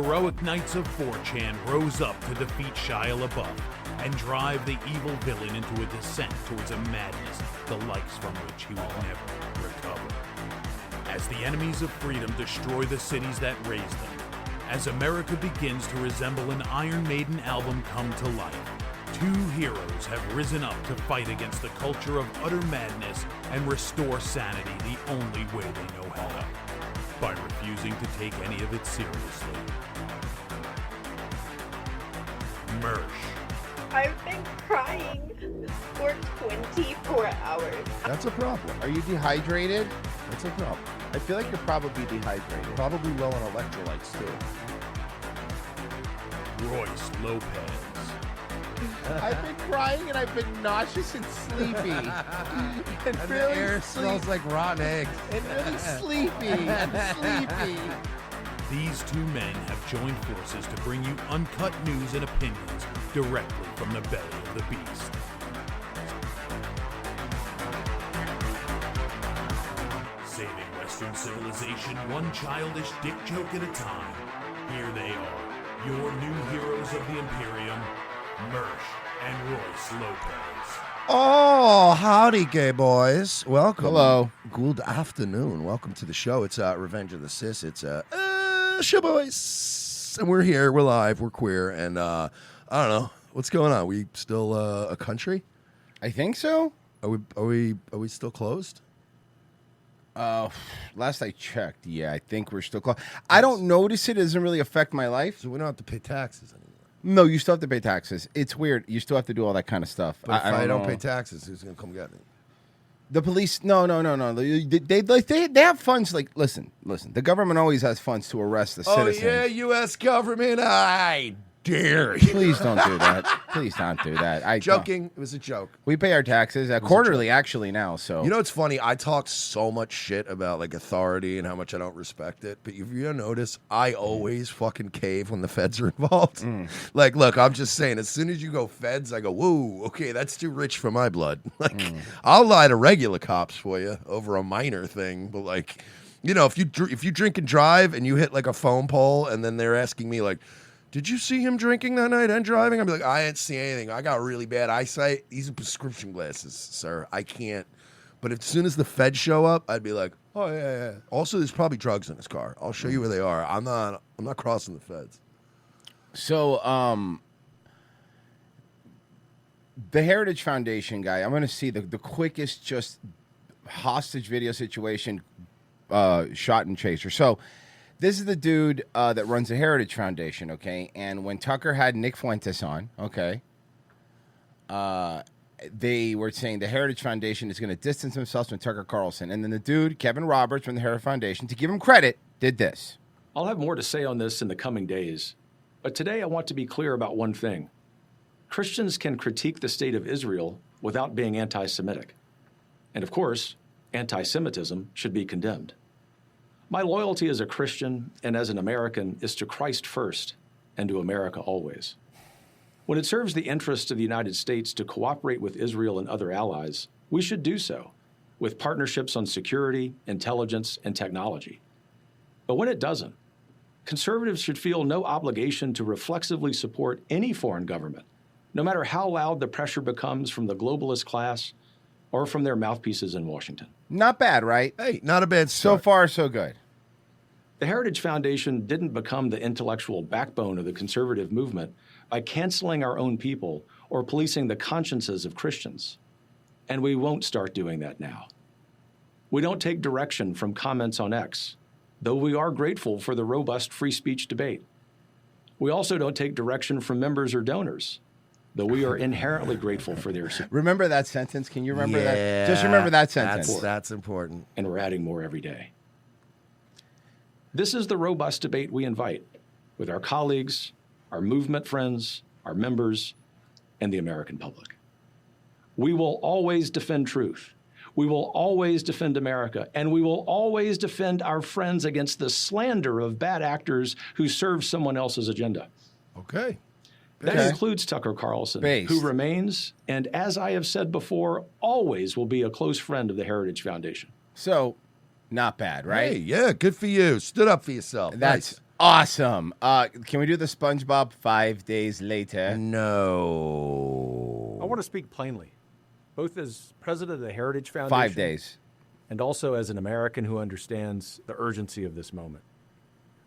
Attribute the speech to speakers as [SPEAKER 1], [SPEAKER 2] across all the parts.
[SPEAKER 1] heroic knights of 4chan rose up to defeat Shia LaBeouf and drive the evil villain into a descent towards a madness the likes from which he will never recover. As the enemies of freedom destroy the cities that raised them, as America begins to resemble an Iron Maiden album come to life, two heroes have risen up to fight against the culture of utter madness and restore sanity the only way they know how, by refusing to take any of it seriously. Mersh.
[SPEAKER 2] I've been crying for 24 hours.
[SPEAKER 3] That's a problem.
[SPEAKER 4] Are you dehydrated?
[SPEAKER 3] That's a problem.
[SPEAKER 4] I feel like you're probably dehydrated.
[SPEAKER 3] Probably low on electrolytes, too.
[SPEAKER 1] Royce Lopez.
[SPEAKER 4] I've been crying and I've been nauseous and sleepy. and really
[SPEAKER 5] The air smells like rotten eggs.
[SPEAKER 4] And really sleepy and sleepy.
[SPEAKER 1] These two men have joined forces to bring you uncut news and opinions directly from the belly of the beast. Saving Western civilization one childish dick joke at a time. Here they are, your new heroes of the Imperium, Mersh and Royce Lopez.
[SPEAKER 3] Oh, howdy, gay boys. Welcome.
[SPEAKER 4] Hello.
[SPEAKER 3] Good afternoon. Welcome to the show. It's Revenge of the Cis. It's show boys. And we're here. We're live. We're queer. And I don't know. What's going on? We still a country?
[SPEAKER 4] I think so.
[SPEAKER 3] Are we still closed?
[SPEAKER 4] Last I checked, yeah, I think we're still closed. I don't notice it. It doesn't really affect my life.
[SPEAKER 3] So we don't have to pay taxes anymore.
[SPEAKER 4] No, you still have to pay taxes. It's weird. You still have to do all that kind of stuff.
[SPEAKER 3] But if I don't
[SPEAKER 4] know.
[SPEAKER 3] pay taxes, who's going to come get me?
[SPEAKER 4] The police, no. They have funds. Like, listen. The government always has funds to arrest the citizens.
[SPEAKER 3] Oh, yeah, U.S. government. I dare you.
[SPEAKER 4] Please don't do that. Please don't do that.
[SPEAKER 3] Joking. It was a joke.
[SPEAKER 4] We pay our taxes quarterly, actually, now. So
[SPEAKER 3] you know, it's funny. I talk so much shit about like authority and how much I don't respect it. But if you notice, I always fucking cave when the feds are involved. Like, look, I'm just saying. As soon as you go feds, I go, whoa, okay, that's too rich for my blood. Like, I'll lie to regular cops for you over a minor thing, but like, you know, if you drink and drive and you hit like a phone pole, and then they're asking me like, did you see him drinking that night and driving? I'd be like, I didn't see anything. I got really bad eyesight. These are prescription glasses, sir. I can't. But as soon as the feds show up, I'd be like, oh, yeah. Also, there's probably drugs in his car. I'll show you where they are. I'm not crossing the feds.
[SPEAKER 4] So, the Heritage Foundation guy, I'm going to see the quickest just hostage video situation shot and chaser. So, this is the dude that runs the Heritage Foundation, okay? And when Tucker had Nick Fuentes on, okay, they were saying the Heritage Foundation is going to distance themselves from Tucker Carlson. And then the dude, Kevin Roberts from the Heritage Foundation, to give him credit, did this.
[SPEAKER 6] I'll have more to say on this in the coming days. But today I want to be clear about one thing. Christians can critique the state of Israel without being anti-Semitic. And of course, anti-Semitism should be condemned. My loyalty as a Christian and as an American is to Christ first and to America always. When it serves the interests of the United States to cooperate with Israel and other allies, we should do so, with partnerships on security, intelligence, and technology. But when it doesn't, conservatives should feel no obligation to reflexively support any foreign government, no matter how loud the pressure becomes from the globalist class or from their mouthpieces in Washington.
[SPEAKER 4] Not bad, right?
[SPEAKER 3] Hey, not a bad
[SPEAKER 4] So
[SPEAKER 3] start.
[SPEAKER 4] far, so good.
[SPEAKER 6] The Heritage Foundation didn't become the intellectual backbone of the conservative movement by canceling our own people or policing the consciences of Christians. And we won't start doing that now. We don't take direction from comments on X, though we are grateful for the robust free speech debate. We also don't take direction from members or donors, though we are inherently grateful for their support.
[SPEAKER 4] Remember that sentence? Can you remember that? Just remember that sentence.
[SPEAKER 3] That's important.
[SPEAKER 6] And we're adding more every day. This is the robust debate we invite with our colleagues, our movement friends, our members, and the American public. We will always defend truth. We will always defend America, and we will always defend our friends against the slander of bad actors who serve someone else's agenda.
[SPEAKER 3] Okay.
[SPEAKER 6] That includes Tucker Carlson, who remains, and as I have said before, always will be a close friend of the Heritage Foundation.
[SPEAKER 4] So, not bad, right?
[SPEAKER 3] Hey, yeah, good for you. Stood up for yourself.
[SPEAKER 4] That's
[SPEAKER 3] nice.
[SPEAKER 4] Awesome. Can we do the SpongeBob 5 days later?
[SPEAKER 3] No.
[SPEAKER 6] I want to speak plainly, both as president of the Heritage Foundation
[SPEAKER 4] 5 days.
[SPEAKER 6] and also as an American who understands the urgency of this moment.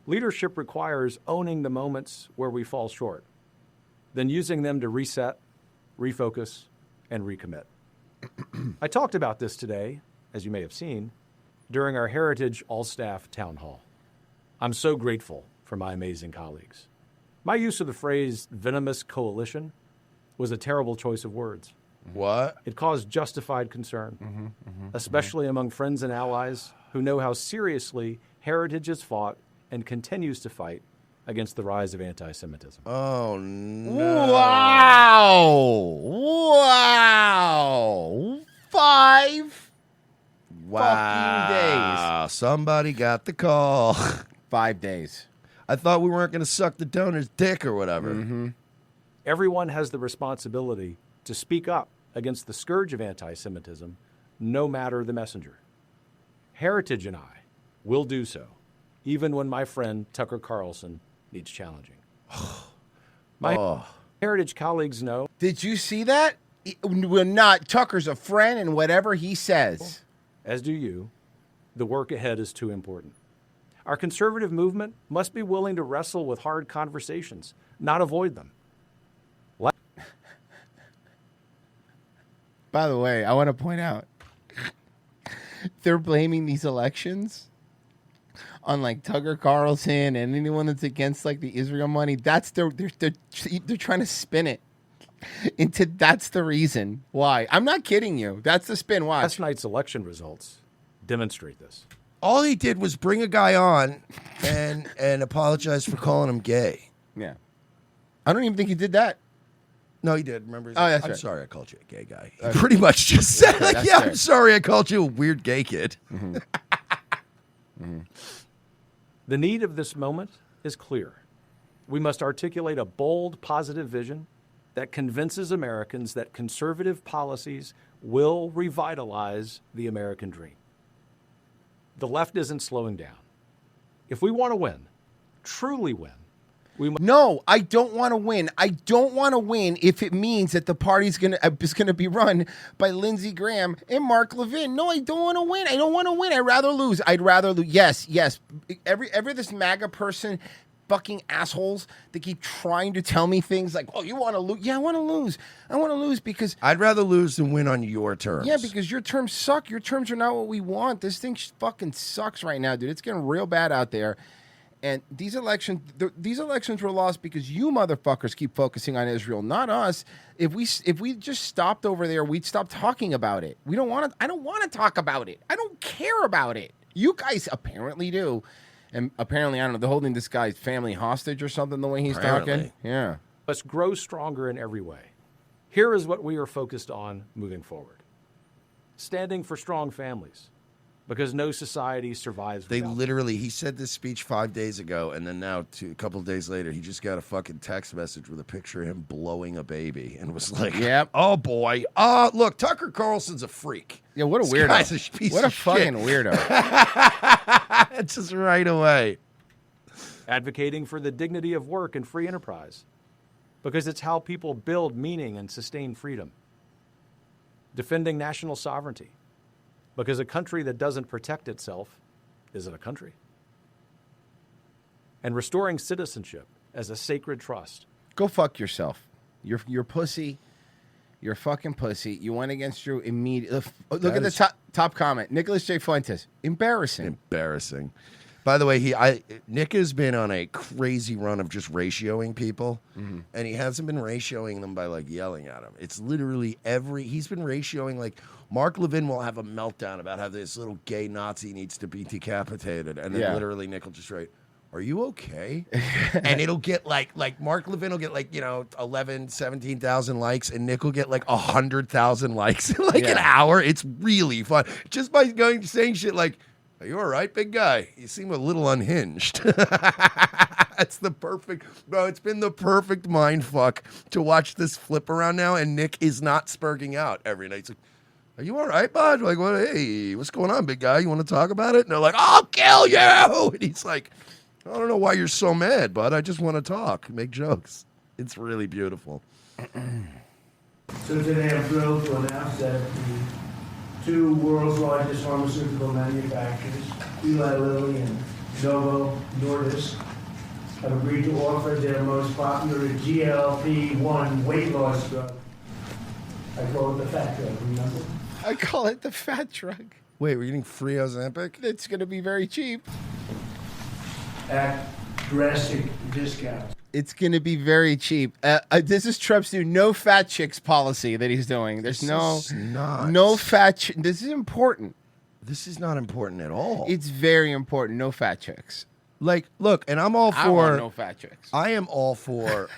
[SPEAKER 6] Leadership requires owning the moments where we fall short, then using them to reset, refocus, and recommit. I talked about this today, as you may have seen, during our Heritage All-Staff Town Hall. I'm so grateful for my amazing colleagues. My use of the phrase venomous coalition was a terrible choice of words.
[SPEAKER 3] What?
[SPEAKER 6] It caused justified concern, especially among friends and allies who know how seriously Heritage has fought and continues to fight against the rise of anti-Semitism.
[SPEAKER 3] Oh, no.
[SPEAKER 4] Wow. 5
[SPEAKER 3] Wow. Somebody got the call.
[SPEAKER 4] 5 days.
[SPEAKER 3] I thought we weren't going to suck the donor's dick or whatever.
[SPEAKER 4] Mm-hmm.
[SPEAKER 6] Everyone has the responsibility to speak up against the scourge of anti-Semitism, no matter the messenger. Heritage and I will do so, even when my friend Tucker Carlson needs challenging. My Heritage colleagues know.
[SPEAKER 4] Did you see that? We're not. Tucker's a friend, and whatever he says.
[SPEAKER 6] As do you, the work ahead is too important. Our conservative movement must be willing to wrestle with hard conversations, not avoid them.
[SPEAKER 4] By the way, I want to point out they're blaming these elections on like Tucker Carlson and anyone that's against like the Israel money. That's they're trying to spin it into that's the reason why. I'm not kidding you. That's the spin. Watch.
[SPEAKER 6] Last night's election results demonstrate this.
[SPEAKER 3] All he did was bring a guy on and apologize for calling him gay.
[SPEAKER 4] Yeah. I don't even think he did that.
[SPEAKER 3] No, he did. Remember? He's
[SPEAKER 4] Oh,
[SPEAKER 3] like,
[SPEAKER 4] that's
[SPEAKER 3] I'm
[SPEAKER 4] right.
[SPEAKER 3] sorry I called you a gay guy. He pretty much just said, like,
[SPEAKER 4] that's
[SPEAKER 3] yeah,
[SPEAKER 4] fair.
[SPEAKER 3] I'm sorry I called you a weird gay kid.
[SPEAKER 6] The need of this moment is clear. We must articulate a bold, positive vision that convinces Americans that conservative policies will revitalize the American dream. The left isn't slowing down. If we want to win, truly win,
[SPEAKER 4] No, I don't want to win. I don't want to win if it means that the party's is gonna be run by Lindsey Graham and Mark Levin. No, I don't want to win. I don't want to win. I'd rather lose. I'd rather lose. Yes. Every this MAGA person, fucking assholes, they keep trying to tell me things like, "Oh, you want to lose?" Yeah, I want to lose. I want to lose because
[SPEAKER 3] I'd rather lose than win on your terms.
[SPEAKER 4] yeah, because your terms suck. Your terms are not what we want. This thing fucking sucks right now, dude. It's getting real bad out there. And these elections were lost because you motherfuckers keep focusing on Israel, not us. If we just stopped over there, we'd stop talking about it. We don't want to. I don't want to talk about it. I don't care about it. You guys apparently do, and apparently I don't know. They're holding this guy's family hostage or something. The way he's
[SPEAKER 3] Apparently.
[SPEAKER 4] talking, yeah.
[SPEAKER 6] must grow stronger in every way. Here is what we are focused on moving forward. Standing for strong families, because no society survives
[SPEAKER 3] They
[SPEAKER 6] without
[SPEAKER 3] literally, he said this speech 5 days ago, and then now, a couple of days later, he just got a fucking text message with a picture of him blowing a baby and was like,
[SPEAKER 4] Yep.
[SPEAKER 3] oh boy. Look, Tucker Carlson's a freak.
[SPEAKER 4] Yeah, what a
[SPEAKER 3] This
[SPEAKER 4] weirdo.
[SPEAKER 3] guy's a piece
[SPEAKER 4] What a
[SPEAKER 3] of
[SPEAKER 4] fucking
[SPEAKER 3] shit.
[SPEAKER 4] weirdo.
[SPEAKER 3] It's just right away.
[SPEAKER 6] advocating for the dignity of work and free enterprise, because it's how people build meaning and sustain freedom. Defending national sovereignty, because a country that doesn't protect itself isn't a country. And restoring citizenship as a sacred trust.
[SPEAKER 4] Go fuck yourself. You're pussy. You're fucking pussy. You went against your immediate. Look at the top comment. Nicholas J. Fuentes. Embarrassing.
[SPEAKER 3] Embarrassing. By the way, Nick has been on a crazy run of just ratioing people, and he hasn't been ratioing them by like yelling at them. It's literally he's been ratioing like Mark Levin will have a meltdown about how this little gay Nazi needs to be decapitated, and then
[SPEAKER 4] Yeah.
[SPEAKER 3] literally Nick will just write, "Are you okay?" And it'll get like Mark Levin will get like 11, 17,000 likes, and Nick will get like 100,000 likes in like an hour. It's really fun just by saying shit like, "Are you all right, big guy? You seem a little unhinged." It's the perfect, bro. It's been the perfect mind fuck to watch this flip around now, and Nick is not spurging out every night. He's like, "Are you all right, bud?" Like, "What? Hey, what's going on, big guy? You want to talk about it?" And they're like, "I'll kill you!" And he's like, I don't know why you're so mad, bud. I just want to talk, make jokes. It's really beautiful.
[SPEAKER 7] So today I'm thrilled to announce that the two world's largest pharmaceutical manufacturers, Eli Lilly and Novo Nordisk, have agreed to offer their most popular GLP-1 weight loss drug. I call it the fat drug, remember?
[SPEAKER 4] I call it the fat drug.
[SPEAKER 3] Wait, we're getting free Ozempic?
[SPEAKER 4] It's going to be very cheap.
[SPEAKER 7] At drastic discounts.
[SPEAKER 4] It's going to be very cheap. This is Trump's new no fat chicks policy that he's doing. There's no fat. This is important.
[SPEAKER 3] This is not important at all.
[SPEAKER 4] It's very important. No fat chicks.
[SPEAKER 3] Like, look, and I'm all
[SPEAKER 4] I want
[SPEAKER 3] for
[SPEAKER 4] no fat chicks.
[SPEAKER 3] I am all for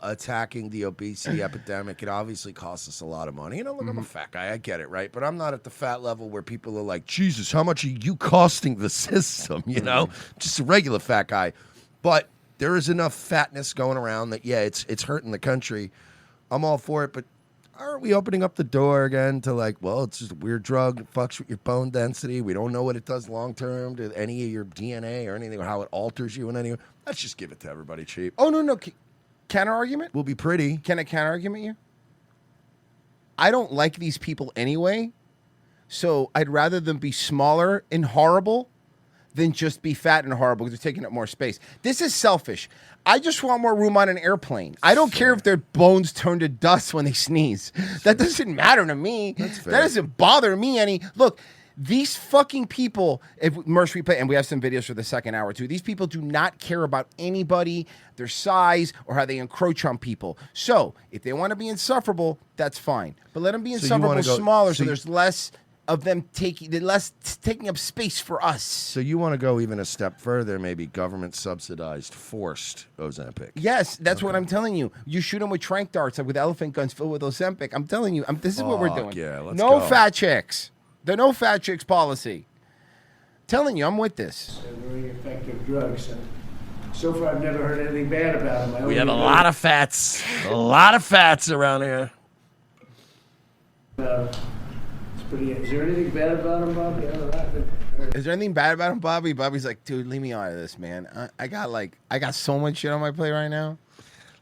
[SPEAKER 3] attacking the obesity epidemic. It obviously costs us a lot of money. And look, I'm a fat guy. I get it, right? But I'm not at the fat level where people are like, Jesus, how much are you costing the system? You know, just a regular fat guy. But there is enough fatness going around that, yeah, it's hurting the country. I'm all for it, but aren't we opening up the door again to like, well, it's just a weird drug, it fucks with your bone density. We don't know what it does long term to any of your DNA or anything, or how it alters you in any way. Let's just give it to everybody cheap.
[SPEAKER 4] Oh, no. Counter argument?
[SPEAKER 3] We'll be pretty.
[SPEAKER 4] Can I counter argument you? I don't like these people anyway, so I'd rather them be smaller and horrible than just be fat and horrible because they're taking up more space. This is selfish. I just want more room on an airplane. I don't care if their bones turn to dust when they sneeze. That doesn't matter to me.
[SPEAKER 3] That's fair.
[SPEAKER 4] That doesn't bother me any. Look, these fucking people, if Merce replay, and we have some videos for the second hour too, these people do not care about anybody, their size, or how they encroach on people. So if they want to be insufferable, that's fine. But let them be insufferable smaller so there's less of them taking up space for us.
[SPEAKER 3] So you want to go even a step further, maybe government subsidized, forced Ozempic.
[SPEAKER 4] Yes, that's what I'm telling you. You shoot them with tranq darts, like with elephant guns filled with Ozempic. I'm telling you, this is what we're doing.
[SPEAKER 3] Yeah, let's
[SPEAKER 4] no
[SPEAKER 3] go.
[SPEAKER 4] fat chicks. The no fat chicks policy. Telling you, I'm with this.
[SPEAKER 7] They're very effective drugs. And so far, I've never heard anything bad about them.
[SPEAKER 3] We have a lot of fats. A lot of fats around here.
[SPEAKER 7] Is there anything bad about them, Bobby? I don't know.
[SPEAKER 4] Is there anything bad about him, Bobby? Bobby's like, dude, leave me out of this, man. I got so much shit on my plate right now.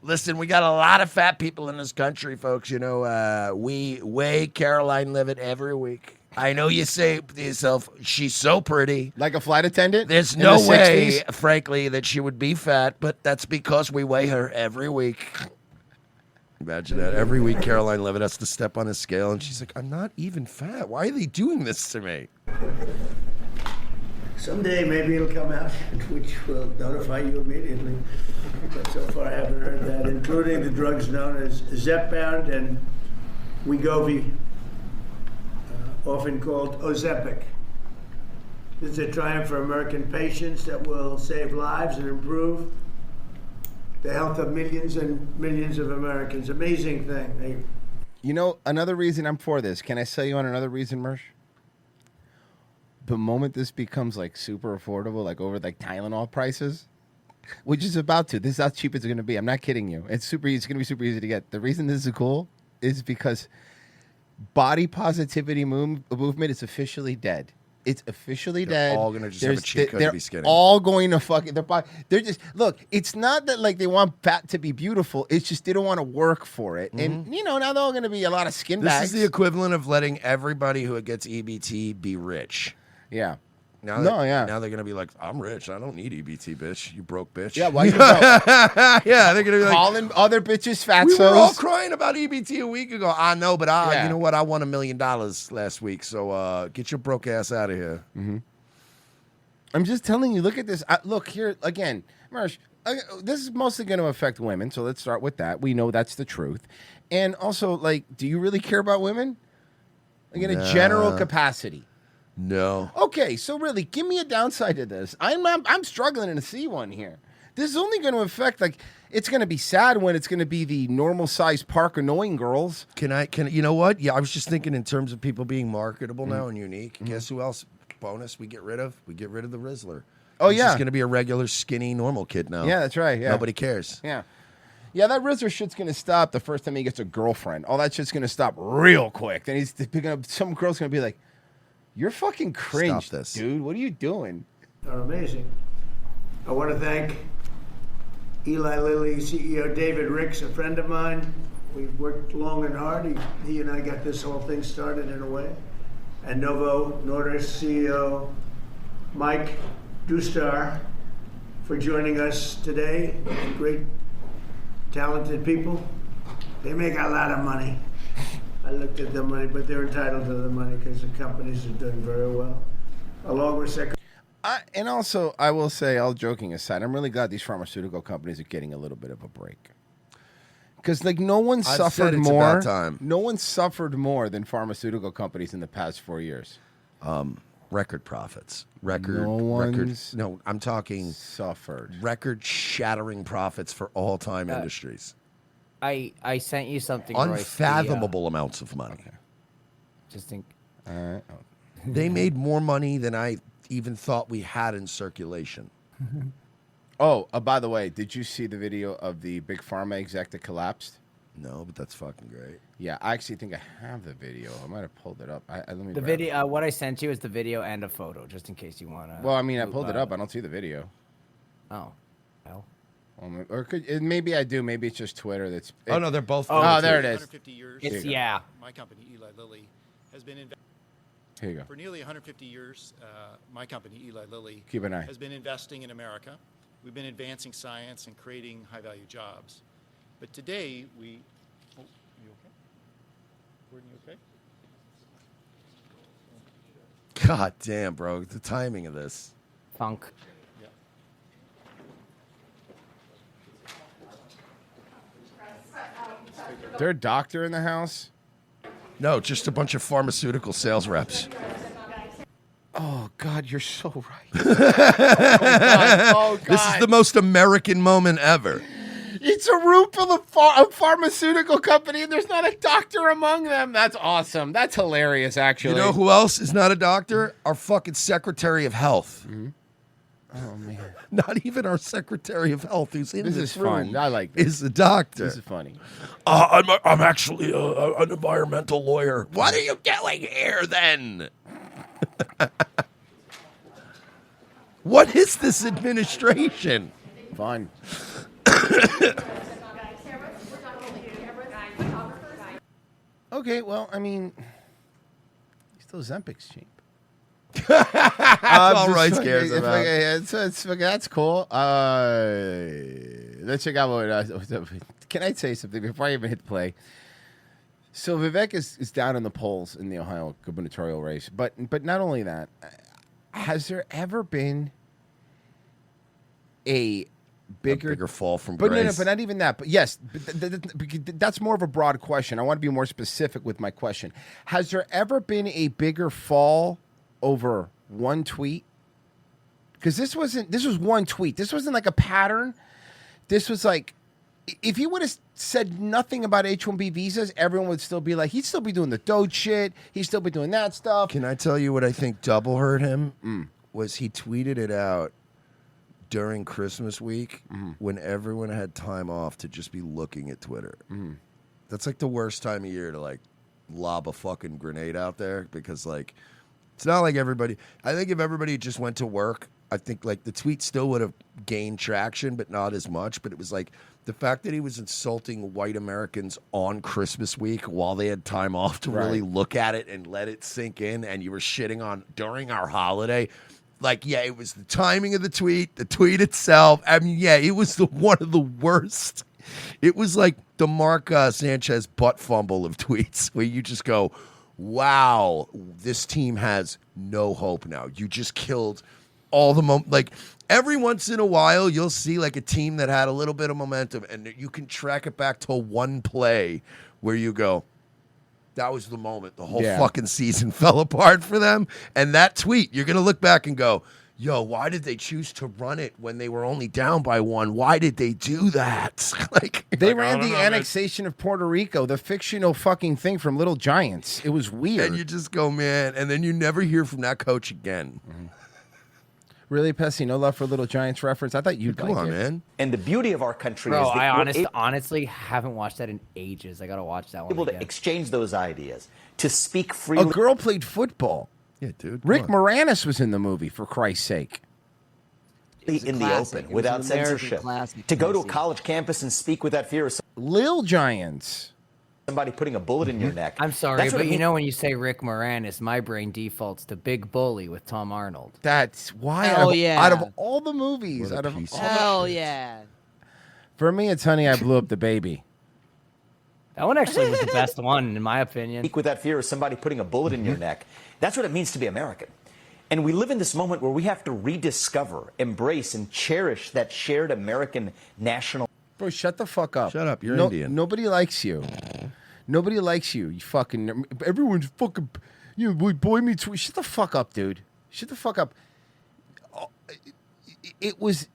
[SPEAKER 3] Listen, we got a lot of fat people in this country, folks. You know, we weigh Caroline Levitt every week. I know you say to yourself, she's so pretty.
[SPEAKER 4] Like a flight attendant?
[SPEAKER 3] There's
[SPEAKER 4] in
[SPEAKER 3] no
[SPEAKER 4] the
[SPEAKER 3] way,
[SPEAKER 4] 60s?
[SPEAKER 3] frankly, that she would be fat, but that's because we weigh her every week. Imagine that. Every week, Caroline Levitt has to step on a scale, and she's like, I'm not even fat. Why are they doing this to me?
[SPEAKER 7] Someday maybe it'll come out, which will notify you immediately. But so far I haven't heard that, including the drugs known as Zepbound and Wegovy, often called Ozempic. This is a triumph for American patients that will save lives and improve the health of millions and millions of Americans. Amazing thing.
[SPEAKER 4] You know, another reason I'm for this. Can I sell you on another reason, Mersh? The moment this becomes like super affordable, like over like Tylenol prices, which is about to. This is how cheap it's going to be. I'm not kidding you. It's super. It's going to be super easy to get. The reason this is cool is because body positivity movement is officially dead. It's officially dead.
[SPEAKER 3] They're all going to just have a cheat code to be skinny.
[SPEAKER 4] All going to fucking their body. They're just look. It's not that like they want fat to be beautiful. It's just they don't want to work for it. And you know now they're all going to be a lot of skin
[SPEAKER 3] This
[SPEAKER 4] bags.
[SPEAKER 3] is the equivalent of letting everybody who gets EBT be rich.
[SPEAKER 4] Yeah.
[SPEAKER 3] Now Now they're gonna be like, I'm rich. I don't need EBT, bitch. You broke bitch.
[SPEAKER 4] Yeah, why you
[SPEAKER 3] Yeah, they're gonna be like,
[SPEAKER 4] calling other bitches fatsos?
[SPEAKER 3] we were all crying about EBT a week ago. I know, but
[SPEAKER 4] Yeah.
[SPEAKER 3] you know what? I won $1 million last week. So get your broke ass out of here.
[SPEAKER 4] I'm just telling you. Look at this. Look here again, Marsh. This is mostly going to affect women. So let's start with that. We know that's the truth. And also, like, do you really care about women? Like in a general capacity.
[SPEAKER 3] No.
[SPEAKER 4] Okay, so really, give me a downside to this. I'm struggling to see one here. This is only going to affect it's going to be sad when it's going to be the normal sized park annoying girls.
[SPEAKER 3] Can you know what? Yeah, I was just thinking in terms of people being marketable now and unique. Guess who else? Bonus we get rid of the Rizzler.
[SPEAKER 4] Oh,
[SPEAKER 3] He's
[SPEAKER 4] yeah.
[SPEAKER 3] just gonna be a regular skinny normal kid now.
[SPEAKER 4] Yeah, that's right. Yeah,
[SPEAKER 3] Nobody cares.
[SPEAKER 4] Yeah. Yeah, that Rizzer shit's going to stop the first time he gets a girlfriend. All that shit's going to stop real quick. Then he's picking up, some girl's going to be like, you're fucking cringe,
[SPEAKER 3] Stop this.
[SPEAKER 4] dude. What are you doing?
[SPEAKER 7] Are amazing. I want to thank Eli Lilly CEO David Ricks, a friend of mine. We've worked long and hard. He and I got this whole thing started in a way. And Novo Nordisk CEO Mike Dustar for joining us today. Great, talented people. They make a lot of money. I looked at the money, but they're entitled to the money because the companies are doing very well. Along with
[SPEAKER 4] And also, I will say, all joking aside, I'm really glad these pharmaceutical companies are getting a little bit of a break. Because like no one suffered
[SPEAKER 3] it's
[SPEAKER 4] more.
[SPEAKER 3] about time.
[SPEAKER 4] No one suffered more than pharmaceutical companies in the past 4 years.
[SPEAKER 3] Record profits. No, I'm talking
[SPEAKER 4] suffered.
[SPEAKER 3] Record-shattering profits for all-time industries.
[SPEAKER 8] I sent you something, Royce,
[SPEAKER 3] Unfathomable amounts of money.
[SPEAKER 8] Okay. Just think.
[SPEAKER 3] They made more money than I even thought we had in circulation.
[SPEAKER 4] Oh, by the way, did you see the video of the big pharma exec that collapsed?
[SPEAKER 3] No, but that's fucking great.
[SPEAKER 4] Yeah, I actually think I have the video. I might have pulled it up. Let me.
[SPEAKER 8] The video. What I sent you is the video and a photo, just in case you wanna.
[SPEAKER 4] Well, I mean, I pulled it up. I don't see the video.
[SPEAKER 8] Oh, well.
[SPEAKER 4] Or maybe I do. Maybe it's just Twitter. That's.
[SPEAKER 3] Oh no, they're both.
[SPEAKER 4] Oh, there it is.
[SPEAKER 9] 150 years.
[SPEAKER 8] It's yeah.
[SPEAKER 9] My company, Eli Lilly, has been
[SPEAKER 4] Here you go.
[SPEAKER 9] for nearly 150 years. My company, Eli Lilly,
[SPEAKER 4] Keep an eye.
[SPEAKER 9] has been investing in America. We've been advancing science and creating high-value jobs. But today, we. Oh, you okay? Gordon, you okay?
[SPEAKER 3] God damn, bro, the timing of this.
[SPEAKER 8] Funk.
[SPEAKER 4] Is there a doctor in the house?
[SPEAKER 3] No, just a bunch of pharmaceutical sales reps.
[SPEAKER 4] Oh God, you're so right. Oh God.
[SPEAKER 3] This is the most American moment ever.
[SPEAKER 4] It's a room full of a pharmaceutical company, and there's not a doctor among them. That's awesome. That's hilarious, actually.
[SPEAKER 3] You know who else is not a doctor? Our fucking Secretary of Health.
[SPEAKER 4] Mm-hmm. Oh man.
[SPEAKER 3] Not even our Secretary of Health, who's in
[SPEAKER 4] This
[SPEAKER 3] this
[SPEAKER 4] is
[SPEAKER 3] room,
[SPEAKER 4] fun. I like this.
[SPEAKER 3] is a doctor.
[SPEAKER 4] This is funny.
[SPEAKER 3] I'm actually an environmental lawyer. What are you doing here then? What is this administration?
[SPEAKER 4] Fun. Okay, well, I mean, still Zempic's cheap.
[SPEAKER 3] That's all Royce cares about.
[SPEAKER 4] That's cool. Let's check out what. Can I say something before I even hit play? So Vivek is down in the polls in the Ohio gubernatorial race, but not only that, has there ever been a bigger
[SPEAKER 3] fall from
[SPEAKER 4] but
[SPEAKER 3] grace?
[SPEAKER 4] No, but not even that. But yes, that's more of a broad question. I want to be more specific with my question. Has there ever been a bigger fall over one tweet? Because this was one tweet. This wasn't like a pattern. This was like, if he would have said nothing about H-1B visas, everyone would still be like, he'd still be doing the Doge shit. He'd still be doing that stuff.
[SPEAKER 3] Can I tell you what I think double hurt him? Was he tweeted it out during Christmas week when everyone had time off to just be looking at Twitter. That's like the worst time of year to like lob a fucking grenade out there, because like it's not like everybody. I think if everybody just went to work, I think like the tweet still would have gained traction, but not as much. But it was like the fact that he was insulting white Americans on Christmas week while they had time off to really look at it and let it sink in, and you were shitting on during our holiday. Like, yeah, it was the timing of the tweet itself. I mean, yeah, it was one of the worst. It was like the Mark Sanchez butt fumble of tweets where you just go, wow, this team has no hope now. You just killed all the like every once in a while you'll see like a team that had a little bit of momentum and you can track it back to one play where you go, that was the moment the whole fucking season fell apart for them. And that tweet, you're going to look back and go, yo, why did they choose to run it when they were only down by one? Why did they do that?
[SPEAKER 4] They ran the annexation of Puerto Rico, the fictional fucking thing from Little Giants. It was weird.
[SPEAKER 3] And you just go, man, and then you never hear from that coach again.
[SPEAKER 4] Really, Pessy? No love for Little Giants reference? I thought you'd
[SPEAKER 3] Come on, man.
[SPEAKER 10] And the beauty of our country
[SPEAKER 8] Bro,
[SPEAKER 10] is that
[SPEAKER 8] I honestly haven't watched that in ages. I gotta watch that one.
[SPEAKER 10] able
[SPEAKER 8] again.
[SPEAKER 10] to exchange those ideas, to speak freely.
[SPEAKER 4] A girl played football.
[SPEAKER 3] Yeah, dude.
[SPEAKER 4] Rick Moranis was in the movie, for Christ's sake.
[SPEAKER 10] in the
[SPEAKER 11] classic.
[SPEAKER 10] open
[SPEAKER 11] It was
[SPEAKER 10] without
[SPEAKER 11] an American
[SPEAKER 10] censorship.
[SPEAKER 11] classic,
[SPEAKER 10] To go to a
[SPEAKER 11] Casey.
[SPEAKER 10] college campus and speak without fear of
[SPEAKER 4] Lil Giants.
[SPEAKER 10] somebody putting a bullet in your neck.
[SPEAKER 8] I'm sorry,
[SPEAKER 10] That's what
[SPEAKER 8] but
[SPEAKER 10] it
[SPEAKER 8] you
[SPEAKER 10] means-
[SPEAKER 8] know when you say Rick Moranis, my brain defaults to Big Bully with Tom Arnold.
[SPEAKER 4] That's why.
[SPEAKER 11] Hell
[SPEAKER 4] out of,
[SPEAKER 11] yeah.
[SPEAKER 4] out of all the movies,
[SPEAKER 3] What a
[SPEAKER 4] out of
[SPEAKER 3] piece
[SPEAKER 4] all
[SPEAKER 3] of
[SPEAKER 11] Hell yeah.
[SPEAKER 4] for me, it's Honey, I Blew Up the Baby.
[SPEAKER 8] That one actually was the best one, in my opinion.
[SPEAKER 10] Speak without fear of somebody putting a bullet in your neck. That's what it means to be American. And we live in this moment where we have to rediscover, embrace, and cherish that shared American national.
[SPEAKER 4] Bro, shut the fuck up.
[SPEAKER 3] Shut up, you're Indian.
[SPEAKER 4] Nobody likes you. Nobody likes you. You fucking. Everyone's fucking. You know, boy meets. Shut the fuck up, dude. Shut the fuck up. It was.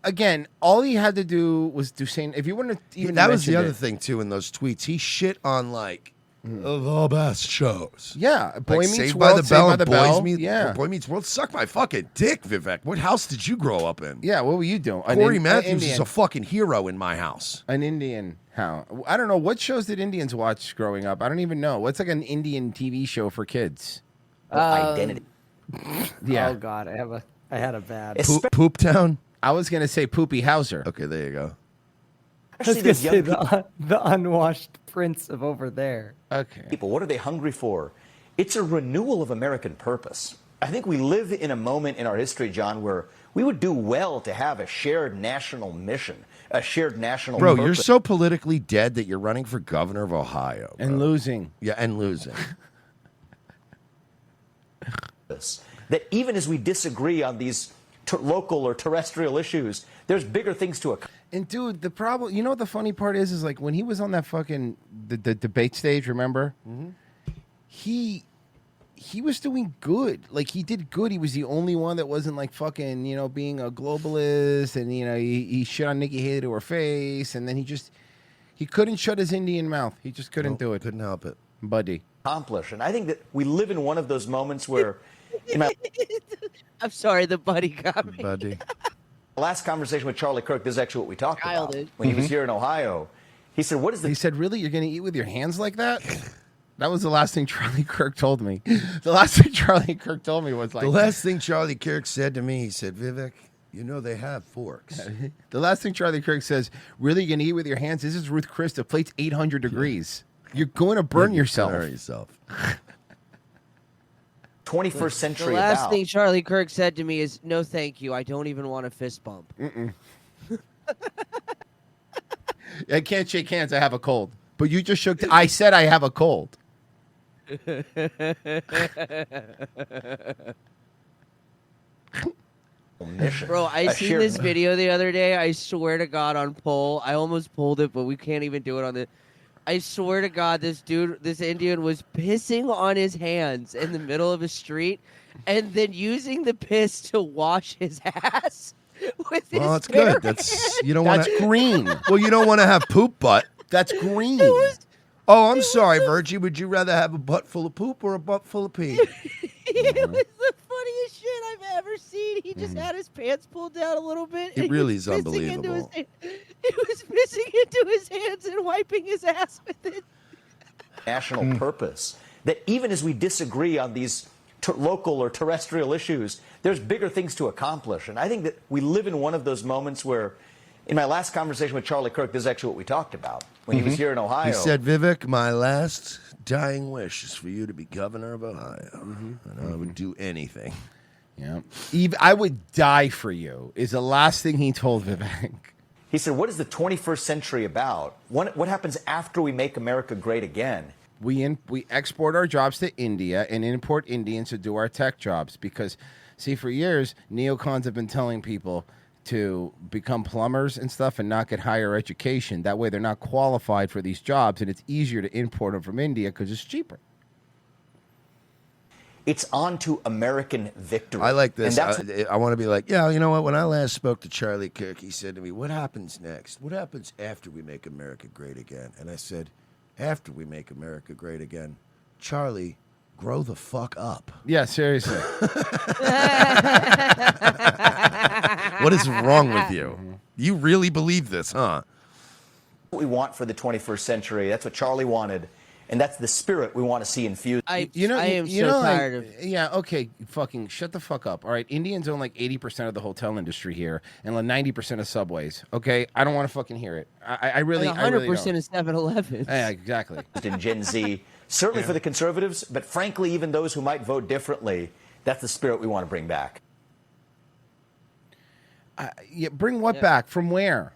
[SPEAKER 4] Again, all he had to do was do saying. If you want to even.
[SPEAKER 3] That was the
[SPEAKER 4] mention
[SPEAKER 3] other
[SPEAKER 4] it-
[SPEAKER 3] thing too in those tweets. He shit on like the best shows.
[SPEAKER 4] Yeah, Boy
[SPEAKER 3] Like
[SPEAKER 4] Meets
[SPEAKER 3] Saved
[SPEAKER 4] World,
[SPEAKER 3] by the
[SPEAKER 4] Saved
[SPEAKER 3] Bell,
[SPEAKER 4] by
[SPEAKER 3] and
[SPEAKER 4] the Bell.
[SPEAKER 3] Yeah, Boy Meets World. Suck my fucking dick, Vivek. What house did you grow up in?
[SPEAKER 4] Yeah, what were you doing?
[SPEAKER 3] Corey
[SPEAKER 4] An
[SPEAKER 3] Matthews is
[SPEAKER 4] Indian.
[SPEAKER 3] a fucking hero in my house.
[SPEAKER 4] An Indian. How? I don't know. What shows did Indians watch growing up? I don't even know. What's like an Indian TV show for kids?
[SPEAKER 10] Identity.
[SPEAKER 4] Yeah.
[SPEAKER 8] Oh God, I had a bad.
[SPEAKER 3] Poop Town.
[SPEAKER 4] I was gonna say Poopy Hauser.
[SPEAKER 3] Okay, there you go.
[SPEAKER 8] I was gonna say the unwashed prince of over there.
[SPEAKER 4] Okay.
[SPEAKER 10] People, what are they hungry for? It's a renewal of American purpose. I think we live in a moment in our history, John, where we would do well to have a shared national mission, a shared national
[SPEAKER 3] Bro,
[SPEAKER 10] purpose.
[SPEAKER 3] you're so politically dead that you're running for governor of Ohio. Bro.
[SPEAKER 4] And losing.
[SPEAKER 3] Yeah, and losing.
[SPEAKER 10] That even as we disagree on these local or terrestrial issues, there's bigger things to accomplish.
[SPEAKER 4] And dude, the problem, you know what the funny part is like when he was on that fucking the debate stage, remember?
[SPEAKER 3] Mm-hmm.
[SPEAKER 4] He was doing good. Like he did good. He was the only one that wasn't like fucking, you know, being a globalist and you know, he shit on Nikki Haley to her face and then he couldn't shut his Indian mouth. He just couldn't do it.
[SPEAKER 3] Couldn't help it.
[SPEAKER 4] Buddy.
[SPEAKER 10] And I think that we live in one of those moments where in my
[SPEAKER 11] I'm sorry, the buddy got me.
[SPEAKER 3] Buddy.
[SPEAKER 10] last conversation with Charlie Kirk, this is actually what we talked about.
[SPEAKER 11] Childish.
[SPEAKER 10] When he was
[SPEAKER 4] Mhm.
[SPEAKER 10] here in Ohio, he said, what is the...
[SPEAKER 4] He said, really? You're going to eat with your hands like that? That was the last thing Charlie Kirk told me. The last thing Charlie Kirk told me was like...
[SPEAKER 3] The last thing Charlie Kirk said to me, he said, Vivek, you know they have forks.
[SPEAKER 4] The last thing Charlie Kirk says, really, you're going to eat with your hands? This is Ruth Chris. The plate's 800 degrees. You're going to burn yourself.
[SPEAKER 10] 21st century
[SPEAKER 11] The last
[SPEAKER 10] about.
[SPEAKER 11] thing Charlie Kirk said to me is, "No, thank you. I don't even want a fist bump."
[SPEAKER 4] I can't shake hands. I have a cold. But you just shook. I said I have a cold.
[SPEAKER 11] Bro, I
[SPEAKER 10] A
[SPEAKER 11] seen
[SPEAKER 10] shared-
[SPEAKER 11] this video the other day. I swear to God, on poll, I almost pulled it, but we can't even do it on the. I swear to God, this Indian was pissing on his hands in the middle of a street, and then using the piss to wash his ass with his.
[SPEAKER 3] Well, that's
[SPEAKER 11] bare
[SPEAKER 3] good. That's you don't want
[SPEAKER 4] That's green.
[SPEAKER 3] Well, you don't want to have poop butt.
[SPEAKER 4] That's green.
[SPEAKER 3] Oh, I'm sorry, Virgie. Would you rather have a butt full of poop or a butt full of pee?
[SPEAKER 11] It was the funniest shit I've ever seen. He just had his pants pulled down a little bit.
[SPEAKER 3] It
[SPEAKER 11] and he
[SPEAKER 3] really
[SPEAKER 11] was
[SPEAKER 3] is
[SPEAKER 11] pissing into his
[SPEAKER 3] unbelievable.
[SPEAKER 11] He was pissing into his hands and wiping his ass with it.
[SPEAKER 10] National purpose. That even as we disagree on these local or terrestrial issues, there's bigger things to accomplish. And I think that we live in one of those moments where, in my last conversation with Charlie Kirk, this is actually what we talked about when he was here in Ohio.
[SPEAKER 3] He said, Vivek, my last dying wish is for you to be governor of Ohio. And I would do anything.
[SPEAKER 4] Yeah. I would die for you is the last thing he told Vivek.
[SPEAKER 10] He said, what is the 21st century about? What happens after we make America great again?
[SPEAKER 4] We export our jobs to India and import Indians to do our tech jobs because, see, for years, neocons have been telling people to become plumbers and stuff and not get higher education. That way they're not qualified for these jobs, and it's easier to import them from India because it's cheaper.
[SPEAKER 10] It's on to American victory.
[SPEAKER 3] I like this.
[SPEAKER 10] And that's
[SPEAKER 3] I want to be like, yeah, you know what? When I last spoke to Charlie Kirk, he said to me, what happens next? What happens after we make America great again? And I said, after we make America great again, Charlie, grow the fuck up.
[SPEAKER 4] Yeah, seriously.
[SPEAKER 3] What is wrong with you? You really believe this, huh?
[SPEAKER 10] what we want for the 21st century. That's what Charlie wanted. And that's the spirit we want to see infused.
[SPEAKER 11] I am so tired of.
[SPEAKER 4] Yeah, okay, fucking shut the fuck up. All right, Indians own like 80% of the hotel industry here and like 90% of subways. Okay, I don't want to fucking hear it. I really,
[SPEAKER 11] Like
[SPEAKER 4] I really
[SPEAKER 11] 100%
[SPEAKER 4] don't.
[SPEAKER 11] of 7-Elevens.
[SPEAKER 4] Yeah, exactly.
[SPEAKER 10] In Gen Z, certainly for the conservatives, but frankly, even those who might vote differently, that's the spirit we want to bring back.
[SPEAKER 4] Yeah, bring what back? From where?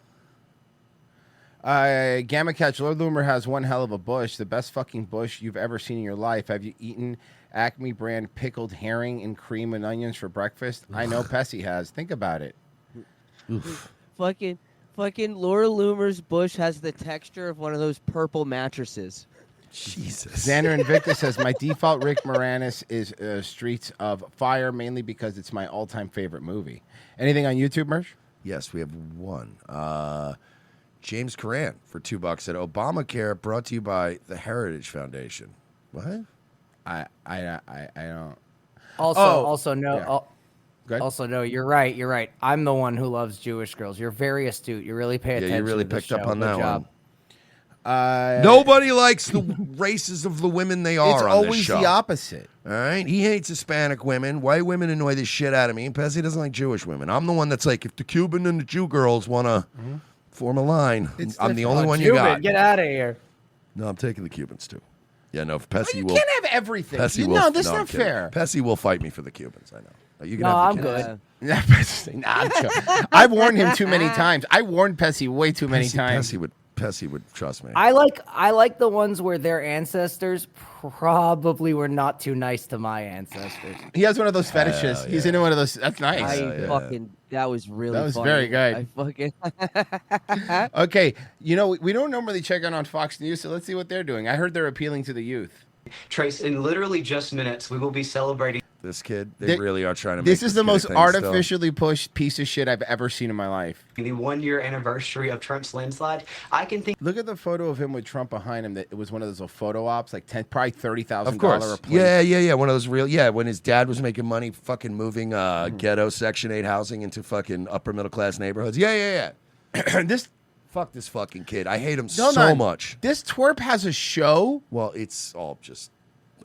[SPEAKER 4] Gamma Catch, Lord Loomer has one hell of a bush, the best fucking bush you've ever seen in your life. Have you eaten Acme brand pickled herring and cream and onions for breakfast? I know Pessy has. Think about it.
[SPEAKER 11] Fucking Laura Loomer's bush has the texture of one of those purple mattresses.
[SPEAKER 3] Jesus.
[SPEAKER 4] Xander Invictus says, my default Rick Moranis is Streets of Fire, mainly because it's my all-time favorite movie. Anything on YouTube, Mersh?
[SPEAKER 3] Yes, we have one. James Coran for $2 at Obamacare, brought to you by the Heritage Foundation. What?
[SPEAKER 4] I don't.
[SPEAKER 8] Also no.
[SPEAKER 4] yeah. Go ahead.
[SPEAKER 8] Also no. You're right. You're right. I'm the one who loves Jewish girls. You're very astute. You really pay attention.
[SPEAKER 3] Yeah, you really
[SPEAKER 8] to this
[SPEAKER 3] picked up
[SPEAKER 8] show.
[SPEAKER 3] on
[SPEAKER 8] Good
[SPEAKER 3] that
[SPEAKER 8] job.
[SPEAKER 3] one. Nobody likes the races of the women they are
[SPEAKER 4] It's
[SPEAKER 3] on
[SPEAKER 4] always
[SPEAKER 3] this show.
[SPEAKER 4] the opposite.
[SPEAKER 3] All right? He hates Hispanic women. White women annoy the shit out of me. And Pessy doesn't like Jewish women. I'm the one that's like, if the Cuban and the Jew girls want to form a line, I'm the only one you
[SPEAKER 8] Cuban,
[SPEAKER 3] got.
[SPEAKER 8] get out of here.
[SPEAKER 3] No, I'm taking the Cubans too. Yeah, no, Pessy
[SPEAKER 4] You
[SPEAKER 3] will.
[SPEAKER 4] can't have everything.
[SPEAKER 3] Pessy
[SPEAKER 4] No,
[SPEAKER 3] will,
[SPEAKER 4] that's
[SPEAKER 3] I'm
[SPEAKER 4] not
[SPEAKER 3] kidding.
[SPEAKER 4] fair.
[SPEAKER 3] Pessy will fight me for the Cubans. I know. You can
[SPEAKER 8] No,
[SPEAKER 3] have
[SPEAKER 8] I'm
[SPEAKER 3] the Cubans.
[SPEAKER 8] good.
[SPEAKER 4] Nah, I'm joking. I've warned him too many times. I warned Pessy way too many times.
[SPEAKER 3] Pessy would trust me.
[SPEAKER 8] I like the ones where their ancestors probably were not too nice to my ancestors.
[SPEAKER 4] He has one of those fetishes. He's into one of those. That's nice.
[SPEAKER 11] That was really
[SPEAKER 4] That was
[SPEAKER 11] funny.
[SPEAKER 4] very good.
[SPEAKER 11] I fucking
[SPEAKER 4] Okay, you know, we don't normally check in on Fox News, so let's see what they're doing. I heard they're appealing to the youth.
[SPEAKER 12] Trace, in literally just minutes, we will be celebrating.
[SPEAKER 3] This kid, they really are trying to make
[SPEAKER 4] This is the
[SPEAKER 3] kid a
[SPEAKER 4] most
[SPEAKER 3] thing
[SPEAKER 4] artificially pushed piece of shit I've ever seen in my life.
[SPEAKER 12] The 1-year anniversary of Trump's landslide. I can think.
[SPEAKER 4] Look at the photo of him with Trump behind him. That it was one of those photo ops, like probably $30,000
[SPEAKER 3] Of course.
[SPEAKER 4] a plate.
[SPEAKER 3] Yeah. One of those real. Yeah, when his dad was making money fucking moving ghetto Section 8 housing into fucking upper middle class neighborhoods. Yeah. Fuck this fucking kid. I hate him so much.
[SPEAKER 4] This twerp has a show?
[SPEAKER 3] Well, it's all just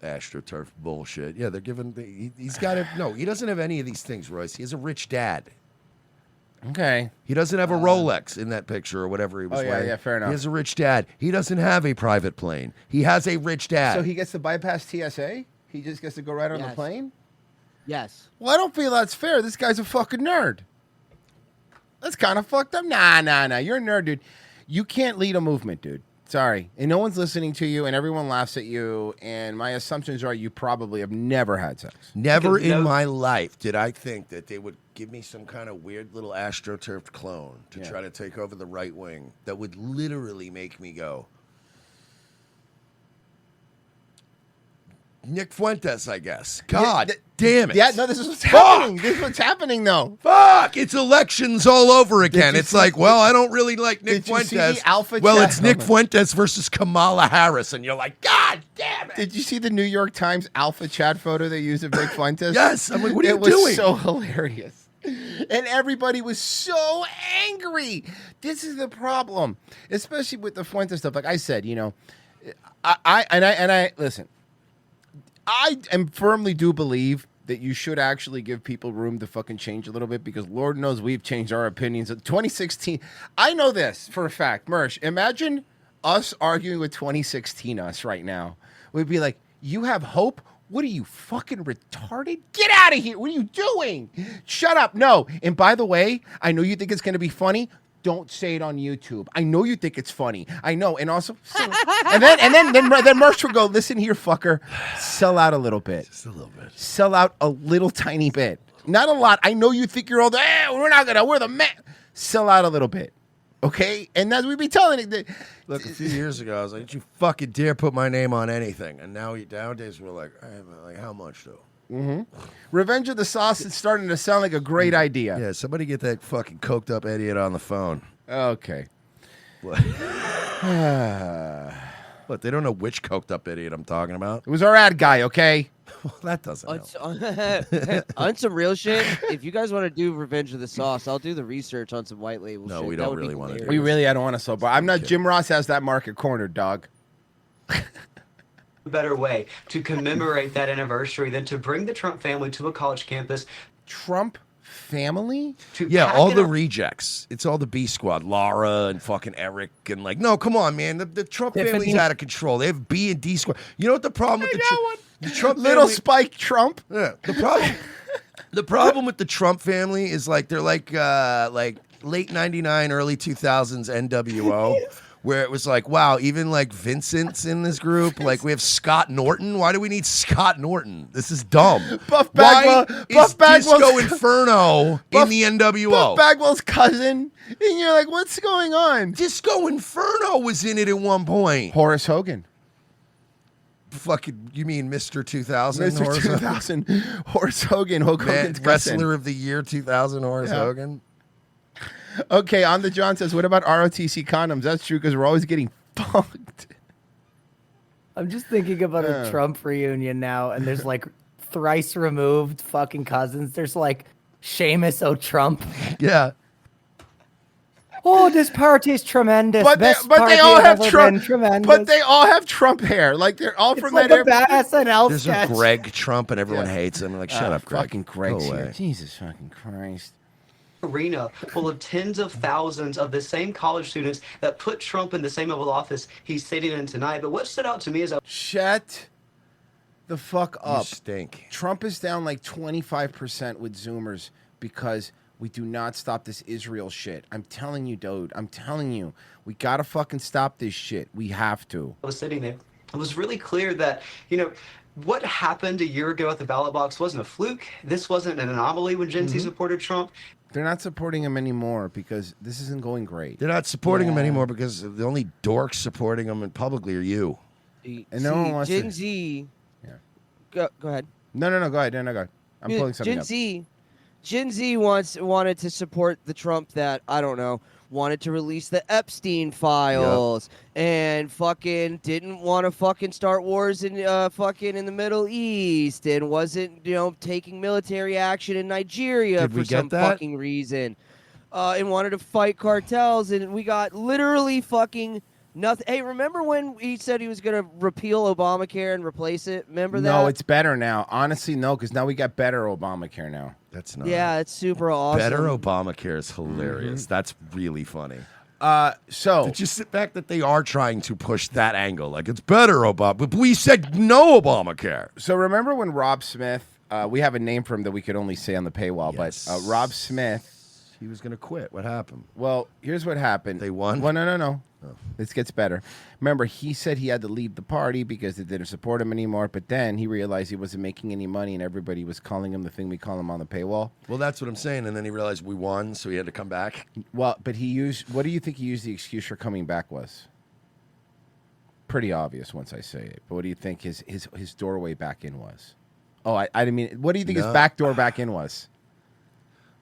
[SPEAKER 3] AstroTurf bullshit. Yeah, they're giving. He's got it. No, he doesn't have any of these things, Royce. He has a rich dad.
[SPEAKER 4] Okay.
[SPEAKER 3] He doesn't have a Rolex in that picture or whatever he was wearing.
[SPEAKER 4] Yeah, fair enough.
[SPEAKER 3] He has a rich dad. He doesn't have a private plane. He has a rich dad.
[SPEAKER 4] So he gets to bypass TSA? He just gets to go right on the plane?
[SPEAKER 11] Yes.
[SPEAKER 4] Well, I don't feel that's fair. This guy's a fucking nerd. That's kind of fucked up. Nah. You're a nerd, dude. You can't lead a movement, dude. Sorry. And no one's listening to you, and everyone laughs at you. And my assumptions are you probably have never had sex.
[SPEAKER 3] Never in my life did I think that they would give me some kind of weird little AstroTurf clone to try to take over the right wing that would literally make me go, Nick Fuentes, I guess. God damn it.
[SPEAKER 4] Yeah, no, this is what's happening. This is what's happening, though.
[SPEAKER 3] Fuck! It's elections all over again. It's like, well, I don't really like Nick
[SPEAKER 4] Did you see
[SPEAKER 3] Fuentes.
[SPEAKER 4] the Alpha
[SPEAKER 3] Well,
[SPEAKER 4] chat?
[SPEAKER 3] it's Nick Fuentes versus Kamala Harris, and you're like, God damn it!
[SPEAKER 4] Did you see the New York Times Alpha Chat photo they used of Nick Fuentes?
[SPEAKER 3] Yes. I'm like, what are you
[SPEAKER 4] It was
[SPEAKER 3] doing?
[SPEAKER 4] so hilarious. And everybody was so angry. This is the problem, especially with the Fuentes stuff. Like I said, you know, I listen. I firmly do believe that you should actually give people room to fucking change a little bit because Lord knows we've changed our opinions. 2016, I know this for a fact. Mersh, imagine us arguing with 2016 us right now. We'd be like, you have hope? What are you, fucking retarded? Get out of here. What are you doing? Shut up. No. And by the way, I know you think it's going to be funny. Don't say it on YouTube. I know you think it's funny. I know. And also, and then Mersh would go, listen here, fucker. Sell out a little bit.
[SPEAKER 3] Just a little bit.
[SPEAKER 4] Sell out a little tiny bit. Not a lot. I know you think you're all we're the man. Sell out a little bit. Okay? And as we'd be telling it.
[SPEAKER 3] Look, a few years ago, I was like, don't you fucking dare put my name on anything. And nowadays, we're like, hey, like, how much, though?
[SPEAKER 4] Mm-hmm. Revenge of the Sauce is starting to sound like a great idea.
[SPEAKER 3] Yeah, somebody get that fucking coked up idiot on the phone.
[SPEAKER 4] Okay.
[SPEAKER 3] What? What, they don't know which coked up idiot I'm talking about?
[SPEAKER 4] It was our ad guy, okay?
[SPEAKER 3] Well, that doesn't help.
[SPEAKER 11] On some real shit, if you guys want to do Revenge of the Sauce, I'll do the research on some white label
[SPEAKER 3] No,
[SPEAKER 11] shit.
[SPEAKER 3] we
[SPEAKER 11] That
[SPEAKER 3] don't
[SPEAKER 11] would be
[SPEAKER 3] really want to do
[SPEAKER 11] hilarious.
[SPEAKER 4] I don't want to so, but I'm not. Jim Ross has that market cornered, dog.
[SPEAKER 12] better way to commemorate that anniversary than to bring the Trump family to a college campus.
[SPEAKER 4] Trump family?
[SPEAKER 3] Yeah, all the rejects. It's all the B squad, Laura and fucking Eric, and like, no, come on, man. The Trump family's out of control. They have B and D squad. You know what the problem with the Trump
[SPEAKER 4] Little
[SPEAKER 3] family?
[SPEAKER 4] Spike Trump.
[SPEAKER 3] Yeah, the problem with the Trump family is like they're like late '99, early 2000s NWO. Where it was like, wow, even like Vincent's in this group. Like we have Scott Norton. Why do we need Scott Norton? This is dumb.
[SPEAKER 4] Buff
[SPEAKER 3] Why
[SPEAKER 4] Bagwell.
[SPEAKER 3] is Disco Inferno in the NWO?
[SPEAKER 4] Buff Bagwell's cousin. And you're like, what's going on?
[SPEAKER 3] Disco Inferno was in it at one point.
[SPEAKER 4] Horace Hogan.
[SPEAKER 3] Fucking, you mean Mr. 2000?
[SPEAKER 4] Mr. 2000. Horace Hogan. Hulk Hogan's cousin.
[SPEAKER 3] Wrestler of the Year 2000, Horace Hogan.
[SPEAKER 4] Okay, on the John says, what about ROTC condoms? That's true because we're always getting fucked.
[SPEAKER 8] I'm just thinking about a Trump reunion now, and there's like thrice removed fucking cousins. There's like Seamus O'Trump.
[SPEAKER 3] Yeah.
[SPEAKER 8] Oh, this party is tremendous.
[SPEAKER 4] But they
[SPEAKER 8] Best
[SPEAKER 4] all
[SPEAKER 8] party
[SPEAKER 4] have
[SPEAKER 8] ever
[SPEAKER 4] Trump.
[SPEAKER 8] been. Tremendous.
[SPEAKER 4] But they all have Trump hair. Like they're all
[SPEAKER 8] It's
[SPEAKER 4] from
[SPEAKER 8] like
[SPEAKER 4] that
[SPEAKER 8] a bad SNL
[SPEAKER 3] There's
[SPEAKER 8] sketch.
[SPEAKER 3] a Greg Trump and everyone hates him. Like, shut up, Greg.
[SPEAKER 4] Fucking Greg's
[SPEAKER 3] Go
[SPEAKER 4] here.
[SPEAKER 3] away.
[SPEAKER 4] Jesus fucking Christ.
[SPEAKER 12] Arena full of tens of thousands of the same college students that put Trump in the same Oval Office he's sitting in tonight. But what stood out to me is
[SPEAKER 4] Shut the fuck up.
[SPEAKER 3] You stink.
[SPEAKER 4] Trump is down like 25% with Zoomers because we do not stop this Israel shit. I'm telling you, dude. I'm telling you. We gotta fucking stop this shit. We have to.
[SPEAKER 12] I was sitting there. It was really clear that, what happened a year ago at the ballot box wasn't a fluke. This wasn't an anomaly when Gen Z supported Trump.
[SPEAKER 4] They're not supporting him anymore because this isn't going great.
[SPEAKER 3] They're not supporting him anymore because the only dorks supporting him publicly are you.
[SPEAKER 4] And no one wants
[SPEAKER 11] Gen
[SPEAKER 4] to.
[SPEAKER 11] Z.
[SPEAKER 4] Yeah.
[SPEAKER 11] Go ahead.
[SPEAKER 4] No, go ahead. No, go ahead. I'm pulling something up.
[SPEAKER 11] Gen Z wanted to support the Trump that, I don't know, wanted to release the Epstein files and fucking didn't want to fucking start wars in fucking in the Middle East and wasn't, taking military action in Nigeria for some fucking reason. And wanted to fight cartels, and we got literally fucking nothing. Hey, remember when he said he was going to repeal Obamacare and replace it? Remember that?
[SPEAKER 4] No, it's better now. Honestly, no, because now we got better Obamacare now.
[SPEAKER 3] That's not.
[SPEAKER 11] Yeah, it's super awesome.
[SPEAKER 3] Better Obamacare is hilarious. That's really funny.
[SPEAKER 4] So
[SPEAKER 3] did you sit back that they are trying to push that angle? Like it's better Obama, but we said no Obamacare.
[SPEAKER 4] So remember when Rob Smith? We have a name for him that we could only say on the paywall, but Rob Smith.
[SPEAKER 3] He was going to quit. What happened?
[SPEAKER 4] Well, here's what happened.
[SPEAKER 3] They won?
[SPEAKER 4] Well, no. Oh. This gets better. Remember, he said he had to leave the party because they didn't support him anymore, but then he realized he wasn't making any money and everybody was calling him the thing we call him on the paywall.
[SPEAKER 3] Well, that's what I'm saying. And then he realized we won, so he had to come back.
[SPEAKER 4] Well, but what do you think he used the excuse for coming back was? Pretty obvious once I say it. But what do you think his doorway back in was? Oh, I didn't mean, what do you think his back door back in was?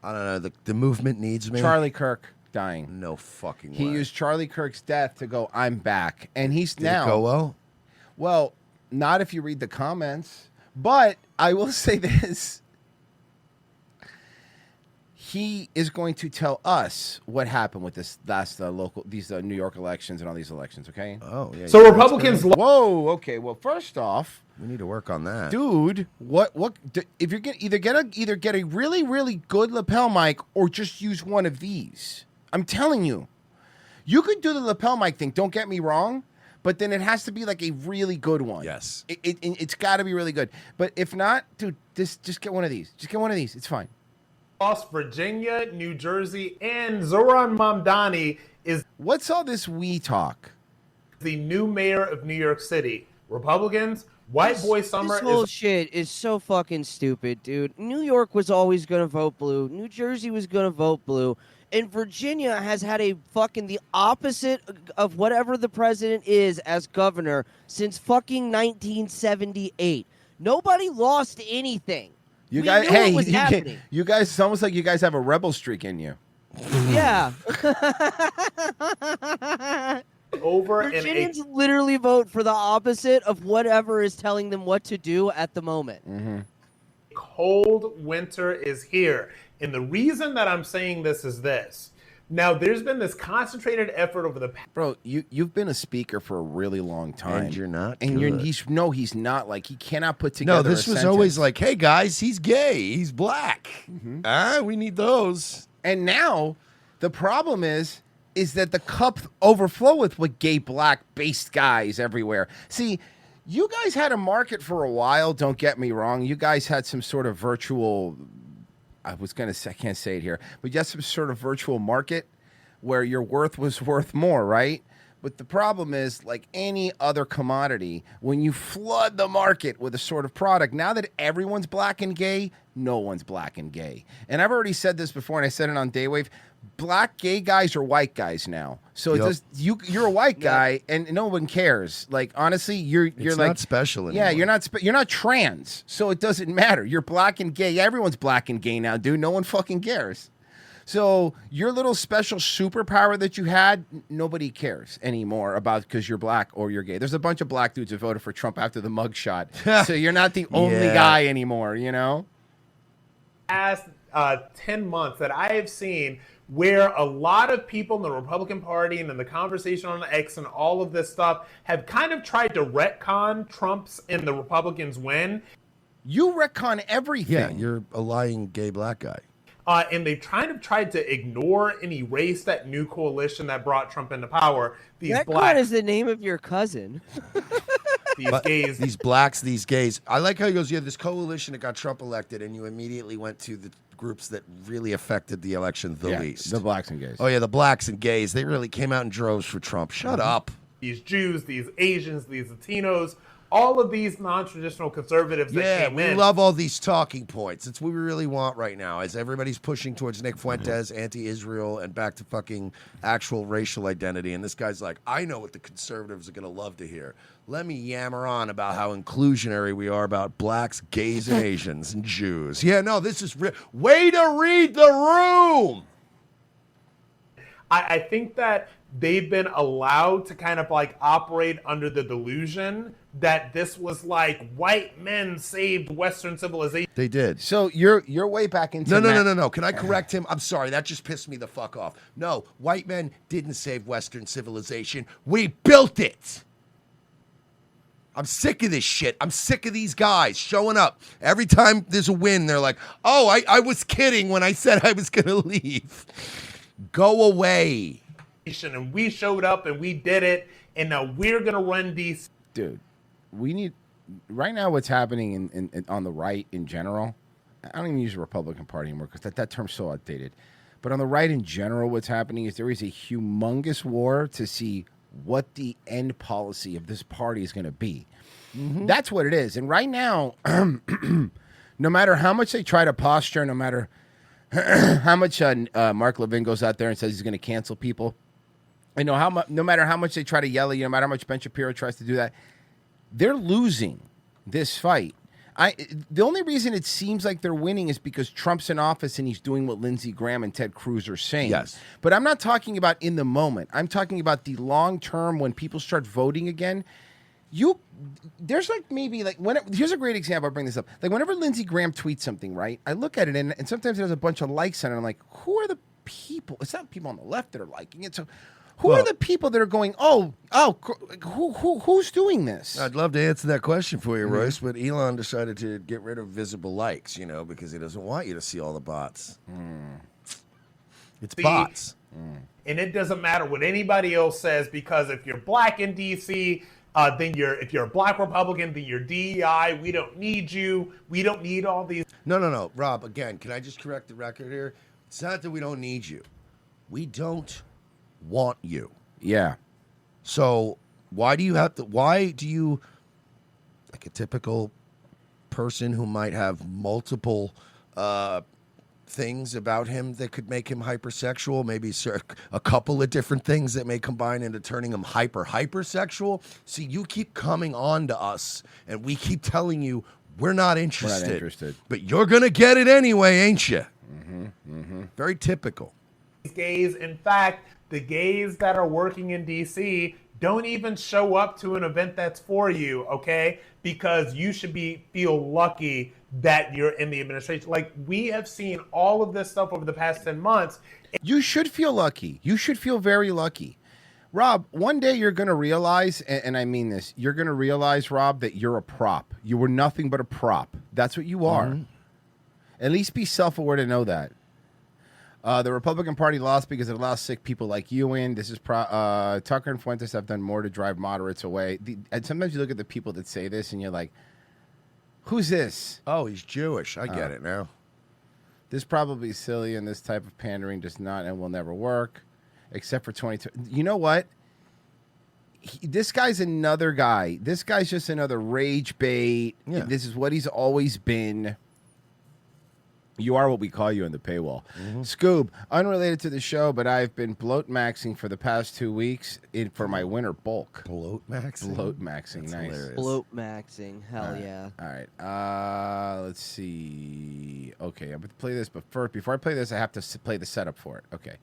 [SPEAKER 3] I don't know. The movement needs me.
[SPEAKER 4] Charlie Kirk dying.
[SPEAKER 3] No fucking way.
[SPEAKER 4] He used Charlie Kirk's death to go, I'm back. And he's
[SPEAKER 3] Did
[SPEAKER 4] now.
[SPEAKER 3] it go well?
[SPEAKER 4] Well, not if you read the comments. But I will say this. He is going to tell us what happened with this last these New York elections and all these elections, okay?
[SPEAKER 3] Oh, yeah.
[SPEAKER 13] So Republicans.
[SPEAKER 4] Whoa, okay. Well, first off,
[SPEAKER 3] we need to work on that,
[SPEAKER 4] dude. What? If you're gonna either get a really, really good lapel mic or just use one of these. I'm telling you, you could do the lapel mic thing. Don't get me wrong, but then it has to be like a really good one.
[SPEAKER 3] Yes,
[SPEAKER 4] it's got to be really good. But if not, dude, just get one of these. Just get one of these. It's fine.
[SPEAKER 13] Lost Virginia, New Jersey, and Zohran Mamdani is
[SPEAKER 4] what's all this we talk?
[SPEAKER 13] The new mayor of New York City. Republicans, White Boy Summer
[SPEAKER 11] This whole shit is so fucking stupid, dude. New York was always gonna vote blue. New Jersey was gonna vote blue. And Virginia has had the opposite of whatever the president is as governor since fucking 1978. Nobody lost anything.
[SPEAKER 4] You
[SPEAKER 11] We
[SPEAKER 4] guys,
[SPEAKER 11] knew
[SPEAKER 4] hey,
[SPEAKER 11] it was happening.
[SPEAKER 4] you guys, it's almost like you guys have a rebel streak in you.
[SPEAKER 11] Yeah.
[SPEAKER 13] Virginians
[SPEAKER 11] literally vote for the opposite of whatever is telling them what to do at the moment.
[SPEAKER 4] Mm-hmm.
[SPEAKER 13] Cold winter is here. And the reason that I'm saying this is this. Now, there's been this concentrated effort over the past.
[SPEAKER 4] Bro, you've been a speaker for a really long time,
[SPEAKER 3] And you're not
[SPEAKER 4] And
[SPEAKER 3] good.
[SPEAKER 4] he's not. Like, he cannot put together.
[SPEAKER 3] No, this
[SPEAKER 4] a
[SPEAKER 3] was
[SPEAKER 4] sentence.
[SPEAKER 3] always like, hey guys, he's gay, he's black. We need those.
[SPEAKER 4] And now the problem is that the cup overflow with gay black based guys everywhere. See, you guys had a market for a while. Don't get me wrong. You guys had some sort of virtual. I can't say it here, but you had some sort of virtual market where your worth was worth more, right? But the problem is, like any other commodity, when you flood the market with a sort of product, now that everyone's black and gay, no one's black and gay. And I've already said this before, and I said it on Daywave. Black gay guys are white guys now. So
[SPEAKER 3] Yep.
[SPEAKER 4] it's just, you're a white guy, and no one cares. Like, honestly, you're
[SPEAKER 3] It's
[SPEAKER 4] like
[SPEAKER 3] not special
[SPEAKER 4] Yeah,
[SPEAKER 3] anymore.
[SPEAKER 4] you're not trans, so it doesn't matter. You're black and gay. Everyone's black and gay now, dude. No one fucking cares. So your little special superpower that you had, nobody cares anymore about because you're black or you're gay. There's a bunch of black dudes who voted for Trump after the mugshot, so you're not the only
[SPEAKER 3] Yeah.
[SPEAKER 4] guy anymore. You know.
[SPEAKER 13] Past 10 months that I have seen where a lot of people in the Republican Party and in the conversation on X and all of this stuff have kind of tried to retcon Trump's and the Republicans' win.
[SPEAKER 4] You retcon everything.
[SPEAKER 3] Yeah, you're a lying gay black guy.
[SPEAKER 13] And they've kind of tried to ignore and erase that new coalition that brought Trump into power. These
[SPEAKER 11] That
[SPEAKER 13] black,
[SPEAKER 11] is the name of your cousin.
[SPEAKER 13] these
[SPEAKER 3] But
[SPEAKER 13] gays.
[SPEAKER 3] these blacks, these gays. I like how he goes, yeah, this coalition that got Trump elected, and you immediately went to the groups that really affected the election the
[SPEAKER 4] Yeah,
[SPEAKER 3] least.
[SPEAKER 4] the blacks and gays.
[SPEAKER 3] Oh, yeah, the blacks and gays. They really came out in droves for Trump. Shut up.
[SPEAKER 13] These Jews, these Asians, these Latinos, all of these non-traditional conservatives that
[SPEAKER 3] Yeah,
[SPEAKER 13] came
[SPEAKER 3] we
[SPEAKER 13] in.
[SPEAKER 3] love all these talking points. It's what we really want right now, as everybody's pushing towards Nick Fuentes, anti-Israel, and back to fucking actual racial identity. And this guy's like, I know what the conservatives are going to love to hear. Let me yammer on about how inclusionary we are about blacks, gays, and Asians, and Jews. Yeah, no, this is... Way to read the room!
[SPEAKER 13] I think that they've been allowed to kind of like operate under the delusion that this was like white men saved Western civilization.
[SPEAKER 3] They did.
[SPEAKER 4] So you're way back into
[SPEAKER 3] No. Can I correct him? I'm sorry. That just pissed me the fuck off. No, white men didn't save Western civilization. We built it. I'm sick of this shit. I'm sick of these guys showing up. Every time there's a win, they're like, oh, I was kidding when I said I was going to leave. Go away.
[SPEAKER 13] And we showed up and we did it, and now we're gonna run these.
[SPEAKER 4] Dude, we need right now. What's happening in on the right in general? I don't even use the Republican Party anymore because that term's so outdated. But on the right in general, what's happening is there is a humongous war to see what the end policy of this party is going to be. That's what it is. And right now, no matter how much they try to posture, no matter how much Mark Levin goes out there and says he's going to cancel people, no matter how much they try to yell at you, no matter how much Ben Shapiro tries to do that, they're losing this fight. The only reason it seems like they're winning is because Trump's in office and he's doing what Lindsey Graham and Ted Cruz are saying.
[SPEAKER 3] Yes.
[SPEAKER 4] But I'm not talking about in the moment. I'm talking about the long term when people start voting again. There's like maybe like here's a great example. I'll bring this up. Like whenever Lindsey Graham tweets something, right? I look at it and sometimes there's a bunch of likes on it. I'm like, who are the people? It's not people on the left that are liking it. So who are the people that are going, who's doing this?
[SPEAKER 3] I'd love to answer that question for you, Royce, but Elon decided to get rid of visible likes, because he doesn't want you to see all the bots. It's bots.
[SPEAKER 13] And it doesn't matter what anybody else says, because if you're black in DC, then if you're a black Republican, then you're DEI. We don't need you. We don't need all these.
[SPEAKER 3] No. Rob, again, can I just correct the record here? It's not that we don't need you. We don't want you.
[SPEAKER 4] Yeah.
[SPEAKER 3] So why do you, like a typical person who might have multiple things about him that could make him hypersexual, maybe a couple of different things that may combine into turning him hypersexual. See, you keep coming on to us and we keep telling you we're not interested. But you're going to get it anyway, ain't you? Very typical.
[SPEAKER 13] Gays, in fact, the gays that are working in DC don't even show up to an event that's for you, okay? Because you should feel lucky that you're in the administration. Like, we have seen all of this stuff over the past 10 months,
[SPEAKER 4] You should feel lucky. You should feel very lucky. Rob, one day you're going to realize, and I mean this, you're going to realize, Rob, that you're a prop. You were nothing but a prop. That's what you are.
[SPEAKER 3] Mm-hmm.
[SPEAKER 4] At least be self-aware to know that. The Republican Party lost because it allows sick people like you in. This is Tucker and Fuentes have done more to drive moderates away. And sometimes you look at the people that say this and you're like, who's this?
[SPEAKER 3] Oh, he's Jewish. I get it now.
[SPEAKER 4] This probably is silly, and this type of pandering does not and will never work, except for 22. You know what? This guy's another guy. This guy's just another rage bait.
[SPEAKER 3] Yeah.
[SPEAKER 4] This is what he's always been. You are what we call you in the paywall. Scoob, unrelated to the show, but I've been bloat maxing for the past 2 weeks for my winter bulk.
[SPEAKER 3] Bloat maxing?
[SPEAKER 4] Bloat maxing,
[SPEAKER 3] That's
[SPEAKER 4] nice.
[SPEAKER 3] hilarious.
[SPEAKER 11] Bloat maxing, hell yeah.
[SPEAKER 4] All right. Let's see. Okay, I'm going to play this, but first, before I play this, I have to play the setup for it. Okay.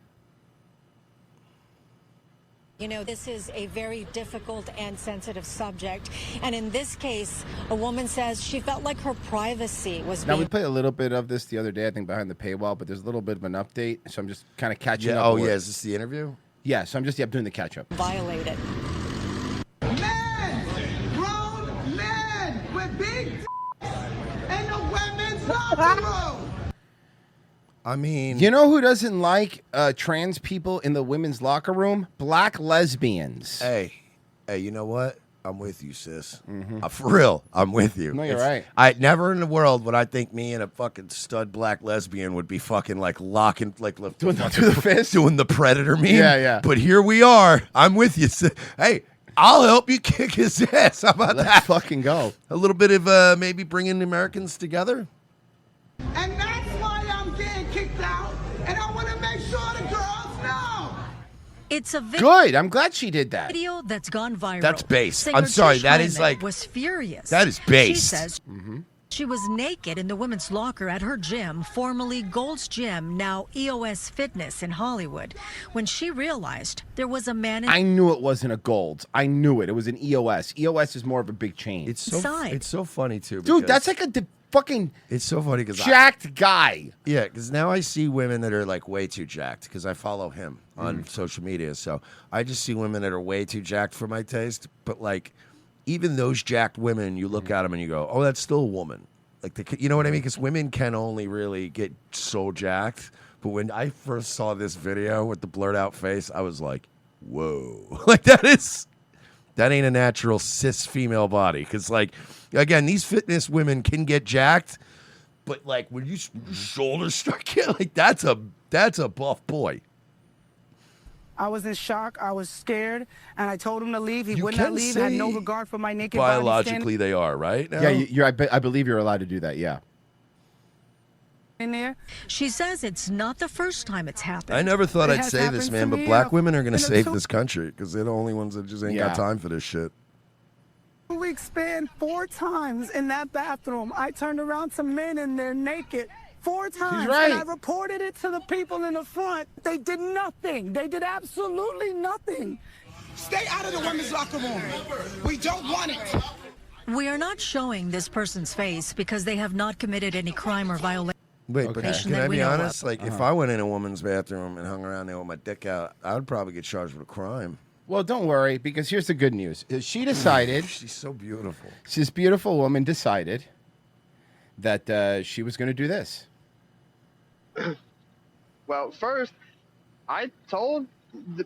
[SPEAKER 14] You know, this is a very difficult and sensitive subject. And in this case, a woman says she felt like her privacy was
[SPEAKER 4] Now, we
[SPEAKER 14] being
[SPEAKER 4] played a little bit of this the other day, I think, behind the paywall, but there's a little bit of an update, so I'm just kind of catching up.
[SPEAKER 3] Oh,
[SPEAKER 4] with-
[SPEAKER 3] yeah. Is this the interview?
[SPEAKER 4] Yeah, so I'm just doing the catch-up.
[SPEAKER 14] violated.
[SPEAKER 15] Grown men with big in the women's locker room.
[SPEAKER 3] I mean,
[SPEAKER 4] You know who doesn't like trans people in the women's locker room? Black lesbians.
[SPEAKER 3] hey, you know what? I'm with you, sis. For real, I'm with you.
[SPEAKER 4] No, you're right.
[SPEAKER 3] I never in the world would I think me and a fucking stud black lesbian would be fucking like locking, like
[SPEAKER 4] Doing the fist?
[SPEAKER 3] doing the predator meme.
[SPEAKER 4] Yeah, yeah.
[SPEAKER 3] But here we are. I'm with you, sis. Hey, I'll help you kick his ass. How about
[SPEAKER 4] Let's
[SPEAKER 3] that?
[SPEAKER 4] fucking go.
[SPEAKER 3] A little bit of maybe bringing the Americans together.
[SPEAKER 15] And that's why I'm getting kicked out. And I want to make sure the girls know.
[SPEAKER 16] It's a
[SPEAKER 4] Good. I'm glad she did that.
[SPEAKER 16] video that's gone viral.
[SPEAKER 3] That's base.
[SPEAKER 16] Singer
[SPEAKER 3] I'm sorry,
[SPEAKER 16] Trish
[SPEAKER 3] that is
[SPEAKER 16] Hyman
[SPEAKER 3] like-
[SPEAKER 16] was furious.
[SPEAKER 3] that is base.
[SPEAKER 16] She says she was naked in the women's locker at her gym, formerly Gold's Gym, now EOS Fitness in Hollywood, when she realized there was a man
[SPEAKER 4] I knew it wasn't a Gold's. I knew it. It was an EOS. EOS is more of a big chain.
[SPEAKER 3] It's so funny too,
[SPEAKER 4] Dude,
[SPEAKER 3] because
[SPEAKER 4] that's like a fucking
[SPEAKER 3] it's so funny because
[SPEAKER 4] jacked guy.
[SPEAKER 3] Yeah, because now I see women that are like way too jacked because I follow him on social media. So I just see women that are way too jacked for my taste. But like, even those jacked women, you look at them and you go, "Oh, that's still a woman." Like, you know what I mean? Because women can only really get so jacked. But when I first saw this video with the blurred out face, I was like, "Whoa!" Like that ain't a natural cis female body. Because like, again, these fitness women can get jacked. But like when you shoulders start getting like that's a buff boy.
[SPEAKER 17] I was in shock. I was scared, and I told him to leave. He
[SPEAKER 3] You
[SPEAKER 17] would not
[SPEAKER 3] can
[SPEAKER 17] leave. Had no
[SPEAKER 3] say
[SPEAKER 17] regard for my naked body.
[SPEAKER 3] Biologically, they are right now.
[SPEAKER 4] Yeah, I believe you're allowed to do that. Yeah.
[SPEAKER 17] in there.
[SPEAKER 16] She says it's not the first time it's happened.
[SPEAKER 3] I never thought
[SPEAKER 17] It
[SPEAKER 3] I'd
[SPEAKER 17] has
[SPEAKER 3] say this,
[SPEAKER 17] happened
[SPEAKER 3] man,
[SPEAKER 17] to
[SPEAKER 3] but
[SPEAKER 17] me,
[SPEAKER 3] black women are going to
[SPEAKER 17] in a
[SPEAKER 3] save
[SPEAKER 17] two-
[SPEAKER 3] this country because they're the only ones that just ain't
[SPEAKER 4] Yeah.
[SPEAKER 3] got time for this shit.
[SPEAKER 17] 2 week span, 4 times in that bathroom. I turned around to men and they're naked. 4 times.
[SPEAKER 4] right.
[SPEAKER 17] And I reported it to the people in the front. They did nothing. They did absolutely nothing.
[SPEAKER 15] Stay out of the women's locker room. We don't want it.
[SPEAKER 16] We are not showing this person's face because they have not committed any crime or violation.
[SPEAKER 3] Wait, but
[SPEAKER 16] Okay.
[SPEAKER 3] can
[SPEAKER 16] that
[SPEAKER 3] I
[SPEAKER 16] we
[SPEAKER 3] be
[SPEAKER 16] know of.
[SPEAKER 3] honest? Like, if I went in a woman's bathroom and hung around there with my dick out, I would probably get charged with a crime.
[SPEAKER 4] Well, don't worry, because here's the good news. She decided.
[SPEAKER 3] She's so beautiful.
[SPEAKER 4] This beautiful woman decided that she was going to do this.
[SPEAKER 18] Well, first, I told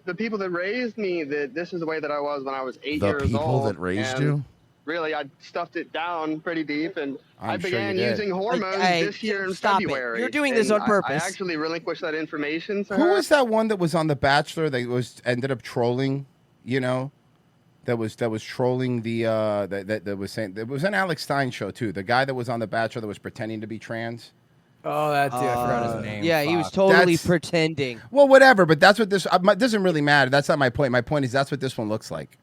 [SPEAKER 18] the people that raised me that this is the way that I was when I was 8
[SPEAKER 3] The
[SPEAKER 18] years
[SPEAKER 3] people
[SPEAKER 18] old.
[SPEAKER 3] that raised
[SPEAKER 18] and
[SPEAKER 3] you?
[SPEAKER 18] Really, I stuffed it down pretty deep, and I
[SPEAKER 4] I'm sure
[SPEAKER 18] began
[SPEAKER 4] you did.
[SPEAKER 18] using hormones
[SPEAKER 11] Hey,
[SPEAKER 18] this year in
[SPEAKER 11] stop it.
[SPEAKER 18] February.
[SPEAKER 11] You're doing this
[SPEAKER 18] and
[SPEAKER 11] on purpose.
[SPEAKER 18] I actually relinquished that information to
[SPEAKER 4] Who
[SPEAKER 18] her.
[SPEAKER 4] was that one that was on The Bachelor that ended up trolling? You know, that was trolling the that was saying it was an Alex Stein show too. The guy that was on The Bachelor that was pretending to be trans.
[SPEAKER 8] Oh, that dude. I forgot his name.
[SPEAKER 11] Yeah, he was
[SPEAKER 8] Fuck.
[SPEAKER 11] totally
[SPEAKER 4] That's-
[SPEAKER 11] pretending.
[SPEAKER 4] Well, whatever, but that's what this doesn't really matter. That's not my point. My point is that's what this one looks like.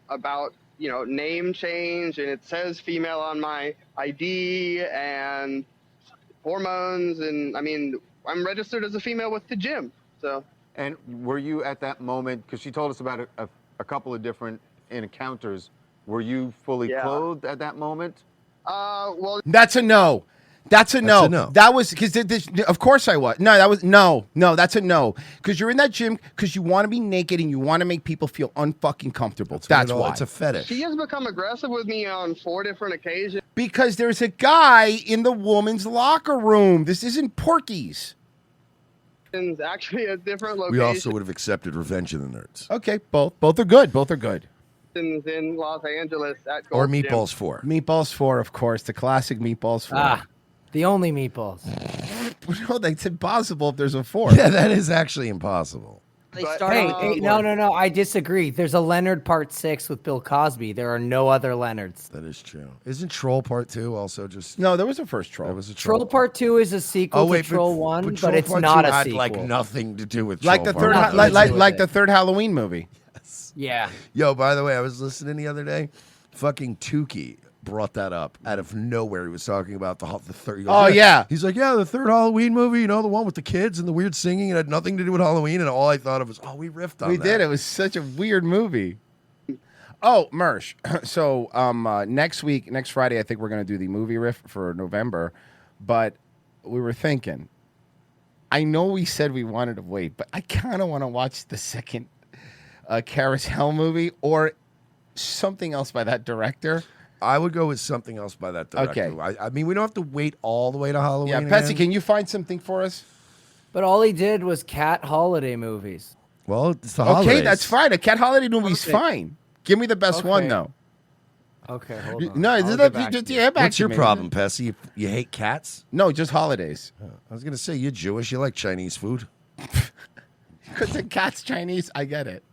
[SPEAKER 18] About name change, and it says female on my ID and hormones, and I mean I'm registered as a female with the gym. So
[SPEAKER 19] And were you at that moment, because she told us about a couple of different encounters, were you fully
[SPEAKER 18] Yeah.
[SPEAKER 19] clothed at that moment?
[SPEAKER 18] well,
[SPEAKER 4] That's a no. That's a no.
[SPEAKER 3] That's a no.
[SPEAKER 4] That was because of course I was. No, that was no. That's a no. Because you're in that gym because you want to be naked and you want to make people feel unfucking comfortable. That's why.
[SPEAKER 3] It's a fetish.
[SPEAKER 18] She has become aggressive with me on 4 different occasions.
[SPEAKER 4] Because there's a guy in the woman's locker room. This isn't Porky's.
[SPEAKER 18] Actually, at different
[SPEAKER 3] We
[SPEAKER 18] locations.
[SPEAKER 3] also would have accepted Revenge of the Nerds.
[SPEAKER 4] Okay, both are good. Both are good.
[SPEAKER 18] In Los Angeles at
[SPEAKER 3] Or
[SPEAKER 18] Gold's Gym.
[SPEAKER 3] Meatballs 4.
[SPEAKER 4] Meatballs 4, of course. The classic Meatballs 4.
[SPEAKER 8] Ah, the only meatballs.
[SPEAKER 4] No, that's impossible if there's a 4.
[SPEAKER 3] Yeah, that is actually impossible.
[SPEAKER 8] Hey, no, I disagree. There's a Leonard Part 6 with Bill Cosby. There are no other Leonards.
[SPEAKER 3] That is true. Isn't Troll Part 2 also just...
[SPEAKER 4] No, there was a first Troll.
[SPEAKER 3] There was a
[SPEAKER 8] Troll Part 2 is a sequel to Troll 1, but
[SPEAKER 3] Troll
[SPEAKER 8] it's
[SPEAKER 3] Part
[SPEAKER 8] not
[SPEAKER 3] 2
[SPEAKER 8] a
[SPEAKER 3] had,
[SPEAKER 8] sequel.
[SPEAKER 3] like nothing to do with
[SPEAKER 4] Like
[SPEAKER 3] Troll
[SPEAKER 4] the
[SPEAKER 3] Part
[SPEAKER 4] third,
[SPEAKER 3] 1.
[SPEAKER 4] like the third Halloween movie.
[SPEAKER 8] Yeah.
[SPEAKER 3] Yo, by the way, I was listening the other day. Fucking Tukey brought that up out of nowhere. He was talking about the third. He goes,
[SPEAKER 4] Oh, yeah.
[SPEAKER 3] He's like, yeah, the third Halloween movie. You know, the one with the kids and the weird singing. It had nothing to do with Halloween. And all I thought of was, we riffed on
[SPEAKER 4] We
[SPEAKER 3] that.
[SPEAKER 4] did. It was such a weird movie. Oh, Mersh. So next Friday, I think we're going to do the movie riff for November. But we were thinking, I know we said we wanted to wait, but I kind of want to watch the second Carousel movie or something else by that director.
[SPEAKER 3] I would go with something else by that director.
[SPEAKER 4] Okay.
[SPEAKER 3] I mean, we don't have to wait all the way to Halloween.
[SPEAKER 4] Yeah, Patsy,
[SPEAKER 3] again.
[SPEAKER 4] can you find something for us?
[SPEAKER 8] But all he did was cat holiday movies.
[SPEAKER 3] Well, it's the
[SPEAKER 4] Okay,
[SPEAKER 3] holidays.
[SPEAKER 4] that's fine. A Cat Holiday movie's
[SPEAKER 8] Okay.
[SPEAKER 4] fine. Give me the best one,
[SPEAKER 8] Okay.
[SPEAKER 4] though.
[SPEAKER 8] Okay, hold on.
[SPEAKER 4] No,
[SPEAKER 8] I'll
[SPEAKER 4] is
[SPEAKER 8] get
[SPEAKER 4] that,
[SPEAKER 8] back
[SPEAKER 4] just,
[SPEAKER 8] to you.
[SPEAKER 4] yeah, back
[SPEAKER 3] What's
[SPEAKER 4] to
[SPEAKER 3] your
[SPEAKER 4] me.
[SPEAKER 3] problem, Pessy? You hate cats?
[SPEAKER 4] No, just holidays.
[SPEAKER 3] I was going to say, you're Jewish. You like Chinese food.
[SPEAKER 4] Because the cat's Chinese. I get it.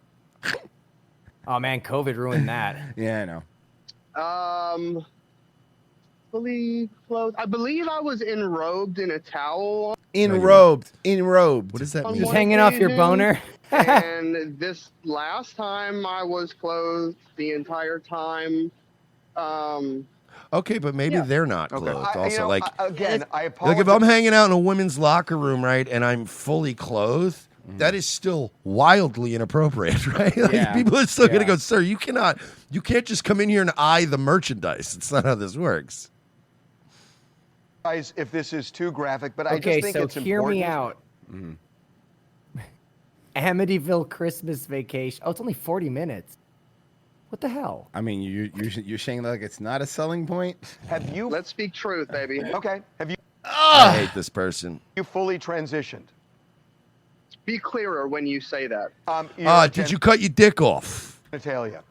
[SPEAKER 8] Oh, man, COVID ruined that.
[SPEAKER 4] Yeah, I know.
[SPEAKER 18] Fully clothed. I believe I was enrobed in a towel.
[SPEAKER 4] Enrobed.
[SPEAKER 3] What does that
[SPEAKER 18] On
[SPEAKER 3] mean?
[SPEAKER 8] Just
[SPEAKER 18] one
[SPEAKER 8] hanging off your
[SPEAKER 18] occasion,
[SPEAKER 8] boner?
[SPEAKER 18] And this last time I was clothed the entire time.
[SPEAKER 3] Okay, but maybe they're not clothed. Also, like,
[SPEAKER 19] again, I
[SPEAKER 3] like
[SPEAKER 19] apologize.
[SPEAKER 3] if I'm hanging out in a women's locker room, right, and I'm fully clothed, that is still wildly inappropriate, right? Like,
[SPEAKER 4] Yeah.
[SPEAKER 3] people are still going to
[SPEAKER 4] Yeah.
[SPEAKER 3] go, sir, you can't just come in here and eye the merchandise. It's not how this works.
[SPEAKER 19] If this is too graphic, but I
[SPEAKER 8] Okay,
[SPEAKER 19] just think
[SPEAKER 8] so
[SPEAKER 19] it's
[SPEAKER 8] hear
[SPEAKER 19] important.
[SPEAKER 8] me out. Amityville Christmas Vacation. Oh, it's only 40 minutes. What the hell?
[SPEAKER 4] I mean, you're saying like it's not a selling point?
[SPEAKER 19] Have you?
[SPEAKER 18] Let's speak truth, baby.
[SPEAKER 19] Okay. Have you
[SPEAKER 3] I hate this person.
[SPEAKER 19] fully transitioned?
[SPEAKER 18] Be clearer when you say that.
[SPEAKER 3] Did you cut your dick off?
[SPEAKER 19] Natalia.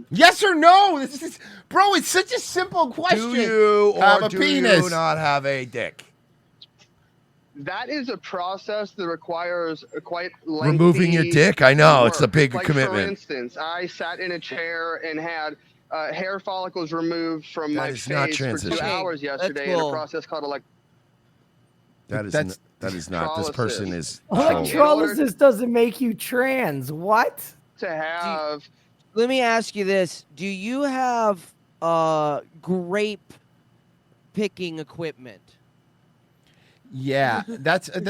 [SPEAKER 4] Yes or no? Bro, it's such a simple question.
[SPEAKER 3] Do you
[SPEAKER 4] Have
[SPEAKER 3] or
[SPEAKER 4] a
[SPEAKER 3] do
[SPEAKER 4] penis?
[SPEAKER 3] you not have a dick?
[SPEAKER 18] That is a process that requires a quite lengthy
[SPEAKER 3] Removing your dick? I know, it's a
[SPEAKER 18] work.
[SPEAKER 3] big
[SPEAKER 18] Like,
[SPEAKER 3] commitment.
[SPEAKER 18] For instance, I sat in a chair and had hair follicles removed from
[SPEAKER 3] That
[SPEAKER 18] my
[SPEAKER 3] is not
[SPEAKER 18] face for 2
[SPEAKER 3] transition.
[SPEAKER 18] hours yesterday in a process called
[SPEAKER 3] That is
[SPEAKER 4] That's-
[SPEAKER 3] that is not. This person is.
[SPEAKER 8] Electrolysis doesn't make you trans. What?
[SPEAKER 18] to have.
[SPEAKER 11] Let me ask you this: do you have grape picking equipment?
[SPEAKER 4] Yeah, that's I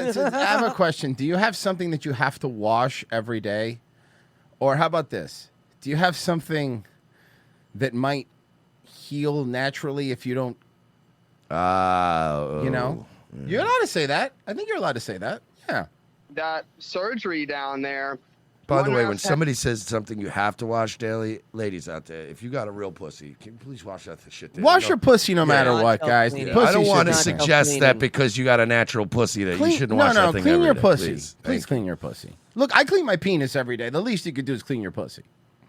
[SPEAKER 4] have a question. Do you have something that you have to wash every day? Or how about this? Do you have something that might heal naturally if you don't, you know? You're allowed to say that. I think you're allowed to say that. Yeah.
[SPEAKER 18] That surgery down there.
[SPEAKER 3] By the
[SPEAKER 18] one
[SPEAKER 3] way,
[SPEAKER 18] has
[SPEAKER 3] when
[SPEAKER 18] to-
[SPEAKER 3] somebody says something you have to wash daily, ladies out there, if you got a real pussy, can you please wash that shit daily?
[SPEAKER 4] Wash your pussy no matter what, guys.
[SPEAKER 3] Yeah,
[SPEAKER 4] Pussy
[SPEAKER 3] I don't want to
[SPEAKER 4] should be
[SPEAKER 3] suggest
[SPEAKER 4] clean.
[SPEAKER 3] that because you got a natural pussy that you shouldn't wash
[SPEAKER 4] no,
[SPEAKER 3] that thing
[SPEAKER 4] clean
[SPEAKER 3] every
[SPEAKER 4] your
[SPEAKER 3] day,
[SPEAKER 4] pussy.
[SPEAKER 3] please.
[SPEAKER 4] Please clean your pussy. Look, I clean my penis every day. The least you could do is clean your pussy.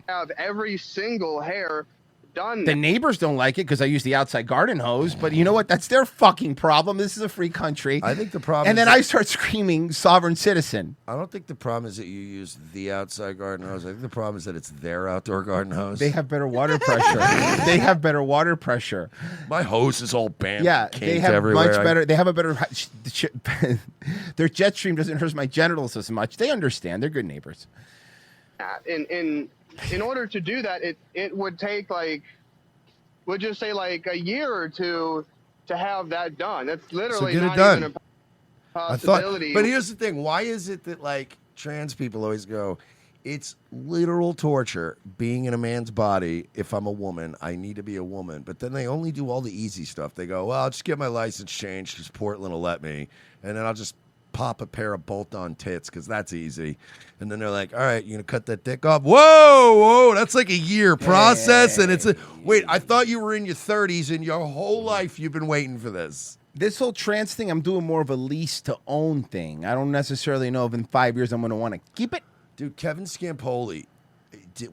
[SPEAKER 18] Have every single hair done.
[SPEAKER 4] The neighbors don't like it because I use the outside garden hose, but you know what? That's their fucking problem. This is a free country.
[SPEAKER 3] I think the problem
[SPEAKER 4] And
[SPEAKER 3] is
[SPEAKER 4] then
[SPEAKER 3] that-
[SPEAKER 4] I start screaming sovereign citizen.
[SPEAKER 3] I don't think the problem is that you use the outside garden hose. I think the problem is that it's their outdoor garden hose.
[SPEAKER 4] They have better water pressure. They have better water pressure.
[SPEAKER 3] My hose is all bam.
[SPEAKER 4] Yeah,
[SPEAKER 3] kinked
[SPEAKER 4] they have
[SPEAKER 3] everywhere.
[SPEAKER 4] much better. They have a better. Their jet stream doesn't hurt my genitals as much. They understand. They're good neighbors.
[SPEAKER 18] In order to do that, it would take we'll just say a year or two to have that done. That's literally
[SPEAKER 3] get it
[SPEAKER 18] not
[SPEAKER 3] done.
[SPEAKER 18] even a
[SPEAKER 3] I thought,
[SPEAKER 18] possibility.
[SPEAKER 3] but here's the thing: why is it that trans people always go, It's literal torture being in a man's body. If I'm a woman, I need to be a woman. But then they only do all the easy stuff. They go, well, I'll just get my license changed because Portland will let me. And then I'll just pop a pair of bolt-on tits because that's easy. And then they're like, all right, you're going to cut that dick off? Whoa, that's like a year process. And it's wait, I thought you were in your 30s and your whole life you've been waiting for this.
[SPEAKER 4] This whole trans thing, I'm doing more of a lease to own thing. I don't necessarily know if in 5 years I'm going to want to keep it.
[SPEAKER 3] Dude, Kevin Scampoli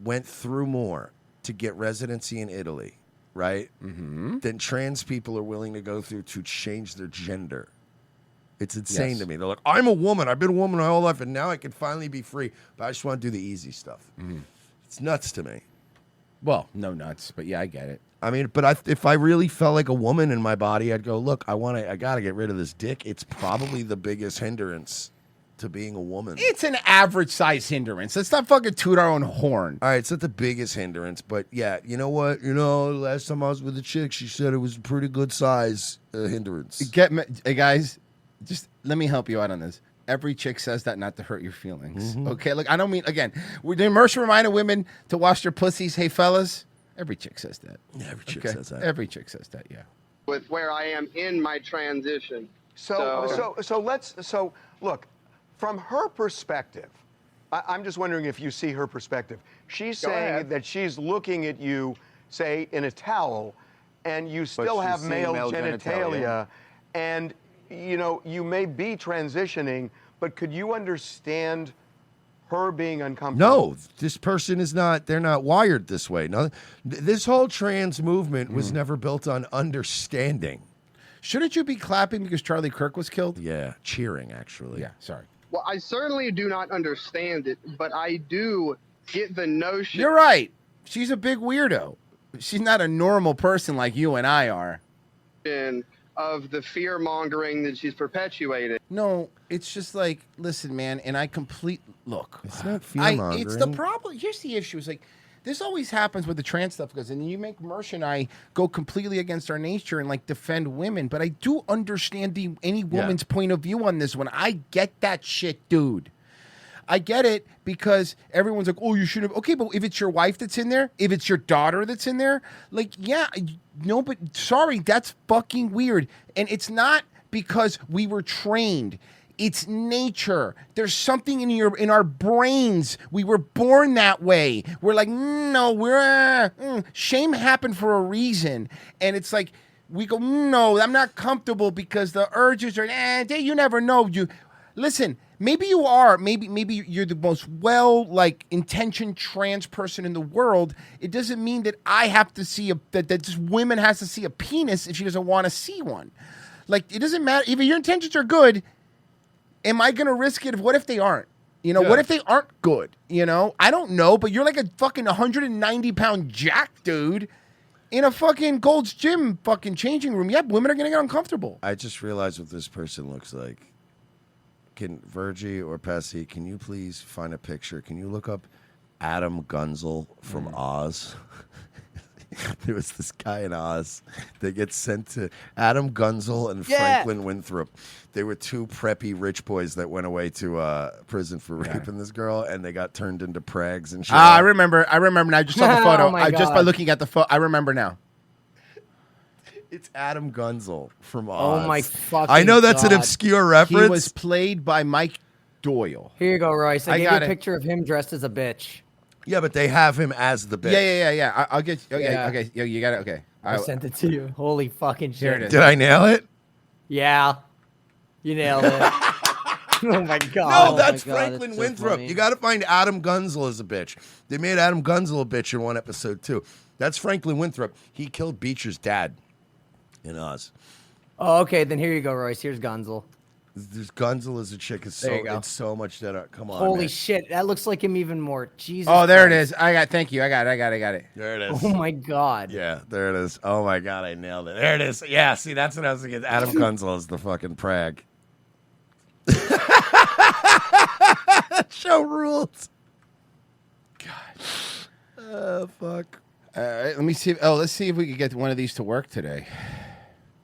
[SPEAKER 3] went through more to get residency in Italy, right? Mm-hmm. Than trans people are willing to go through to change their gender. It's insane to me. They're like, I'm a woman. I've been a woman my whole life, and now I can finally be free. But I just want to do the easy stuff.
[SPEAKER 4] Mm-hmm.
[SPEAKER 3] It's nuts to me.
[SPEAKER 4] Well, no nuts, but yeah, I get it.
[SPEAKER 3] I mean, but if I really felt like a woman in my body, I'd go, look, I got to get rid of this dick. It's probably the biggest hindrance to being a woman.
[SPEAKER 4] It's an average size hindrance. Let's not fucking toot our own horn.
[SPEAKER 3] All right, it's not the biggest hindrance, but yeah, you know what? Last time I was with a chick, she said it was a pretty good size hindrance.
[SPEAKER 4] Hey guys, just let me help you out on this. Every chick says that not to hurt your feelings.
[SPEAKER 3] Mm-hmm.
[SPEAKER 4] Okay, look, I don't mean, again, the immersion reminded women to wash their pussies. Hey, fellas, every chick says that.
[SPEAKER 3] Yeah, every chick says that.
[SPEAKER 4] Every chick says that, yeah.
[SPEAKER 18] With where I am in my transition.
[SPEAKER 19] So look, from her perspective, I'm just wondering if you see her perspective. She's
[SPEAKER 18] Go
[SPEAKER 19] saying
[SPEAKER 18] ahead.
[SPEAKER 19] that she's looking at you, say, in a towel, and you still
[SPEAKER 5] she's
[SPEAKER 19] have
[SPEAKER 5] seeing
[SPEAKER 19] male
[SPEAKER 5] male
[SPEAKER 19] genitalia, and you may be transitioning, but could you understand her being uncomfortable?
[SPEAKER 3] No, this person is not, they're not wired this way. No, this whole trans movement was never built on understanding.
[SPEAKER 4] Shouldn't you be clapping because Charlie Kirk was killed?
[SPEAKER 3] Yeah, cheering, actually.
[SPEAKER 4] Yeah, sorry.
[SPEAKER 18] Well, I certainly do not understand it, but I do get the notion.
[SPEAKER 4] You're right. She's a big weirdo. She's not a normal person like you and I are.
[SPEAKER 18] Of the fear mongering that she's perpetuating.
[SPEAKER 4] No, it's just like, listen, man, and I look.
[SPEAKER 3] It's not fear-mongering.
[SPEAKER 4] It's the problem. Here's the issue. It's like, this always happens with the trans stuff, because then you make Mersh and I go completely against our nature and like defend women. But I do understand any woman's point of view on this one. I get that shit, dude. I get it, because everyone's like, oh, you should have. Okay, but if it's your wife that's in there, if it's your daughter that's in there, like, yeah, no, but sorry, that's fucking weird. And it's not because we were trained. It's nature. There's something in our brains. We were born that way. We're like, no, shame happened for a reason. And it's like, we go, no, I'm not comfortable because the urges are, you never know. Listen, maybe you are. Maybe you're the most intentioned trans person in the world. It doesn't mean that I have to see that this woman has to see a penis if she doesn't want to see one. Like, it doesn't matter if your intentions are good. Am I going to risk it? What if they aren't? What if they aren't good? I don't know, but you're like a fucking 190-pound jack dude in a fucking Gold's Gym fucking changing room. Yeah, women are going to get uncomfortable.
[SPEAKER 3] I just realized what this person looks like. Can Virgie or Pessy, can you please find a picture? Can you look up Adam Gunzel from Oz? There was this guy in Oz that gets sent to Adam Gunzel and Franklin Winthrop. They were two preppy rich boys that went away to prison for raping this girl, and they got turned into prags and shit.
[SPEAKER 4] I remember now. I just saw the photo. Just by
[SPEAKER 8] God.
[SPEAKER 4] looking at the photo, I remember now.
[SPEAKER 3] It's Adam Gunzel from Oz.
[SPEAKER 8] Oh my fucking
[SPEAKER 3] I know that's an
[SPEAKER 8] God.
[SPEAKER 3] obscure reference.
[SPEAKER 4] He was played by Mike Doyle.
[SPEAKER 8] Here you go, Royce. I gave you
[SPEAKER 4] got
[SPEAKER 8] a
[SPEAKER 4] it.
[SPEAKER 8] picture of him dressed as a bitch.
[SPEAKER 3] Yeah, but they have him as the bitch.
[SPEAKER 4] Yeah. I'll get. Okay. Yeah, you got it. Okay.
[SPEAKER 8] I sent it to you. Holy fucking shit.
[SPEAKER 4] Here it is.
[SPEAKER 3] Did I nail it?
[SPEAKER 8] Yeah. You nailed it. Oh my God.
[SPEAKER 3] No,
[SPEAKER 8] Oh
[SPEAKER 3] that's
[SPEAKER 8] my God,
[SPEAKER 3] Franklin
[SPEAKER 8] that's so
[SPEAKER 3] Winthrop.
[SPEAKER 8] funny.
[SPEAKER 3] You got to find Adam Gunzel as a bitch. They made Adam Gunzel a bitch in one episode, too. That's Franklin Winthrop. He killed Beecher's dad in Oz.
[SPEAKER 8] Oh, okay. Then here you go, Royce. Here's Gunzel.
[SPEAKER 3] This Gunzel is a chick. It's
[SPEAKER 8] There you go.
[SPEAKER 3] it's so much better. Come on,
[SPEAKER 8] Holy
[SPEAKER 3] man.
[SPEAKER 8] shit. That looks like him even more. Jesus
[SPEAKER 4] Oh, there it
[SPEAKER 8] Christ.
[SPEAKER 4] is. Thank you. I got it.
[SPEAKER 3] There it is.
[SPEAKER 8] Oh my God.
[SPEAKER 3] Yeah, there it is. Oh my God, I nailed it. There it is. Yeah, see, that's what I was thinking. Adam Gunzel is the fucking prag. Show rules. God. Fuck.
[SPEAKER 4] Let me see. Let's see if we can get one of these to work today.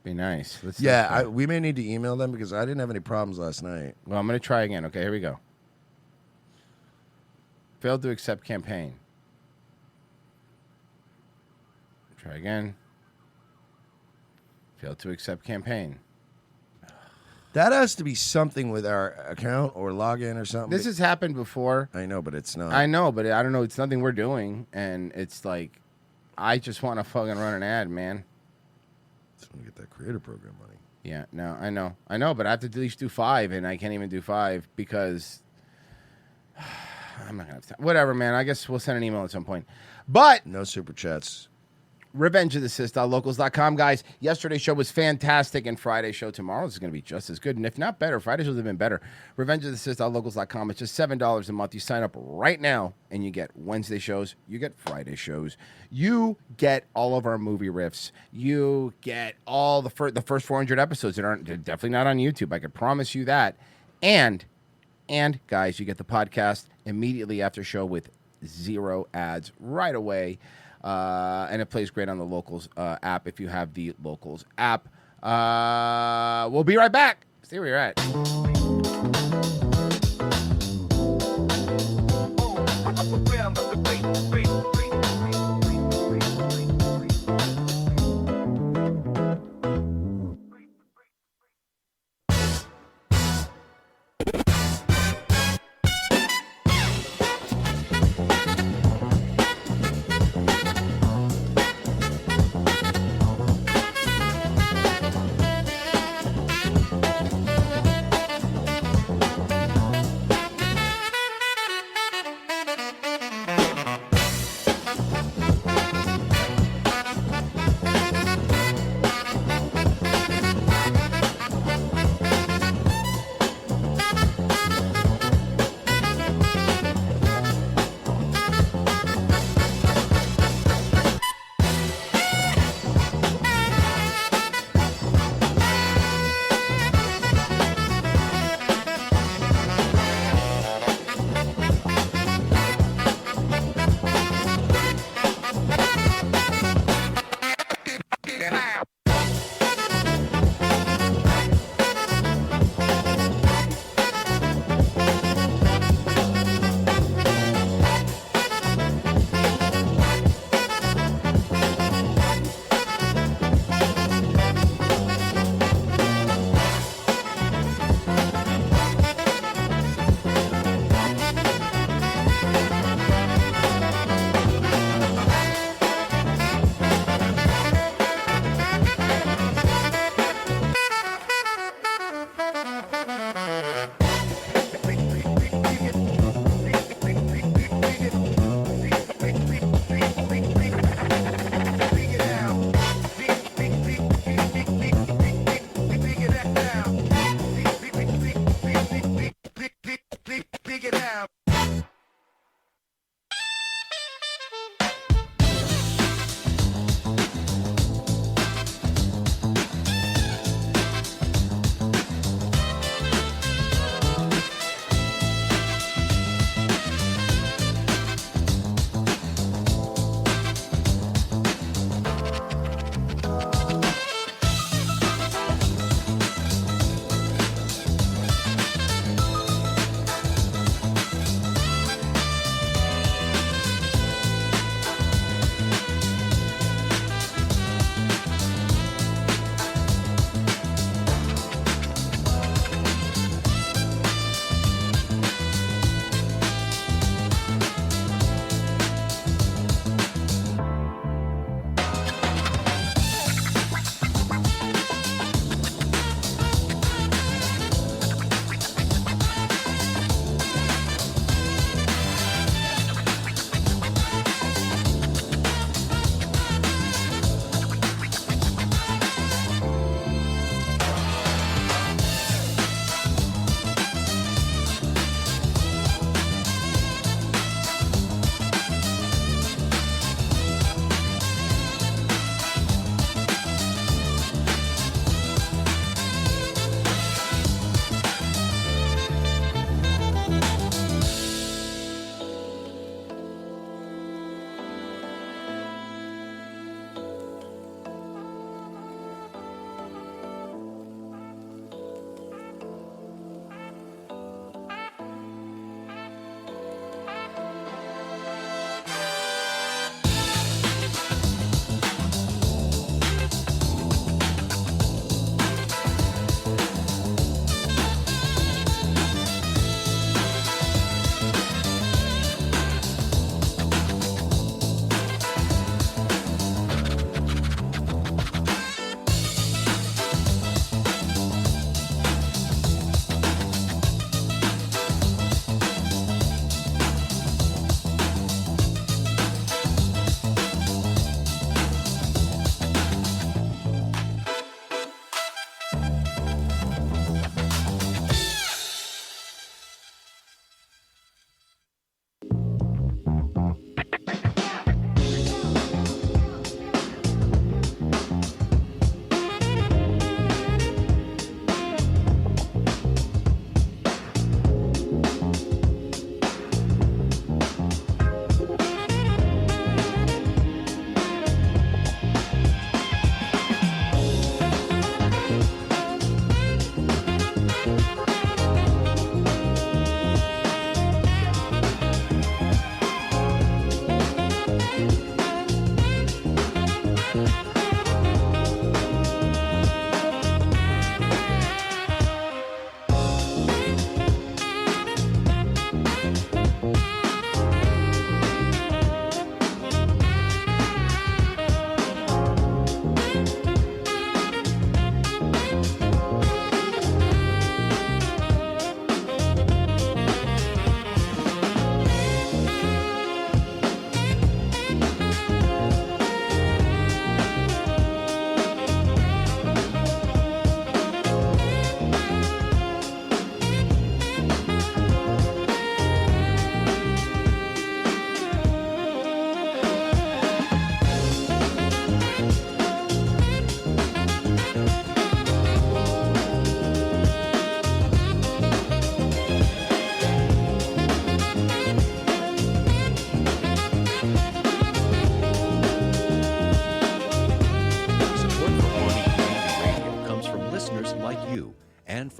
[SPEAKER 4] Be nice. Let's see.
[SPEAKER 3] Yeah, we may need to email them because I didn't have any problems last night.
[SPEAKER 4] Well, I'm gonna try again. Okay, here we go. Failed to accept campaign. Try again. Failed to accept campaign.
[SPEAKER 3] That has to be something with our account or login or something.
[SPEAKER 4] This has happened before.
[SPEAKER 3] I know, but it's not.
[SPEAKER 4] I know, but I don't know. It's nothing we're doing, and it's like, I just want to fucking run an ad, man.
[SPEAKER 3] Just want to get that creator program money.
[SPEAKER 4] Yeah, no, I know, but I have to at least do 5, and I can't even do 5 because I'm not gonna have time. Whatever, man. I guess we'll send an email at some point. But
[SPEAKER 3] no super chats.
[SPEAKER 4] RevengeOfTheSith.locals.com, guys. Yesterday's show was fantastic, and Friday's show tomorrow is going to be just as good, and if not better. Friday's shows have been better. RevengeOfTheSith.locals.com. It's just $7 a month. You sign up right now, and you get Wednesday shows. You get Friday shows. You get all of our movie riffs. You get all the first 400 episodes that aren't definitely not on YouTube. I can promise you that. And guys, you get the podcast immediately after show with 0 ads right away. And it plays great on the Locals app if you have the Locals app. We'll be right back. Stay where you're at.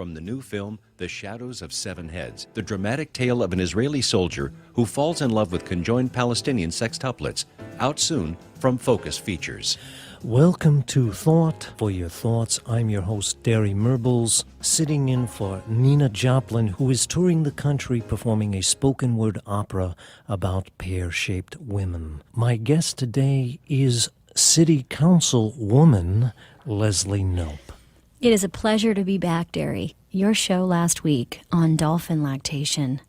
[SPEAKER 20] from the new film, The Shadows of Seven Heads, the dramatic tale of an Israeli soldier who falls in love with conjoined Palestinian sextuplets. Out soon from Focus Features.
[SPEAKER 21] Welcome to Thought. For your thoughts, I'm your host, Derry Merbles, sitting in for Nina Joplin, who is touring the country performing a spoken word opera about pear-shaped women. My guest today is City Council woman Leslie Knope.
[SPEAKER 22] It is a pleasure to be back, Derry. Your show last week on dolphin lactation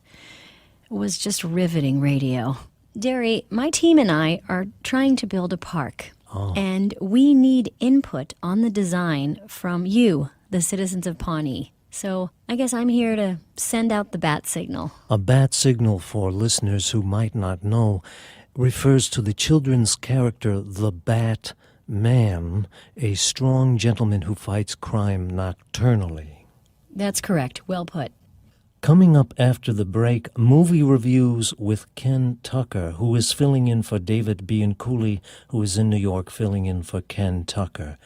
[SPEAKER 22] was just riveting radio. Derry, my team and I are trying to build a park. And we need input on the design from you, the citizens of Pawnee. So I guess I'm here to send out the bat signal.
[SPEAKER 21] A bat signal, for listeners who might not know, refers to the children's character, the Bat Man, a strong gentleman who fights crime nocturnally.
[SPEAKER 22] That's correct. Well put.
[SPEAKER 21] Coming up after the break, movie reviews with Ken Tucker, who is filling in for David Bianculli, who is in New York filling in for Ken Tucker.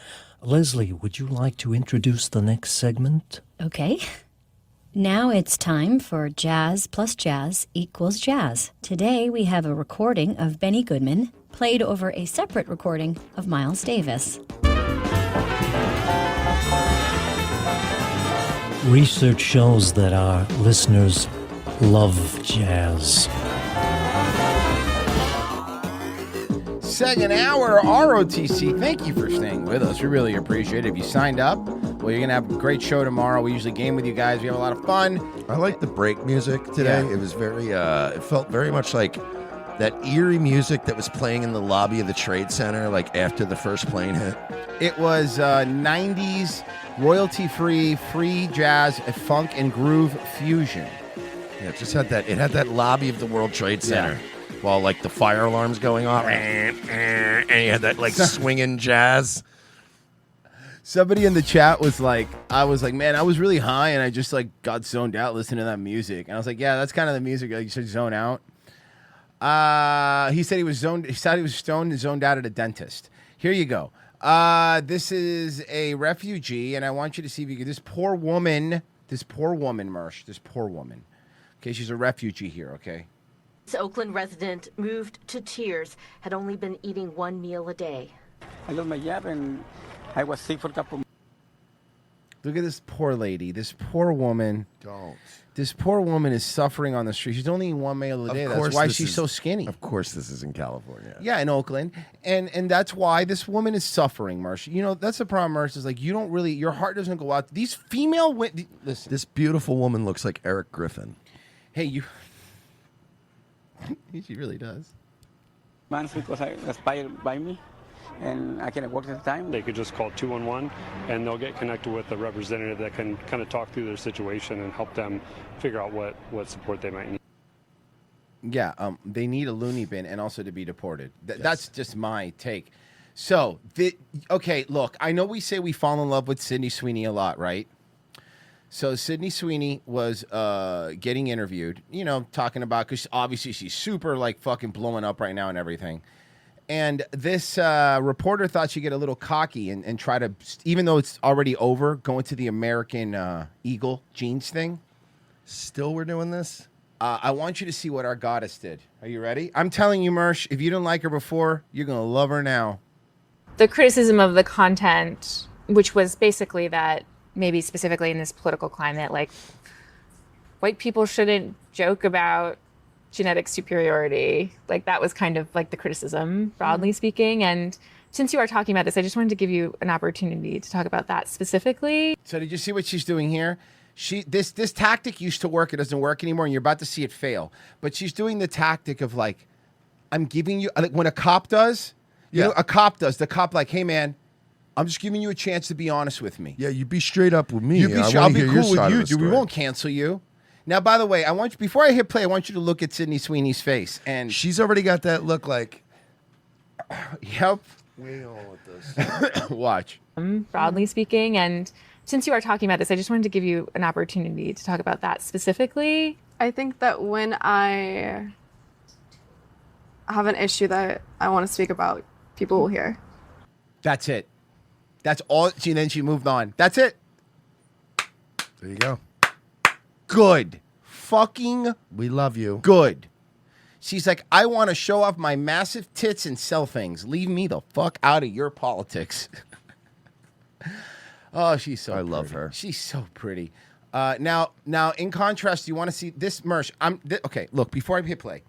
[SPEAKER 21] Leslie, would you like to introduce the next segment?
[SPEAKER 22] Okay. Now it's time for Jazz plus Jazz equals Jazz. Today we have a recording of Benny Goodman played over a separate recording of Miles Davis.
[SPEAKER 21] Research shows that our listeners love jazz.
[SPEAKER 4] Second hour, ROTC. Thank you for staying with us. We really appreciate it. If you signed up, well, you're going to have a great show tomorrow. We usually game with you guys. We have a lot of fun.
[SPEAKER 3] I like the break music today.
[SPEAKER 4] Yeah.
[SPEAKER 3] It was very, it felt very much like that eerie music that was playing in the lobby of the Trade Center, like after the first plane hit.
[SPEAKER 4] It was 90s royalty-free, free jazz, funk, and groove fusion.
[SPEAKER 3] Yeah, it just had that. It had that lobby of the World Trade Center while like the fire alarm's going off, and you had that like swinging jazz.
[SPEAKER 4] Somebody in the chat was like, I was like, man, I was really high and I just like got zoned out listening to that music. And I was like, yeah, that's kind of the music like you should zone out. He said he was zoned. He said he was stoned and zoned out at a dentist. Here you go. This is a refugee, and I want you to see if you can. This poor woman, Mersh, this poor woman. Okay, she's a refugee here, okay?
[SPEAKER 23] This Oakland resident moved to tears, had only been eating one meal a day.
[SPEAKER 24] I lost my job, and I was sick for a couple months.
[SPEAKER 4] Look at this poor lady, this poor woman.
[SPEAKER 3] Don't.
[SPEAKER 4] This poor woman is suffering on the street. She's only eating one meal a day. That's why she's so skinny.
[SPEAKER 3] Of course this is in California.
[SPEAKER 4] Yeah, in Oakland. And that's why this woman is suffering, Mersh. You know, that's the problem, Mersh, is like you don't really, your heart doesn't go out. These female women, listen.
[SPEAKER 3] This beautiful woman looks like Eric Griffin.
[SPEAKER 4] Hey, you. She really does.
[SPEAKER 24] Months because I inspired by me, and I can't work at the time.
[SPEAKER 25] They could just call 211, and they'll get connected with a representative that can kind of talk through their situation and help them figure out what support they might need.
[SPEAKER 4] Yeah, they need a loony bin and also to be deported. That's just my take. So, okay, look, I know we say we fall in love with Sydney Sweeney a lot, right? So Sydney Sweeney was getting interviewed, you know, talking about, because obviously she's super, like, fucking blowing up right now and everything. And this reporter thought she'd get a little cocky and try to, even though it's already over, go into the American Eagle jeans thing.
[SPEAKER 3] Still we're doing this?
[SPEAKER 4] I want you to see what our goddess did. Are you ready? I'm telling you, Mersh, if you didn't like her before, you're going to love her now.
[SPEAKER 26] The criticism of the content, which was basically that maybe specifically in this political climate, like white people shouldn't joke about genetic superiority. Like that was kind of like the criticism, broadly speaking. And since you are talking about this, I just wanted to give you an opportunity to talk about that specifically.
[SPEAKER 4] So did you see what she's doing here? This tactic used to work. It doesn't work anymore, and you're about to see it fail. But she's doing the tactic of like, I'm giving you, like when a cop does, you know, a cop does. The cop like, hey man, I'm just giving you a chance to be honest with me.
[SPEAKER 3] Yeah, you be straight up with me.
[SPEAKER 4] I'll be cool with you, dude. We won't cancel you. Now, by the way, I want you, before I hit play, I want you to look at Sydney Sweeney's face, and
[SPEAKER 3] she's already got that look like.
[SPEAKER 4] Yep.
[SPEAKER 3] We all with this.
[SPEAKER 4] Watch.
[SPEAKER 26] Broadly speaking, and since you are talking about this, I just wanted to give you an opportunity to talk about that specifically.
[SPEAKER 27] I think that when I have an issue that I want to speak about, people will hear.
[SPEAKER 4] That's it. That's all. Then she moved on. That's it.
[SPEAKER 3] There you go.
[SPEAKER 4] Good. Fucking
[SPEAKER 3] We love you.
[SPEAKER 4] good. She's like, I want to show off my massive tits and sell things. Leave me the fuck out of your politics. Oh, she's so pretty.
[SPEAKER 3] love her.
[SPEAKER 4] She's so pretty. Now, in contrast, you want to see this Mersh? Okay, look, before I hit play,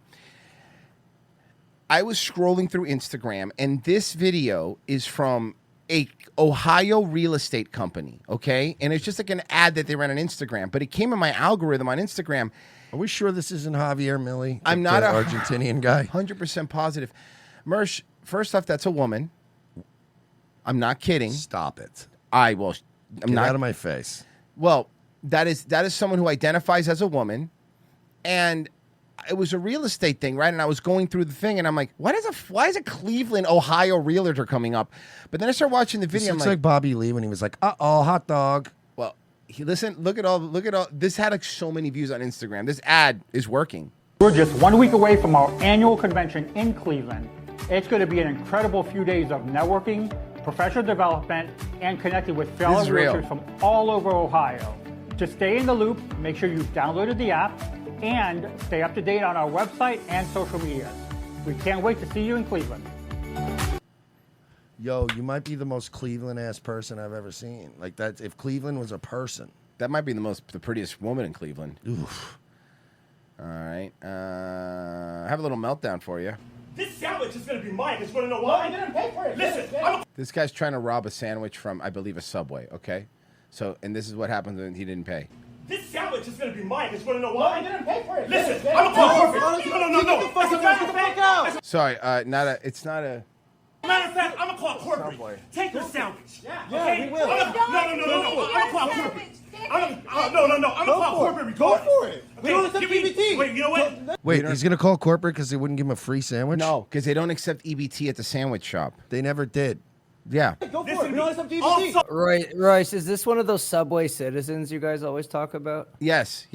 [SPEAKER 4] I was scrolling through Instagram, and this video is from a Ohio real estate company, okay? And it's just like an ad that they ran on Instagram, but it came in my algorithm on Instagram.
[SPEAKER 3] Are we sure this isn't Javier Milei?
[SPEAKER 4] I'm not
[SPEAKER 3] the
[SPEAKER 4] a
[SPEAKER 3] Argentinian guy.
[SPEAKER 4] 100% positive. Mersh, first off, that's a woman. I'm not kidding.
[SPEAKER 3] Stop it.
[SPEAKER 4] I'm
[SPEAKER 3] Get
[SPEAKER 4] not
[SPEAKER 3] out of my face.
[SPEAKER 4] Well, that is someone who identifies as a woman, and it was a real estate thing, right? And I was going through the thing, and I'm like, why is a Cleveland, Ohio realtor coming up? But then I started watching the
[SPEAKER 3] This
[SPEAKER 4] video.
[SPEAKER 3] looks
[SPEAKER 4] I'm
[SPEAKER 3] like Bobby Lee when he was like, hot dog.
[SPEAKER 4] well, look at all. This had like so many views on Instagram. This ad is working.
[SPEAKER 1] We're just 1 week away from our annual convention in Cleveland. It's going to be an incredible few days of networking, professional development, and connecting with fellow
[SPEAKER 4] This is real.
[SPEAKER 1] realtors from all over Ohio. To stay in the loop, make sure you've downloaded the app and stay up to date on our website and social media. We can't wait to see you in Cleveland.
[SPEAKER 3] Yo, you might be the most Cleveland-ass person I've ever seen. Like, that's if Cleveland was a person.
[SPEAKER 4] That might be the prettiest woman in Cleveland. Oof. All right. I have a little meltdown for you.
[SPEAKER 2] This sandwich is going to be mine. Just want to know why? I didn't pay for it. Listen,
[SPEAKER 4] This guy's trying to rob a sandwich from, I believe, a Subway, okay? So, and this is what happens when he didn't pay.
[SPEAKER 2] this sandwich is going to be mine. Just want to know why?
[SPEAKER 15] I didn't pay for it.
[SPEAKER 2] Listen, I'm a call corporate. No.
[SPEAKER 15] Get the fuck out.
[SPEAKER 4] Sorry, it's not a...
[SPEAKER 2] Matter of fact, I'm gonna call corporate.
[SPEAKER 4] Subway.
[SPEAKER 2] Take the sandwich.
[SPEAKER 15] Yeah,
[SPEAKER 2] okay?
[SPEAKER 15] we will.
[SPEAKER 2] No. I'm gonna call corporate. I'm gonna call corporate.
[SPEAKER 15] Go for it. We don't
[SPEAKER 2] Okay,
[SPEAKER 15] accept
[SPEAKER 2] give me-
[SPEAKER 15] EBT.
[SPEAKER 2] Wait, you know what?
[SPEAKER 3] Wait, he's gonna call corporate because they wouldn't give him a free sandwich?
[SPEAKER 4] No, because they don't accept EBT at the sandwich shop.
[SPEAKER 3] They never did.
[SPEAKER 4] Yeah.
[SPEAKER 15] Go for it. We don't accept EBT.
[SPEAKER 8] Royce, is this one of those Subway citizens you guys always talk about?
[SPEAKER 4] Yes.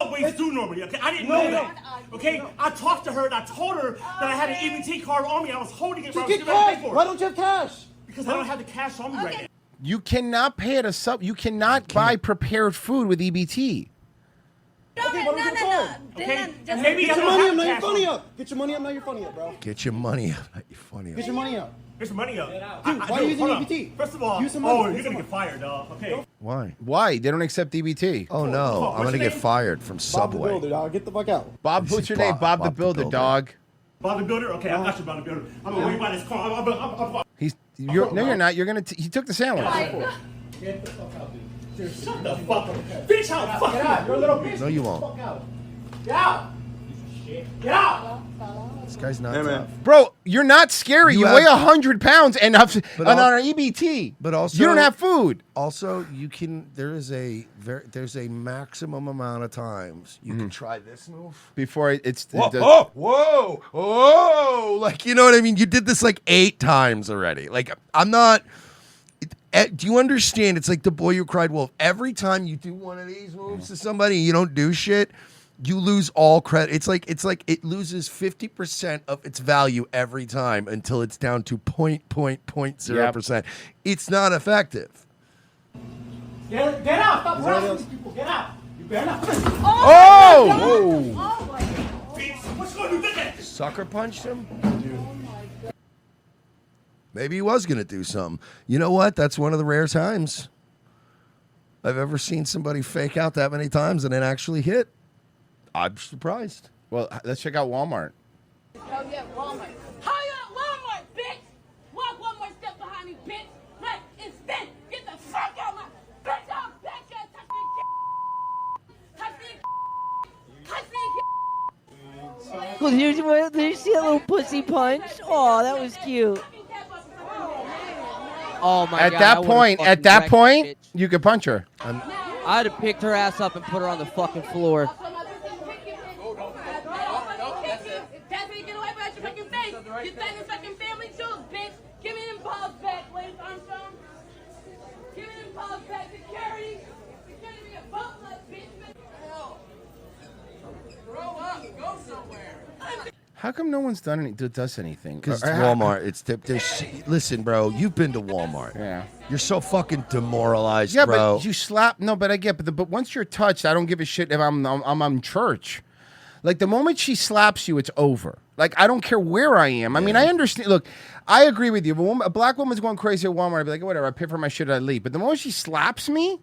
[SPEAKER 2] Subways do normally, okay? I didn't know that. Okay? I talked to her and I told her that I had an EBT card on me. I was holding it.
[SPEAKER 15] Just
[SPEAKER 2] but I was
[SPEAKER 15] get
[SPEAKER 2] getting ready to
[SPEAKER 15] cash.
[SPEAKER 2] pay for it.
[SPEAKER 15] Why don't you have cash?
[SPEAKER 2] Because I don't have the cash on me right now.
[SPEAKER 4] You cannot pay at a sub. You cannot buy prepared food with EBT.
[SPEAKER 15] Okay, why don't you have a card?
[SPEAKER 2] Okay? And maybe
[SPEAKER 15] Get
[SPEAKER 2] I
[SPEAKER 15] your
[SPEAKER 2] don't
[SPEAKER 15] money
[SPEAKER 2] have
[SPEAKER 15] up, not your
[SPEAKER 2] cash
[SPEAKER 15] funny
[SPEAKER 2] on me.
[SPEAKER 15] up. Get your money up, not your funny up, bro.
[SPEAKER 3] Get your money up. You funny.
[SPEAKER 15] Get your money up.
[SPEAKER 2] Get your money up.
[SPEAKER 15] Dude, why are you using EBT?
[SPEAKER 2] First of all,
[SPEAKER 15] Use some money.
[SPEAKER 2] you're going to get fired, dog. Okay?
[SPEAKER 3] Why?
[SPEAKER 4] Why? They don't accept EBT.
[SPEAKER 3] Oh no, I'm gonna get fired from
[SPEAKER 15] Bob the
[SPEAKER 3] Subway.
[SPEAKER 15] Builder, dog. Get the fuck out.
[SPEAKER 4] Bob, what's your name? Bob the Builder, dog.
[SPEAKER 2] Bob the Builder? Okay, I got you, Bob the Builder. I'm going to wait by this car. I'm
[SPEAKER 4] You're not. You're gonna. He took the sandwich.
[SPEAKER 2] Get the fuck out, dude. Shut the fuck up. Bitch, how the fuck
[SPEAKER 15] Get out. You're a little bitch.
[SPEAKER 3] No, you
[SPEAKER 15] Get the
[SPEAKER 3] won't.
[SPEAKER 15] fuck out. Get out. Get out.
[SPEAKER 3] This guy's not tough.
[SPEAKER 4] Bro, you're not scary. You
[SPEAKER 3] You
[SPEAKER 4] weigh
[SPEAKER 3] have-
[SPEAKER 4] 100 pounds and on
[SPEAKER 3] al-
[SPEAKER 4] our EBT.
[SPEAKER 3] But also,
[SPEAKER 4] you don't have food.
[SPEAKER 3] Also, you can. There's a maximum amount of times you can try this move
[SPEAKER 4] Before it's.
[SPEAKER 3] whoa! Like, you know what I mean? You did this like 8 times already. Like, I'm not. Do you understand? It's like the boy who cried wolf. Every time you do one of these moves to somebody, and you don't do shit. You lose all credit. It's like it loses 50% of its value every time until it's down to 0.0%. It's not effective.
[SPEAKER 15] Get out. Stop harassing these people. Get out. You better not.
[SPEAKER 3] Oh!
[SPEAKER 2] Bitch, what's going to do that?
[SPEAKER 3] Sucker punched him? Maybe he was going to do something. You know what? That's one of the rare times I've ever seen somebody fake out that many times and then actually hit. I'm surprised.
[SPEAKER 4] Well, let's check out Walmart.
[SPEAKER 6] Hell yeah, Walmart. Hurry up, Walmart, bitch! Walk one more step behind me, bitch! Like, it's this! Get the fuck out my bitch! I'll back you! Touch me!
[SPEAKER 11] Well, did you see a little pussy punch? Oh, that was cute. Oh my
[SPEAKER 4] At
[SPEAKER 11] god!
[SPEAKER 4] that
[SPEAKER 11] I would've
[SPEAKER 4] point,
[SPEAKER 11] fucking wrecked the bitch.
[SPEAKER 4] you could punch her.
[SPEAKER 11] I'd have picked her ass up and put her on the fucking floor.
[SPEAKER 6] Definitely get away from your fucking face! You stand in fucking family jewels, bitch! Give me them balls back, Lance Armstrong! Give me them balls back, security! Security be a boatload, bitch! Grow up, go somewhere!
[SPEAKER 4] How come no one's does anything?
[SPEAKER 3] Because it's Walmart. Listen, bro. You've been to Walmart.
[SPEAKER 4] Yeah.
[SPEAKER 3] You're so fucking demoralized,
[SPEAKER 4] Yeah,
[SPEAKER 3] bro.
[SPEAKER 4] but you slap. No, but I get. But once you're touched, I don't give a shit if I'm in church. Like the moment she slaps you, it's over. Like I don't care where I am. I mean, I understand. Look, I agree with you. If a black woman's going crazy at Walmart, I'd be like, whatever. I pay for my shit. I leave. But the moment she slaps me,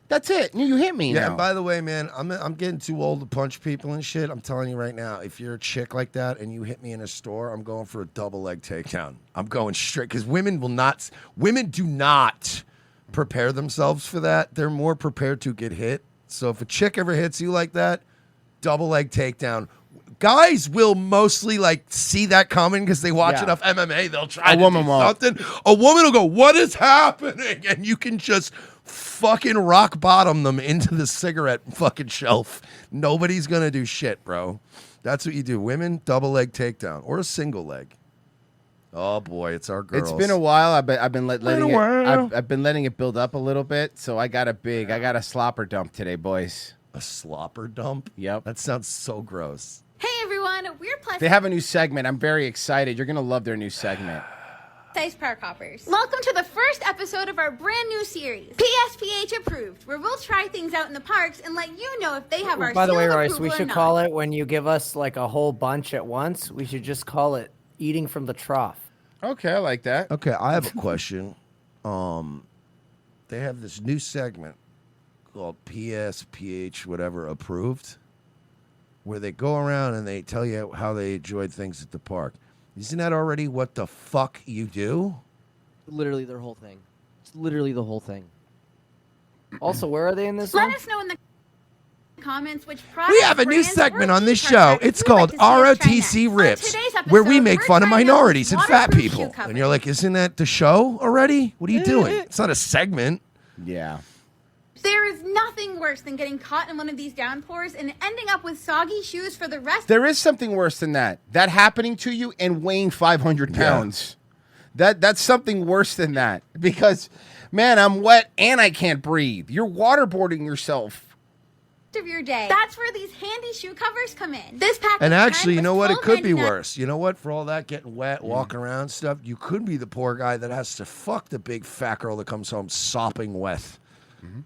[SPEAKER 4] that's it. You hit me.
[SPEAKER 3] Yeah,
[SPEAKER 4] now.
[SPEAKER 3] and by the way, man, I'm getting too old to punch people and shit. I'm telling you right now, if you're a chick like that and you hit me in a store, I'm going for a double leg takedown. I'm going straight because women do not prepare themselves for that. They're more prepared to get hit. So if a chick ever hits you like that, double leg takedown. Guys will mostly like see that coming because they watch enough MMA. They'll try to do something. A woman will go, "What is happening?" And you can just fucking rock bottom them into the cigarette fucking shelf. Nobody's gonna do shit, bro. That's what you do. Women, double leg takedown or a single leg. Oh boy, it's our girls.
[SPEAKER 4] It's been a while. I've been letting it. I've been letting it build up a little bit. So I got a slopper dump today, boys.
[SPEAKER 3] A slopper dump?
[SPEAKER 4] Yep.
[SPEAKER 3] That sounds so gross.
[SPEAKER 7] Hey everyone, we're plus
[SPEAKER 4] They have a new segment. I'm very excited. You're gonna love their new segment.
[SPEAKER 7] size power coppers. Welcome to the first episode of our brand new series, PSPH Approved, where we'll try things out in the parks and let you know if they have our
[SPEAKER 8] By the
[SPEAKER 7] seal
[SPEAKER 8] way,
[SPEAKER 7] of
[SPEAKER 8] Royce,
[SPEAKER 7] approval
[SPEAKER 8] we
[SPEAKER 7] or
[SPEAKER 8] should
[SPEAKER 7] not.
[SPEAKER 8] call it when you give us like a whole bunch at once. We should just call it eating from the trough.
[SPEAKER 4] Okay, I like that.
[SPEAKER 3] Okay, I have a question. They have this new segment called PSPH whatever approved, where they go around and they tell you how they enjoyed things at the park. Isn't that already what the fuck you do?
[SPEAKER 11] Literally their whole thing. It's literally the whole thing.
[SPEAKER 8] Also, where are they in this
[SPEAKER 7] Let
[SPEAKER 8] one?
[SPEAKER 7] us know in the comments which products,
[SPEAKER 3] We have a new
[SPEAKER 7] brands,
[SPEAKER 3] segment
[SPEAKER 7] or
[SPEAKER 3] on this
[SPEAKER 7] theme
[SPEAKER 3] show.
[SPEAKER 7] park
[SPEAKER 3] It's
[SPEAKER 7] you'd like
[SPEAKER 3] called
[SPEAKER 7] to see us try
[SPEAKER 3] ROTC
[SPEAKER 7] next.
[SPEAKER 3] Rips,
[SPEAKER 7] On today's
[SPEAKER 3] where we
[SPEAKER 7] episode,
[SPEAKER 3] make
[SPEAKER 7] we're
[SPEAKER 3] fun of
[SPEAKER 7] trying out
[SPEAKER 3] minorities and fat
[SPEAKER 7] waterproof
[SPEAKER 3] people.
[SPEAKER 7] shoe covers.
[SPEAKER 3] And you're like, isn't that the show already? What are you doing? It's not a segment.
[SPEAKER 4] Yeah.
[SPEAKER 7] There is nothing worse than getting caught in one of these downpours and ending up with soggy shoes for the rest.
[SPEAKER 4] There is something worse than that. That happening to you and weighing 500 pounds. That's something worse than that. Because, man, I'm wet and I can't breathe. You're waterboarding yourself.
[SPEAKER 7] Of your day. That's where these handy shoe covers come in. This pack
[SPEAKER 3] And
[SPEAKER 7] of
[SPEAKER 3] actually,
[SPEAKER 7] 10
[SPEAKER 3] you know
[SPEAKER 7] was
[SPEAKER 3] what? It could be
[SPEAKER 7] $12.99.
[SPEAKER 3] worse. You know what? For all that getting wet, walking around stuff, you could be the poor guy that has to fuck the big fat girl that comes home sopping wet.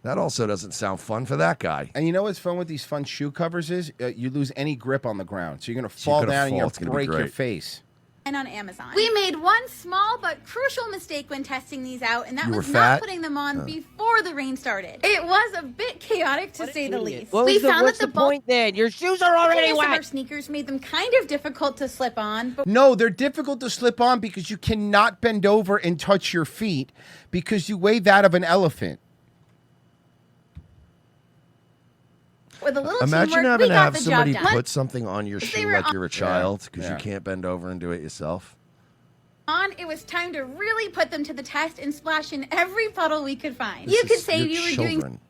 [SPEAKER 3] That also doesn't sound fun for that guy.
[SPEAKER 4] And you know what's fun with these fun shoe covers is you lose any grip on the ground. So you're going to
[SPEAKER 3] So you're
[SPEAKER 4] fall
[SPEAKER 3] gonna
[SPEAKER 4] down
[SPEAKER 3] fall.
[SPEAKER 4] and
[SPEAKER 3] It's
[SPEAKER 4] you'll
[SPEAKER 3] gonna be
[SPEAKER 4] break your
[SPEAKER 3] great.
[SPEAKER 4] face.
[SPEAKER 7] And on Amazon. We made one small but crucial mistake when testing these out, and that
[SPEAKER 3] You
[SPEAKER 7] was
[SPEAKER 3] were
[SPEAKER 7] not
[SPEAKER 3] fat?
[SPEAKER 7] putting them on before the rain started. It was a bit chaotic to say the least.
[SPEAKER 11] What
[SPEAKER 7] we
[SPEAKER 11] was the,
[SPEAKER 7] found
[SPEAKER 11] what's
[SPEAKER 7] that
[SPEAKER 11] the
[SPEAKER 7] the
[SPEAKER 11] point then? Your shoes are already
[SPEAKER 7] bulkiness of our
[SPEAKER 11] wet.
[SPEAKER 7] sneakers made them kind of difficult to slip on, but
[SPEAKER 4] No, they're difficult to slip on because you cannot bend over and touch your feet because you weigh that of an elephant.
[SPEAKER 7] with a little
[SPEAKER 3] Imagine
[SPEAKER 7] teamwork,
[SPEAKER 3] having
[SPEAKER 7] we
[SPEAKER 3] to
[SPEAKER 7] got
[SPEAKER 3] have
[SPEAKER 7] the
[SPEAKER 3] somebody
[SPEAKER 7] job done.
[SPEAKER 3] put something on your
[SPEAKER 7] They
[SPEAKER 3] shoe
[SPEAKER 7] were
[SPEAKER 3] like
[SPEAKER 7] on-
[SPEAKER 3] you're a child because
[SPEAKER 4] Yeah.
[SPEAKER 3] you can't bend over and do it yourself.
[SPEAKER 7] It was time to really put them to the test and splash in every puddle we could find. You could say you were doing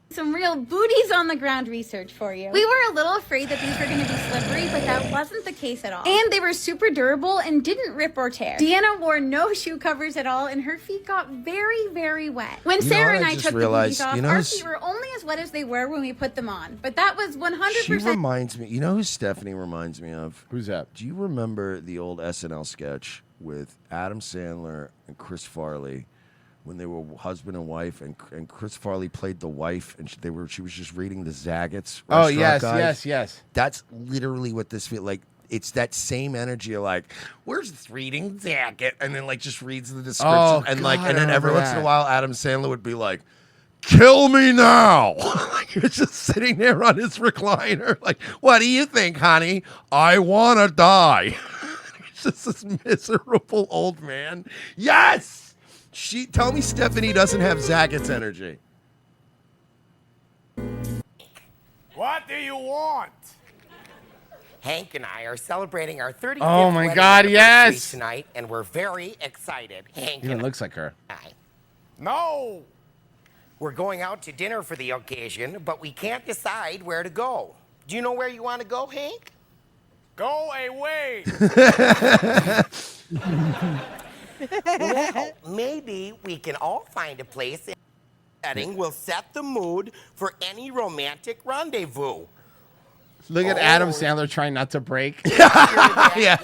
[SPEAKER 7] some real booties on the ground research for you. We were a little afraid that these were going to be slippery, but that wasn't the case at all. And they were super durable and didn't rip or tear. Deanna wore no shoe covers at all, and her feet got very, very wet. When
[SPEAKER 3] You know
[SPEAKER 7] Sarah
[SPEAKER 3] what
[SPEAKER 7] and
[SPEAKER 3] I
[SPEAKER 7] I
[SPEAKER 3] just
[SPEAKER 7] took
[SPEAKER 3] realized?
[SPEAKER 7] the booties off,
[SPEAKER 3] You know
[SPEAKER 7] our
[SPEAKER 3] who's-
[SPEAKER 7] feet were only as wet as they were when we put them on. But that was 100%.
[SPEAKER 3] She reminds me. You know who Stephanie reminds me of?
[SPEAKER 4] Who's that?
[SPEAKER 3] Do you remember the old SNL sketch with Adam Sandler and Chris Farley when they were husband and wife, and Chris Farley played the wife, and she was just reading the Zagat's.
[SPEAKER 4] Oh,
[SPEAKER 3] restaurant
[SPEAKER 4] yes,
[SPEAKER 3] guide?
[SPEAKER 4] yes.
[SPEAKER 3] That's literally what this feels like. It's that same energy of like, where's this reading Zagat? And then like just reads the description.
[SPEAKER 4] Oh,
[SPEAKER 3] and
[SPEAKER 4] God,
[SPEAKER 3] like,
[SPEAKER 4] I
[SPEAKER 3] and then every
[SPEAKER 4] remember
[SPEAKER 3] once in a
[SPEAKER 4] that.
[SPEAKER 3] while, Adam Sandler would be like, kill me now. Like, you're just sitting there on his recliner. Like, what do you think, honey? I want to die. It's just this miserable old man. Yes! Tell me Stephanie doesn't have Zagat's energy.
[SPEAKER 9] What do you want? Hank and I are celebrating our 35th
[SPEAKER 4] Oh, my
[SPEAKER 9] wedding
[SPEAKER 4] God,
[SPEAKER 9] anniversary
[SPEAKER 4] yes.
[SPEAKER 9] tonight, and we're very excited. Hank
[SPEAKER 4] Even
[SPEAKER 9] and
[SPEAKER 4] looks like her.
[SPEAKER 9] I. No. We're going out to dinner for the occasion, but we can't decide where to go. Do you know where you want to go, Hank? Go away. Well, maybe we can all find a place in the setting will set the mood for any romantic rendezvous.
[SPEAKER 4] Look at Adam Sandler trying not to break.
[SPEAKER 3] Yeah.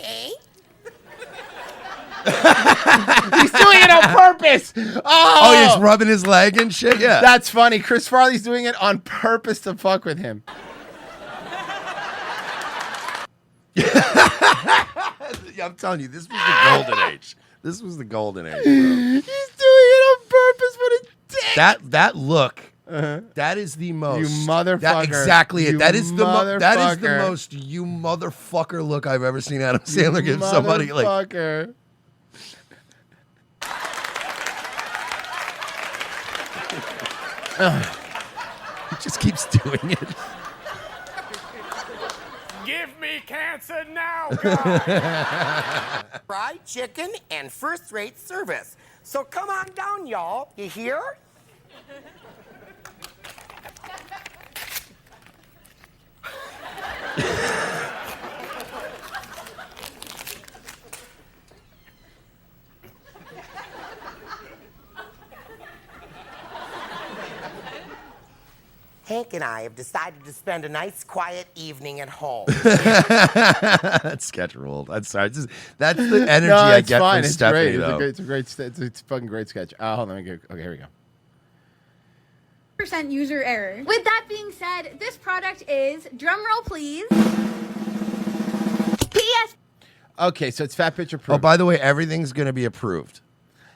[SPEAKER 4] He's doing it on purpose.
[SPEAKER 3] Oh, he's rubbing his leg and shit. Yeah.
[SPEAKER 4] That's funny. Chris Farley's doing it on purpose to fuck with him.
[SPEAKER 3] Yeah, I'm telling you, this was the golden age. This was the golden age. Bro.
[SPEAKER 4] He's doing it on purpose for the dick.
[SPEAKER 3] That look. That is the most.
[SPEAKER 4] You motherfucker.
[SPEAKER 3] That, exactly it.
[SPEAKER 4] You
[SPEAKER 3] That is the
[SPEAKER 4] motherfucker.
[SPEAKER 3] most you motherfucker look I've ever seen Adam Sandler give somebody. Like,
[SPEAKER 4] Motherfucker.
[SPEAKER 3] he just keeps doing it.
[SPEAKER 9] Give me cancer now, God. Fried chicken and first-rate service. So come on down, y'all. You hear? Hank and I have decided to spend a nice, quiet evening at home.
[SPEAKER 3] That sketch ruled. I'm sorry. That's the energy I get from Stephanie, though.
[SPEAKER 4] It's a fucking great sketch. Hold on. Okay, here we go.
[SPEAKER 7] % user error. With that being said, this product is, drumroll please, PS.
[SPEAKER 4] Okay, so it's Fat Bitch approved.
[SPEAKER 3] Oh, by the way, everything's going to be approved.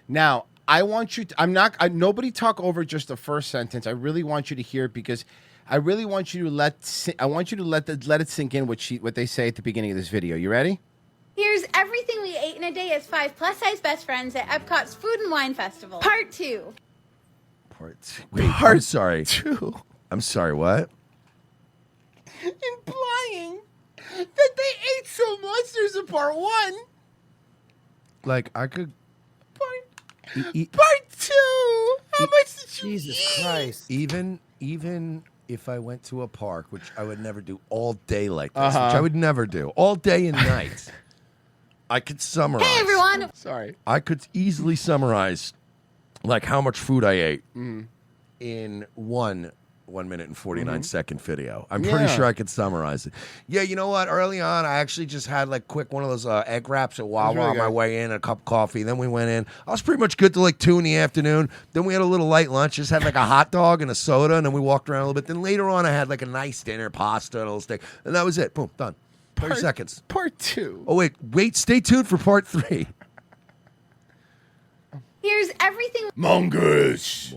[SPEAKER 4] Now, I want you to, nobody talk over just the first sentence. I really want you to hear it because I really want you to let it sink in what they say at the beginning of this video. You ready?
[SPEAKER 7] Here's everything we ate in a day as 5 plus-size best friends at Epcot's Food and Wine Festival. Part 2.
[SPEAKER 3] I'm sorry. 2. I'm sorry, what?
[SPEAKER 4] Implying that they ate so much there's a part 1.
[SPEAKER 3] Like, I could...
[SPEAKER 4] Part 2. How much did you
[SPEAKER 8] Jesus
[SPEAKER 4] eat?
[SPEAKER 8] Christ.
[SPEAKER 3] Even if I went to a park, which I would never do all day like this, which I would never do, all day and night, I could summarize.
[SPEAKER 7] Hey everyone!
[SPEAKER 4] Sorry.
[SPEAKER 3] I could easily summarize like how much food I ate in 1 minute and 49 second video. I'm pretty sure I could summarize it. Yeah, you know what? Early on, I actually just had like quick one of those egg wraps at Wawa
[SPEAKER 4] really
[SPEAKER 3] on my
[SPEAKER 4] good.
[SPEAKER 3] way in, a cup of coffee. Then we went in. I was pretty much good till like 2 in the afternoon. Then we had a little light lunch. Just had like a hot dog and a soda, and then we walked around a little bit. Then later on, I had like a nice dinner, pasta, and a little steak, and that was it. Boom, done. 30 seconds.
[SPEAKER 4] Part 2.
[SPEAKER 3] Oh wait, stay tuned for part 3.
[SPEAKER 7] Here's everything
[SPEAKER 3] Mongoose.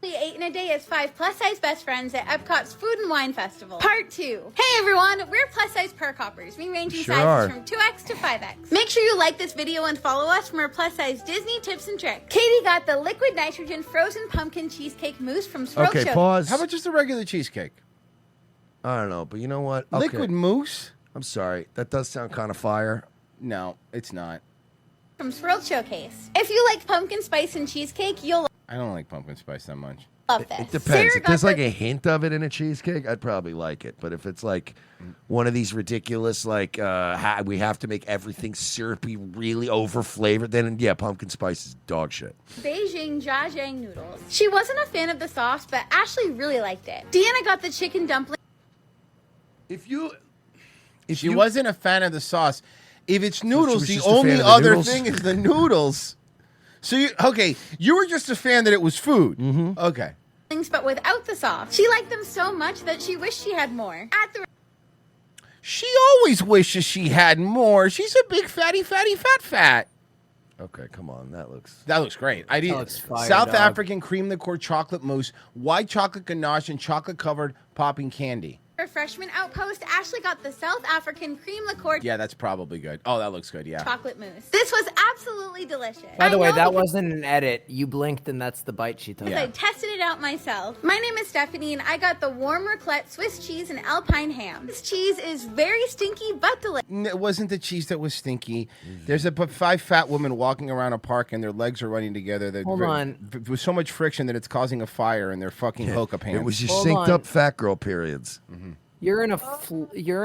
[SPEAKER 7] we ate in a day as 5 plus-size best friends at Epcot's Food and Wine Festival. Part 2. Hey everyone, we're plus-size park hoppers. We range in
[SPEAKER 3] Sure
[SPEAKER 7] sizes
[SPEAKER 3] are.
[SPEAKER 7] from 2X to 5X. Make sure you like this video and follow us for more plus-size Disney tips and tricks. Katie got the liquid nitrogen frozen pumpkin cheesecake mousse from Swirl
[SPEAKER 3] Okay,
[SPEAKER 7] Show.
[SPEAKER 3] pause.
[SPEAKER 4] How about just a regular cheesecake?
[SPEAKER 3] I don't know, but you know what? Okay.
[SPEAKER 4] Liquid mousse?
[SPEAKER 3] I'm sorry. That does sound kind of fire.
[SPEAKER 4] No, it's not.
[SPEAKER 7] From Swirl Showcase. If you like pumpkin spice and cheesecake, you'll
[SPEAKER 4] I don't like pumpkin spice that much.
[SPEAKER 7] love this.
[SPEAKER 3] It depends.
[SPEAKER 7] Sarah
[SPEAKER 3] If
[SPEAKER 7] got
[SPEAKER 3] there's like
[SPEAKER 7] the-
[SPEAKER 3] a hint of it in a cheesecake, I'd probably like it. But if it's like one of these ridiculous, like we have to make everything syrupy, really over flavored, then yeah, pumpkin spice is dog shit.
[SPEAKER 7] Beijing Jiajiang noodles. She wasn't a fan of the sauce, but Ashley really liked it. Deanna got the chicken dumpling.
[SPEAKER 4] She wasn't a fan of the sauce. If it's noodles,
[SPEAKER 3] was
[SPEAKER 4] the
[SPEAKER 3] just a fan
[SPEAKER 4] only
[SPEAKER 3] of the
[SPEAKER 4] other
[SPEAKER 3] noodles?
[SPEAKER 4] thing is the noodles. So you were just a fan that it was food.
[SPEAKER 3] Mm-hmm.
[SPEAKER 4] Okay.
[SPEAKER 7] But without the sauce. She liked them so much that she wished she had more. At the
[SPEAKER 4] She always wishes she had more. She's a big fatty, fat.
[SPEAKER 3] Okay, come on. That looks
[SPEAKER 4] great. I
[SPEAKER 8] That
[SPEAKER 4] did
[SPEAKER 8] looks fire,
[SPEAKER 4] South
[SPEAKER 8] dog.
[SPEAKER 4] African cream liqueur chocolate mousse, white chocolate ganache, and chocolate covered popping candy.
[SPEAKER 7] refreshment outpost, Ashley got the South African cream liqueur
[SPEAKER 4] Yeah, that's probably good. Oh, that looks good. Yeah.
[SPEAKER 7] chocolate mousse. This was absolutely delicious.
[SPEAKER 8] By the way,
[SPEAKER 7] know
[SPEAKER 8] that
[SPEAKER 7] because
[SPEAKER 8] wasn't an edit. You blinked and that's the bite she took.
[SPEAKER 7] I tested it out myself. My name is Stephanie, and I got the warm raclette Swiss cheese and Alpine ham. This cheese is very stinky but delicious.
[SPEAKER 4] It wasn't the cheese that was stinky. There's a 5 fat women walking around a park and their legs are running together.
[SPEAKER 8] Hold on.
[SPEAKER 4] With so much friction that it's causing a fire in their fucking hoka pants.
[SPEAKER 3] It was your
[SPEAKER 8] Hold
[SPEAKER 3] synced
[SPEAKER 8] on.
[SPEAKER 3] up fat girl periods.
[SPEAKER 8] You're in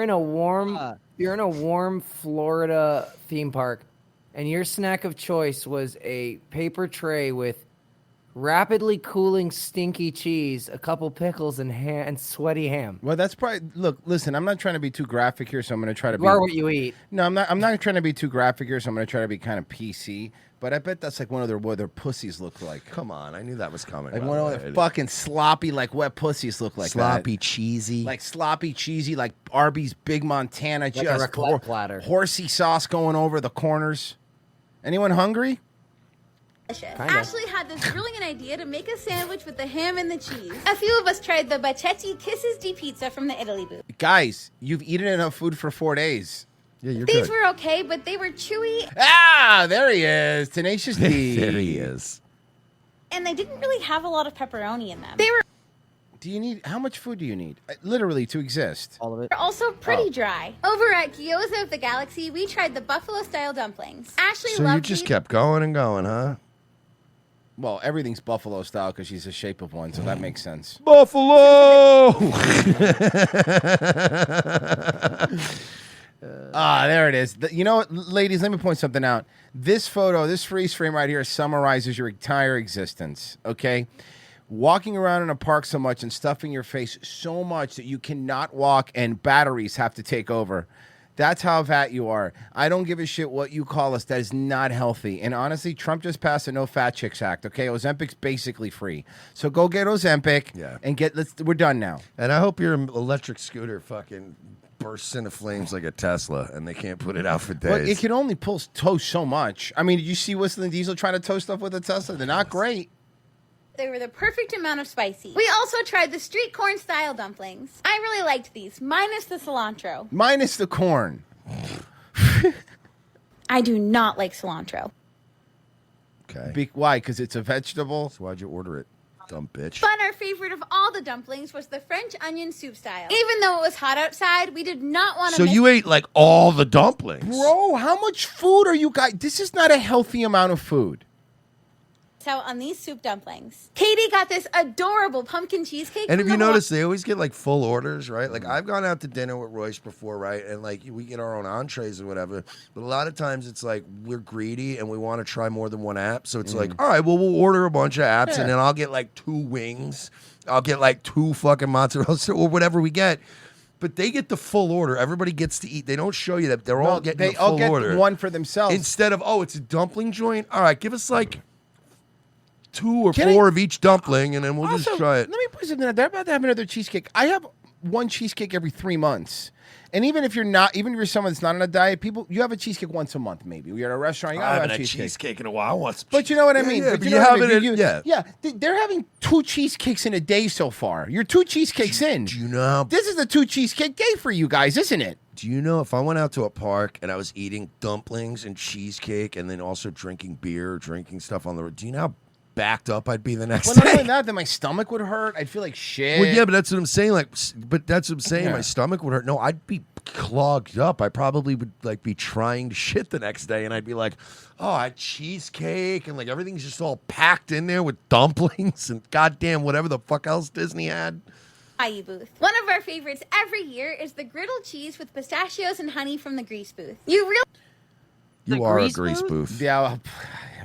[SPEAKER 8] a warm Florida theme park, and your snack of choice was a paper tray with rapidly cooling stinky cheese, a couple pickles, and sweaty ham.
[SPEAKER 4] Well, that's probably. Look, listen. I'm not trying to be too graphic here, so I'm going to try to.
[SPEAKER 8] You are what you eat.
[SPEAKER 4] No, I'm not. I'm not trying to be too graphic here, so I'm going to try to be kind of PC. But I bet that's like what their pussies look like.
[SPEAKER 3] Come on, I knew that was coming.
[SPEAKER 4] Like
[SPEAKER 3] by
[SPEAKER 4] one
[SPEAKER 3] the
[SPEAKER 4] of
[SPEAKER 3] way.
[SPEAKER 4] their fucking sloppy, like wet pussies look like
[SPEAKER 3] Sloppy,
[SPEAKER 4] that.
[SPEAKER 3] cheesy.
[SPEAKER 4] Like sloppy, cheesy, like Arby's Big Montana,
[SPEAKER 8] a
[SPEAKER 4] just
[SPEAKER 8] raclette platter.
[SPEAKER 4] horsey sauce going over the corners. Anyone hungry?
[SPEAKER 7] Ashley had this brilliant idea to make a sandwich with the ham and the cheese. A few of us tried the Bacchetti Kisses di Pizza from the Italy booth.
[SPEAKER 4] Guys, you've eaten enough food for 4 days.
[SPEAKER 3] Yeah, you're
[SPEAKER 7] These were okay, but they were chewy.
[SPEAKER 4] Ah, there he is. Tenacious D.
[SPEAKER 3] There he is.
[SPEAKER 7] And they didn't really have a lot of pepperoni in them. They were
[SPEAKER 4] Do you need, how much food do you need? Literally to exist.
[SPEAKER 8] All of it.
[SPEAKER 7] also pretty dry. Over at Gyoza of the Galaxy, we tried the buffalo-style dumplings. Ashley
[SPEAKER 3] So you
[SPEAKER 7] loved
[SPEAKER 3] just
[SPEAKER 7] these.
[SPEAKER 3] kept going and going, huh?
[SPEAKER 4] Well, everything's buffalo style because she's the shape of one, so that makes sense.
[SPEAKER 3] Buffalo!
[SPEAKER 4] There it is. You know what, ladies, let me point something out. This photo, this freeze frame right here summarizes your entire existence, okay? Walking around in a park so much and stuffing your face so much that you cannot walk and batteries have to take over. That's how fat you are. I don't give a shit what you call us. That is not healthy. And honestly, Trump just passed a No Fat Chicks Act, okay? Ozempic's basically free. So go get Ozempic and we're done now.
[SPEAKER 3] And I hope your electric scooter fucking bursts into flames like a Tesla and they can't put it out for days.
[SPEAKER 4] Well, it can only toast so much. I mean, did you see Whistling Diesel trying to toast stuff with a Tesla? They're not great.
[SPEAKER 7] They were the perfect amount of spicy. We also tried the street corn style dumplings. I really liked these, minus the cilantro.
[SPEAKER 4] Minus the corn.
[SPEAKER 7] I do not like cilantro.
[SPEAKER 3] Okay.
[SPEAKER 4] Why? Because it's a vegetable?
[SPEAKER 3] So why'd you order it, dumb bitch?
[SPEAKER 7] But our favorite of all the dumplings was the French onion soup style. Even though it was hot outside, we did not want to
[SPEAKER 3] So
[SPEAKER 7] miss
[SPEAKER 3] you ate like all the dumplings.
[SPEAKER 4] Bro, how much food are you guys? This is not a healthy amount of food.
[SPEAKER 7] out on these soup dumplings. Katie got this adorable pumpkin cheesecake.
[SPEAKER 3] And
[SPEAKER 7] from
[SPEAKER 3] if you
[SPEAKER 7] the
[SPEAKER 3] notice, they always get like full orders, right? Like I've gone out to dinner with Royce before, right? And like we get our own entrees or whatever. But a lot of times it's like we're greedy and we want to try more than one app. So it's like, all right, well, we'll order a bunch of apps and then I'll get like 2 wings. I'll get like 2 fucking mozzarella or whatever we get. But they get the full order. Everybody gets to eat. They don't show you that they're all getting the full order.
[SPEAKER 4] They all get one for themselves.
[SPEAKER 3] Instead of, oh, it's a dumpling joint. All right, give us like 2 or 4 of each dumpling, and then we'll just try it.
[SPEAKER 4] Let me put something out. They're about to have another cheesecake. I have one cheesecake every 3 months. And even if you're someone that's not on a diet, you have a cheesecake once a month, maybe. You're at a restaurant, you
[SPEAKER 3] I
[SPEAKER 4] gotta
[SPEAKER 3] haven't
[SPEAKER 4] have
[SPEAKER 3] had cheesecake in a while.
[SPEAKER 4] But you know what I mean?
[SPEAKER 3] Yeah, but you
[SPEAKER 4] know what I
[SPEAKER 3] haven't.
[SPEAKER 4] mean?
[SPEAKER 3] Yeah.
[SPEAKER 4] They're having 2 cheesecakes in a day so far. You're 2 cheesecakes in.
[SPEAKER 3] Do you know?
[SPEAKER 4] This is the 2 cheesecake day for you guys, isn't it?
[SPEAKER 3] Do you know if I went out to a park and I was eating dumplings and cheesecake and then also drinking beer, drinking stuff on the road, do you know how backed up I'd be the next
[SPEAKER 4] Well, not
[SPEAKER 3] day?
[SPEAKER 4] only that, then my stomach would hurt. I'd feel like shit.
[SPEAKER 3] Well, yeah, but that's what I'm saying. But that's what I'm saying.
[SPEAKER 4] Yeah.
[SPEAKER 3] My stomach would hurt. No, I'd be clogged up. I probably would like be trying to shit the next day, and I'd be like, "Oh, I had cheesecake, and like everything's just all packed in there with dumplings and goddamn whatever the fuck else Disney had."
[SPEAKER 7] Hawaii booth. One of our favorites every year is the griddled cheese with pistachios and honey from the Grease booth. You
[SPEAKER 3] are a grease booth.
[SPEAKER 4] Yeah.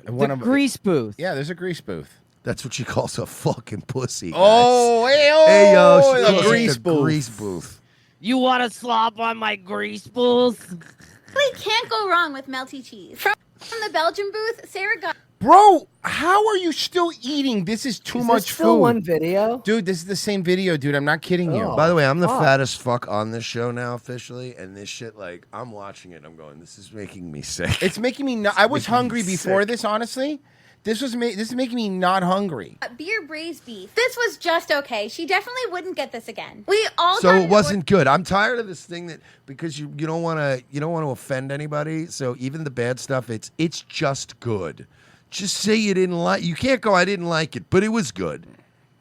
[SPEAKER 11] Grease booth.
[SPEAKER 4] Yeah, there's a grease booth.
[SPEAKER 3] That's what she calls a fucking pussy.
[SPEAKER 4] Oh,
[SPEAKER 3] guys.
[SPEAKER 4] hey,
[SPEAKER 3] yo,
[SPEAKER 4] oh,
[SPEAKER 3] she
[SPEAKER 4] the
[SPEAKER 3] calls it
[SPEAKER 4] grease
[SPEAKER 3] the
[SPEAKER 4] booth.
[SPEAKER 3] Grease booth.
[SPEAKER 11] You want to slop on my grease booth?
[SPEAKER 7] really can't go wrong with melty cheese. From the Belgian booth, Sarah got.
[SPEAKER 4] Bro, how are you still eating? This is too much
[SPEAKER 8] this still
[SPEAKER 4] food.
[SPEAKER 8] one video?
[SPEAKER 4] Dude, this is the same video, dude. I'm not kidding you.
[SPEAKER 3] By the way, I'm the fattest fuck on this show now officially, and this shit, like, I'm watching it and I'm going, this is making me sick.
[SPEAKER 4] It's making me I was hungry before this, honestly. This is making me not hungry.
[SPEAKER 7] Beer braised beef. This was just okay. She definitely wouldn't get this again. We all
[SPEAKER 3] So
[SPEAKER 7] got
[SPEAKER 3] it wasn't good. I'm tired of this thing that because you don't want to offend anybody. So even the bad stuff, it's just good. Just say you didn't like. You can't go. I didn't like it, but it was good.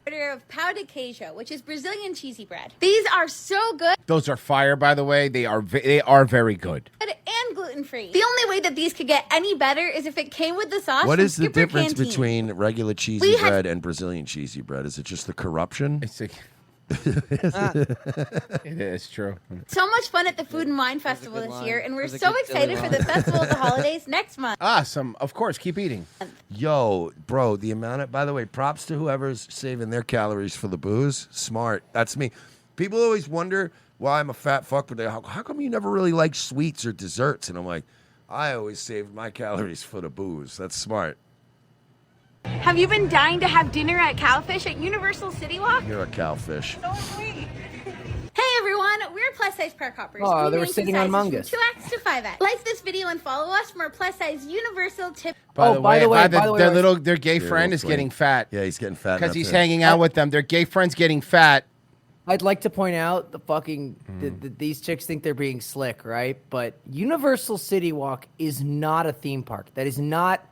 [SPEAKER 7] Order of pão de queijo, which is Brazilian cheesy bread. These are so good
[SPEAKER 4] Those are fire, by the way. They are very good.
[SPEAKER 7] and gluten free. The only way that these could get any better is if it came with the sauce.
[SPEAKER 3] What
[SPEAKER 7] from
[SPEAKER 3] is the
[SPEAKER 7] Skipper
[SPEAKER 3] difference
[SPEAKER 7] Canteen.
[SPEAKER 3] between regular cheesy
[SPEAKER 7] We had-
[SPEAKER 3] bread and Brazilian cheesy bread? Is it just the corruption?
[SPEAKER 4] It's like It is true.
[SPEAKER 7] So much fun at the Food and Wine Festival this year, and we're so excited for the Festival of the Holidays next month.
[SPEAKER 4] Awesome. Of course, keep eating.
[SPEAKER 3] Yo, bro, the amount of, by the way, props to whoever's saving their calories for the booze. Smart. That's me. People always wonder why I'm a fat fuck, but how come you never really like sweets or desserts? And I'm like, I always saved my calories for the booze. That's smart.
[SPEAKER 7] Have you been dying to have dinner at Cowfish at Universal City Walk?
[SPEAKER 3] You're a cowfish.
[SPEAKER 7] Hey everyone, we're plus size park hoppers.
[SPEAKER 8] Oh,
[SPEAKER 7] We
[SPEAKER 8] they were
[SPEAKER 7] rank in
[SPEAKER 8] sitting on
[SPEAKER 7] sizes
[SPEAKER 8] Mungus.
[SPEAKER 7] from 2X to 5X. Like this video and follow us for more plus size Universal tip.
[SPEAKER 4] By the way,
[SPEAKER 8] their
[SPEAKER 4] their gay friend is getting fat.
[SPEAKER 3] Yeah, he's getting fat.
[SPEAKER 4] Because he's hanging out with them. Their gay friend's getting fat.
[SPEAKER 8] I'd like to point out these chicks think they're being slick, right? But Universal City Walk is not a theme park. That is not.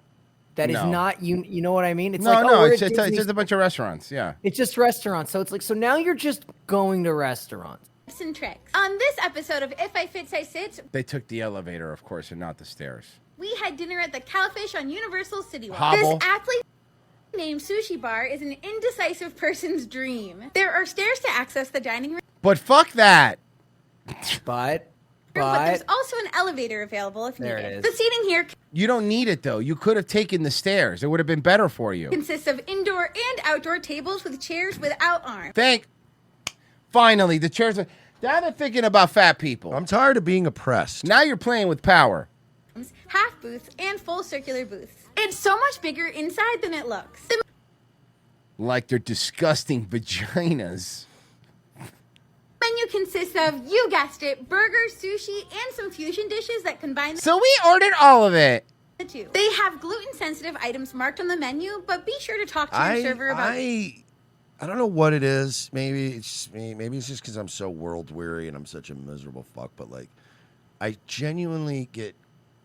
[SPEAKER 8] You know what I mean? It's
[SPEAKER 4] it's just a bunch of restaurants. Yeah.
[SPEAKER 8] It's just restaurants. So it's like, so now you're just going to restaurants.
[SPEAKER 7] Tips and tricks. On this episode of If I Fit, I Sit,
[SPEAKER 4] They took the elevator, of course, and not the stairs.
[SPEAKER 7] we had dinner at the Cowfish on Universal City Walk.
[SPEAKER 4] Hobble.
[SPEAKER 7] This athlete named Sushi Bar is an indecisive person's dream. There are stairs to access the dining room,
[SPEAKER 4] But fuck that.
[SPEAKER 8] But
[SPEAKER 7] there's also an elevator available if
[SPEAKER 4] There
[SPEAKER 7] needed.
[SPEAKER 4] it is.
[SPEAKER 7] The seating here
[SPEAKER 4] You don't need it, though. You could have taken the stairs. It would have been better for you.
[SPEAKER 7] consists of indoor and outdoor tables with chairs without arms.
[SPEAKER 4] Finally, the chairs are... Now they're thinking about fat people.
[SPEAKER 3] I'm tired of being oppressed.
[SPEAKER 4] Now you're playing with power.
[SPEAKER 7] Half booths, and full circular booths. It's so much bigger inside than it looks. The
[SPEAKER 4] Like they're disgusting vaginas.
[SPEAKER 7] menu consists of, you guessed it, burgers, sushi, and some fusion dishes that combine
[SPEAKER 4] So we ordered all of it.
[SPEAKER 7] the two. They have gluten-sensitive items marked on the menu, but be sure to talk to your server about
[SPEAKER 3] I don't know what it is. Maybe it's just me. Maybe it's just because I'm so world weary and I'm such a miserable fuck. But like, I genuinely get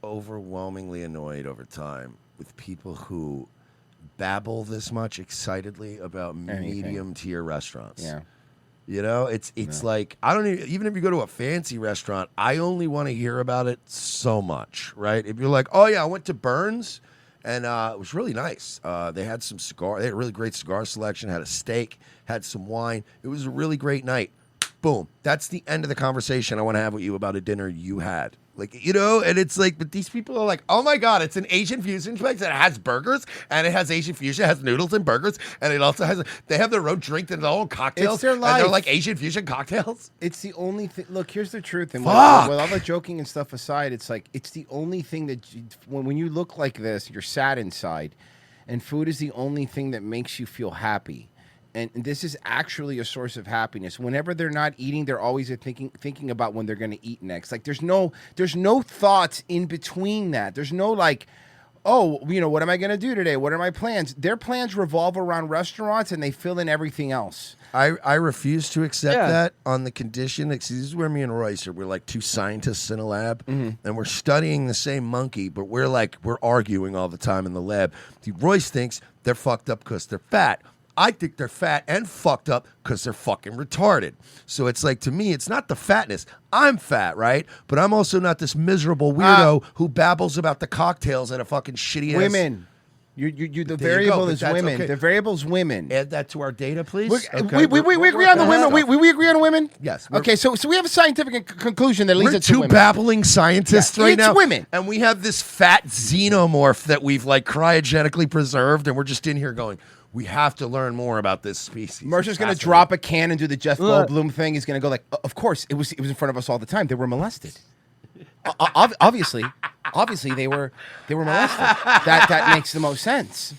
[SPEAKER 3] overwhelmingly annoyed over time with people who babble this much excitedly about medium tier restaurants.
[SPEAKER 4] Yeah.
[SPEAKER 3] You know, it's like I don't even if you go to a fancy restaurant, I only want to hear about it so much, right? If you're like, oh yeah, I went to Burns. And it was really nice. They had some cigar. They had a really great cigar selection. Had a steak. Had some wine. It was a really great night. Boom. That's the end of the conversation I want to have with you about a dinner you had. Like, you know, and it's like, but these people are like, oh my God, it's an Asian fusion place that has burgers and it has Asian fusion, it has noodles and burgers, and it also has, they have their own drink and their own cocktails.
[SPEAKER 4] It's their life.
[SPEAKER 3] And they're like Asian fusion cocktails.
[SPEAKER 4] It's the only thing. Look, here's the truth. And
[SPEAKER 3] Fuck.
[SPEAKER 4] with all the joking and stuff aside, it's like, it's the only thing that when you look like this, you're sad inside. And food is the only thing that makes you feel happy. And this is actually a source of happiness. Whenever they're not eating, they're always thinking about when they're going to eat next. Like there's no thoughts in between that. There's no like, oh, you know, what am I going to do today? What are my plans? Their plans revolve around restaurants, and they fill in everything else.
[SPEAKER 3] I refuse to accept that on the condition. This is where me and Royce are. We're like two scientists in a lab, and we're studying the same monkey, but we're arguing all the time in the lab. Royce thinks they're fucked up because they're fat. I think they're fat and fucked up because they're fucking retarded. So it's like, to me, it's not the fatness. I'm fat, right? But I'm also not this miserable weirdo who babbles about the cocktails at a fucking shitty ass.
[SPEAKER 4] Women. The variable is women.
[SPEAKER 3] Okay.
[SPEAKER 4] The variable is women.
[SPEAKER 3] Add that to our data, please.
[SPEAKER 4] We agree on the women. We agree on women?
[SPEAKER 3] Yes.
[SPEAKER 4] Okay, so we have a scientific conclusion that leads
[SPEAKER 3] We're
[SPEAKER 4] us to
[SPEAKER 3] two
[SPEAKER 4] women.
[SPEAKER 3] babbling scientists right now.
[SPEAKER 4] It's women.
[SPEAKER 3] And we have this fat xenomorph that we've like cryogenically preserved, and we're just in here going, we have to learn more about this species.
[SPEAKER 4] Mercer's going to drop a can and do the Jeff Goldblum thing. He's going to go like, of course, it was in front of us all the time. They were molested. Obviously, they were molested. That makes the most sense.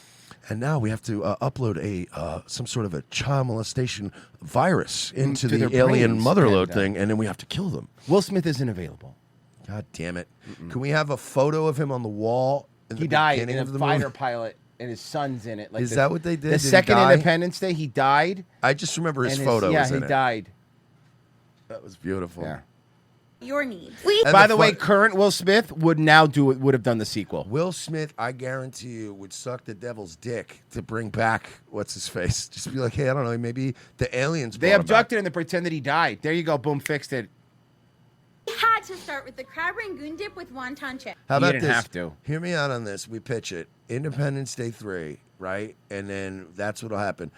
[SPEAKER 3] And now we have to upload some sort of a child molestation virus into
[SPEAKER 4] To
[SPEAKER 3] the
[SPEAKER 4] their
[SPEAKER 3] alien
[SPEAKER 4] brains,
[SPEAKER 3] motherload
[SPEAKER 4] and,
[SPEAKER 3] thing, and then we have to kill them.
[SPEAKER 4] Will Smith isn't available.
[SPEAKER 3] God damn it! Can we have a photo of him on the wall? In
[SPEAKER 4] He
[SPEAKER 3] the
[SPEAKER 4] died
[SPEAKER 3] beginning
[SPEAKER 4] in a
[SPEAKER 3] of the
[SPEAKER 4] fighter
[SPEAKER 3] movie?
[SPEAKER 4] pilot, and his son's in it. Like
[SPEAKER 3] Is that what they did?
[SPEAKER 4] The
[SPEAKER 3] Did he
[SPEAKER 4] second
[SPEAKER 3] die?
[SPEAKER 4] Independence Day, he died.
[SPEAKER 3] I just remember his
[SPEAKER 4] and
[SPEAKER 3] photo.
[SPEAKER 4] Yeah,
[SPEAKER 3] was in
[SPEAKER 4] he
[SPEAKER 3] it.
[SPEAKER 4] died.
[SPEAKER 3] That was beautiful.
[SPEAKER 4] Yeah.
[SPEAKER 7] your needs.
[SPEAKER 4] By the way, current Will Smith would have done the sequel.
[SPEAKER 3] Will Smith, I guarantee you, would suck the devil's dick to bring back what's his face. Just be like, hey, I don't know, maybe the aliens.
[SPEAKER 4] They
[SPEAKER 3] brought him back.
[SPEAKER 4] abducted him and pretend that he died. There you go. Boom, fixed it.
[SPEAKER 7] We had to start with the crab rangoon dip with wonton chips.
[SPEAKER 3] How about
[SPEAKER 4] didn't
[SPEAKER 3] this?
[SPEAKER 4] have to.
[SPEAKER 3] Hear me out on this. We pitch it. Independence Day 3, right? And then that's what'll happen.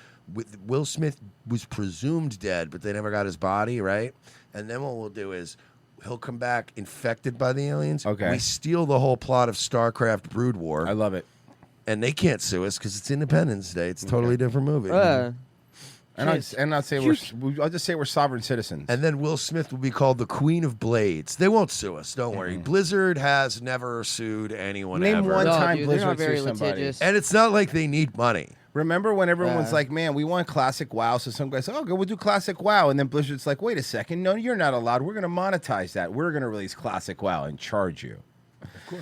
[SPEAKER 3] Will Smith was presumed dead, but they never got his body, right? And then what we'll do is he'll come back infected by the aliens.
[SPEAKER 4] Okay.
[SPEAKER 3] We steal the whole plot of StarCraft Brood War.
[SPEAKER 4] I love it.
[SPEAKER 3] And they can't sue us because it's Independence Day. It's a totally different movie.
[SPEAKER 4] And I'll say I'll just say we're sovereign citizens.
[SPEAKER 3] And then Will Smith will be called the Queen of Blades. They won't sue us. Don't worry. Blizzard has never sued anyone
[SPEAKER 4] Name
[SPEAKER 3] ever.
[SPEAKER 4] one time Blizzard sued somebody.
[SPEAKER 3] And it's not like they need money.
[SPEAKER 4] Remember when everyone was like, man, we want Classic WoW. So some guys said, oh, good, we'll do Classic WoW. And then Blizzard's like, wait a second. No, you're not allowed. We're going to monetize that. We're going to release Classic WoW and charge you.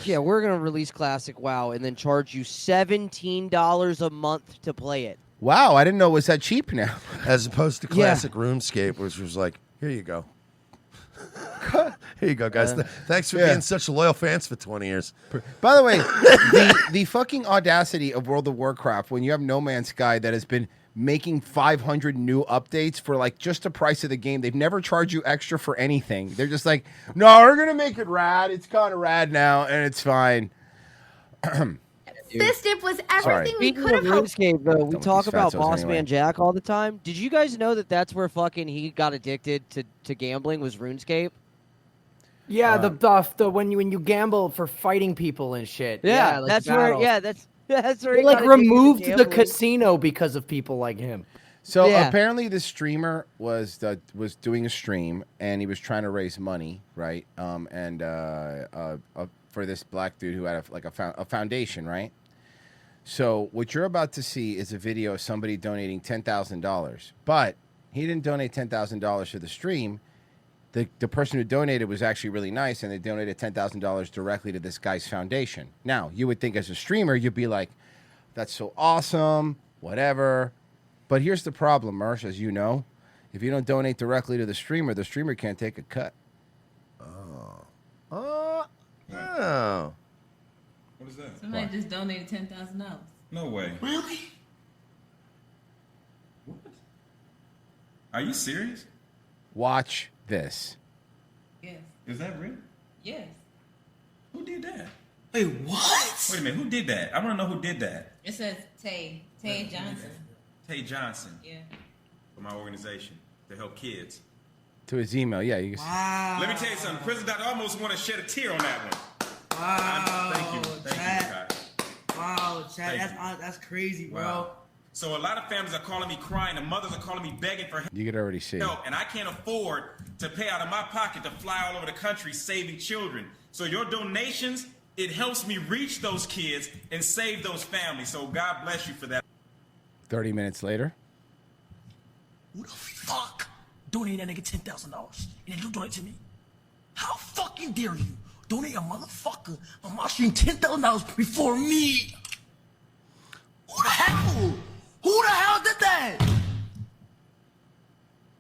[SPEAKER 11] Yeah, we're gonna release Classic WoW and then charge you $17 a month to play it.
[SPEAKER 4] Wow, I didn't know it was that cheap now.
[SPEAKER 3] As opposed to Classic RuneScape, which was like, here you go. Here you go, guys. Thanks for being such loyal fans for 20 years.
[SPEAKER 4] By the way, the fucking audacity of World of Warcraft when you have No Man's Sky that has been making 500 new updates for like just the price of the game. They've never charged you extra for anything. They're just like, no, we're going to make it rad. It's kind of rad now, and it's fine.
[SPEAKER 7] This dip was everything we
[SPEAKER 11] Speaking
[SPEAKER 7] could
[SPEAKER 11] of
[SPEAKER 7] have hoped.
[SPEAKER 11] RuneScape, though, we
[SPEAKER 4] Don't
[SPEAKER 11] talk
[SPEAKER 4] these
[SPEAKER 11] about
[SPEAKER 4] fatzos
[SPEAKER 11] Boss
[SPEAKER 4] anyway.
[SPEAKER 11] Man Jack all the time. Did you guys know that that's where fucking he got addicted to gambling was RuneScape?
[SPEAKER 8] Yeah, the when you gamble for fighting people and shit.
[SPEAKER 11] Yeah,
[SPEAKER 8] like
[SPEAKER 11] that's
[SPEAKER 8] battles.
[SPEAKER 11] where. Yeah, that's where
[SPEAKER 8] They
[SPEAKER 11] he
[SPEAKER 8] like
[SPEAKER 11] got addicted to
[SPEAKER 8] removed the
[SPEAKER 11] gambling.
[SPEAKER 8] casino because of people like him.
[SPEAKER 4] So
[SPEAKER 8] Yeah.
[SPEAKER 4] apparently, this streamer was doing a stream and he was trying to raise money, right? For this black dude who had a foundation, right? So what you're about to see is a video of somebody donating $10,000, but he didn't donate $10,000 to the stream. The person who donated was actually really nice, and they donated $10,000 directly to this guy's foundation. Now, you would think as a streamer, you'd be like, that's so awesome, whatever. But here's the problem, Mersh, as you know. If you don't donate directly to the streamer can't take a cut.
[SPEAKER 3] Oh.
[SPEAKER 5] What is that?
[SPEAKER 6] Somebody just donated $10,000.
[SPEAKER 5] No way.
[SPEAKER 6] Really?
[SPEAKER 5] What? Are you serious?
[SPEAKER 4] Watch this.
[SPEAKER 6] Yes.
[SPEAKER 5] Is that real?
[SPEAKER 6] Yes.
[SPEAKER 5] Who did that?
[SPEAKER 6] Wait, what?
[SPEAKER 5] Wait a minute. Who did that? I want to know who did that.
[SPEAKER 6] It says Tay Johnson.
[SPEAKER 5] Tay Johnson.
[SPEAKER 6] Yeah.
[SPEAKER 5] For my organization to help kids.
[SPEAKER 4] To his email, yeah. You can
[SPEAKER 6] Wow.
[SPEAKER 5] Let me tell you something. President Dr. almost want to shed a tear on that one.
[SPEAKER 6] Wow.
[SPEAKER 5] Thank you.
[SPEAKER 6] Chad.
[SPEAKER 5] Scott.
[SPEAKER 6] Wow, Chad,
[SPEAKER 5] Thank
[SPEAKER 6] that's crazy, bro.
[SPEAKER 5] Wow. So a lot of families are calling me crying. The mothers are calling me begging for
[SPEAKER 4] You could already see.
[SPEAKER 5] help, and I can't afford to pay out of my pocket to fly all over the country saving children. So your donations, it helps me reach those kids and save those families. So God bless you for that.
[SPEAKER 4] 30 minutes later.
[SPEAKER 6] Who the fuck donated that nigga $10,000 and then you donate to me? How fucking dare you donate a motherfucker on my stream $10,000 before me? Who the hell? Who the hell did that?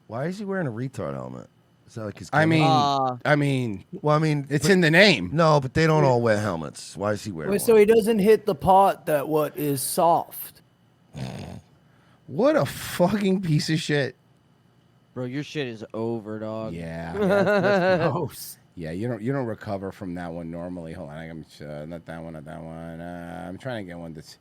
[SPEAKER 3] Why is he wearing a retard helmet? Is that like his?
[SPEAKER 4] I
[SPEAKER 3] gimmick?
[SPEAKER 4] mean,
[SPEAKER 3] well, I mean,
[SPEAKER 4] it's in the name.
[SPEAKER 3] No, but they don't all wear helmets. Why is he wearing?
[SPEAKER 8] Wait,
[SPEAKER 3] one?
[SPEAKER 8] so he doesn't hit the part that what is soft.
[SPEAKER 4] What a fucking piece of shit.
[SPEAKER 11] Bro, your shit is over, dog.
[SPEAKER 4] Yeah.
[SPEAKER 11] That's
[SPEAKER 8] gross.
[SPEAKER 4] Yeah, you don't recover from that one normally. Hold on, I'm not that one. I'm trying to get one that's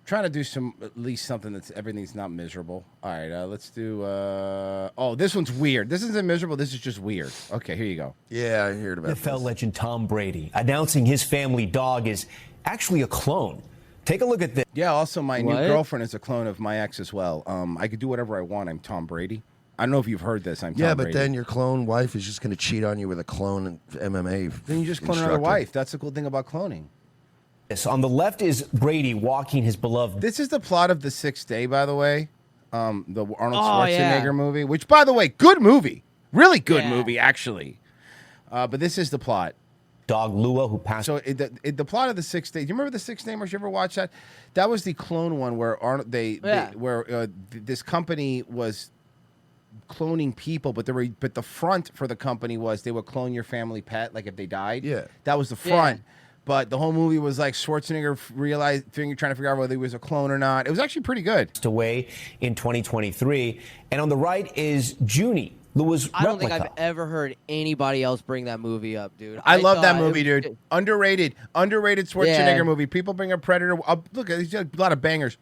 [SPEAKER 4] trying to do at least something that's everything's not miserable. All right, let's do. Oh, this one's weird. This isn't miserable. This is just weird. Okay, here you go.
[SPEAKER 3] Yeah, I heard about
[SPEAKER 10] NFL legend Tom Brady announcing his family dog is actually a clone. Take a look at this.
[SPEAKER 4] Yeah. Also, my
[SPEAKER 10] What?
[SPEAKER 4] new girlfriend is a clone of my ex as well. I could do whatever I want. I'm Tom Brady. I don't know if you've heard this. I'm Tom
[SPEAKER 3] Yeah, but
[SPEAKER 4] Brady.
[SPEAKER 3] then your clone wife is just going to cheat on you with a clone MMA.
[SPEAKER 4] Then you just clone another wife. That's the cool thing about cloning.
[SPEAKER 10] Yes, on the left is Brady walking his beloved.
[SPEAKER 4] This is the plot of The Sixth Day, by the way. The Arnold
[SPEAKER 10] Oh,
[SPEAKER 4] Schwarzenegger
[SPEAKER 10] yeah.
[SPEAKER 4] movie, which, by the way, good movie. Really good movie, actually. But this is the plot.
[SPEAKER 10] Dog Lua, who passed.
[SPEAKER 4] So the plot of The Sixth Day. Do you remember The Sixth Day? Did you ever watch that? That was the clone one where Arnold, this company was cloning people, but the front for the company was they would clone your family pet, like if they died. Yeah, that was the front.
[SPEAKER 3] Yeah.
[SPEAKER 4] But the whole movie was like Schwarzenegger trying to figure out whether he was a clone or not. It was actually pretty good.
[SPEAKER 10] Away in 2023, and on the right is Junie, Lua's
[SPEAKER 11] I don't think
[SPEAKER 10] replica.
[SPEAKER 11] I've ever heard anybody else bring that movie up, dude.
[SPEAKER 4] I love that
[SPEAKER 11] thought
[SPEAKER 4] movie,
[SPEAKER 11] it was-
[SPEAKER 4] dude. Underrated Schwarzenegger
[SPEAKER 11] Yeah.
[SPEAKER 4] movie. People bring up Predator. Look, there's a lot of bangers.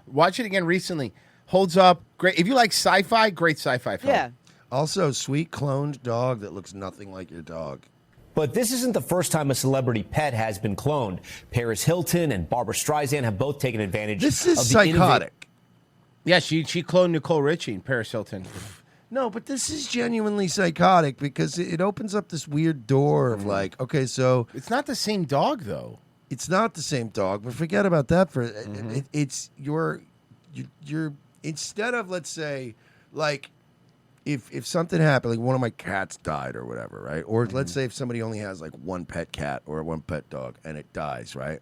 [SPEAKER 4] Watch it again recently. Holds up. Great. If you like sci-fi, great sci-fi film.
[SPEAKER 11] Yeah.
[SPEAKER 3] Also, sweet cloned dog that looks nothing like your dog.
[SPEAKER 10] But this isn't the first time a celebrity pet has been cloned. Paris Hilton and Barbara Streisand have both taken advantage
[SPEAKER 3] This
[SPEAKER 10] of
[SPEAKER 3] is
[SPEAKER 10] the
[SPEAKER 3] psychotic.
[SPEAKER 4] Yeah, she cloned Nicole Richie and Paris Hilton.
[SPEAKER 3] No, but this is genuinely psychotic because it opens up this weird door of like, okay, so
[SPEAKER 4] it's not the same dog though.
[SPEAKER 3] It's not the same dog, but forget about that. For
[SPEAKER 4] Mm-hmm.
[SPEAKER 3] it's you're instead of, let's say, like if something happened, like one of my cats died or whatever, right? Or
[SPEAKER 4] Mm-hmm.
[SPEAKER 3] let's say if somebody only has like one pet cat or one pet dog and it dies, right?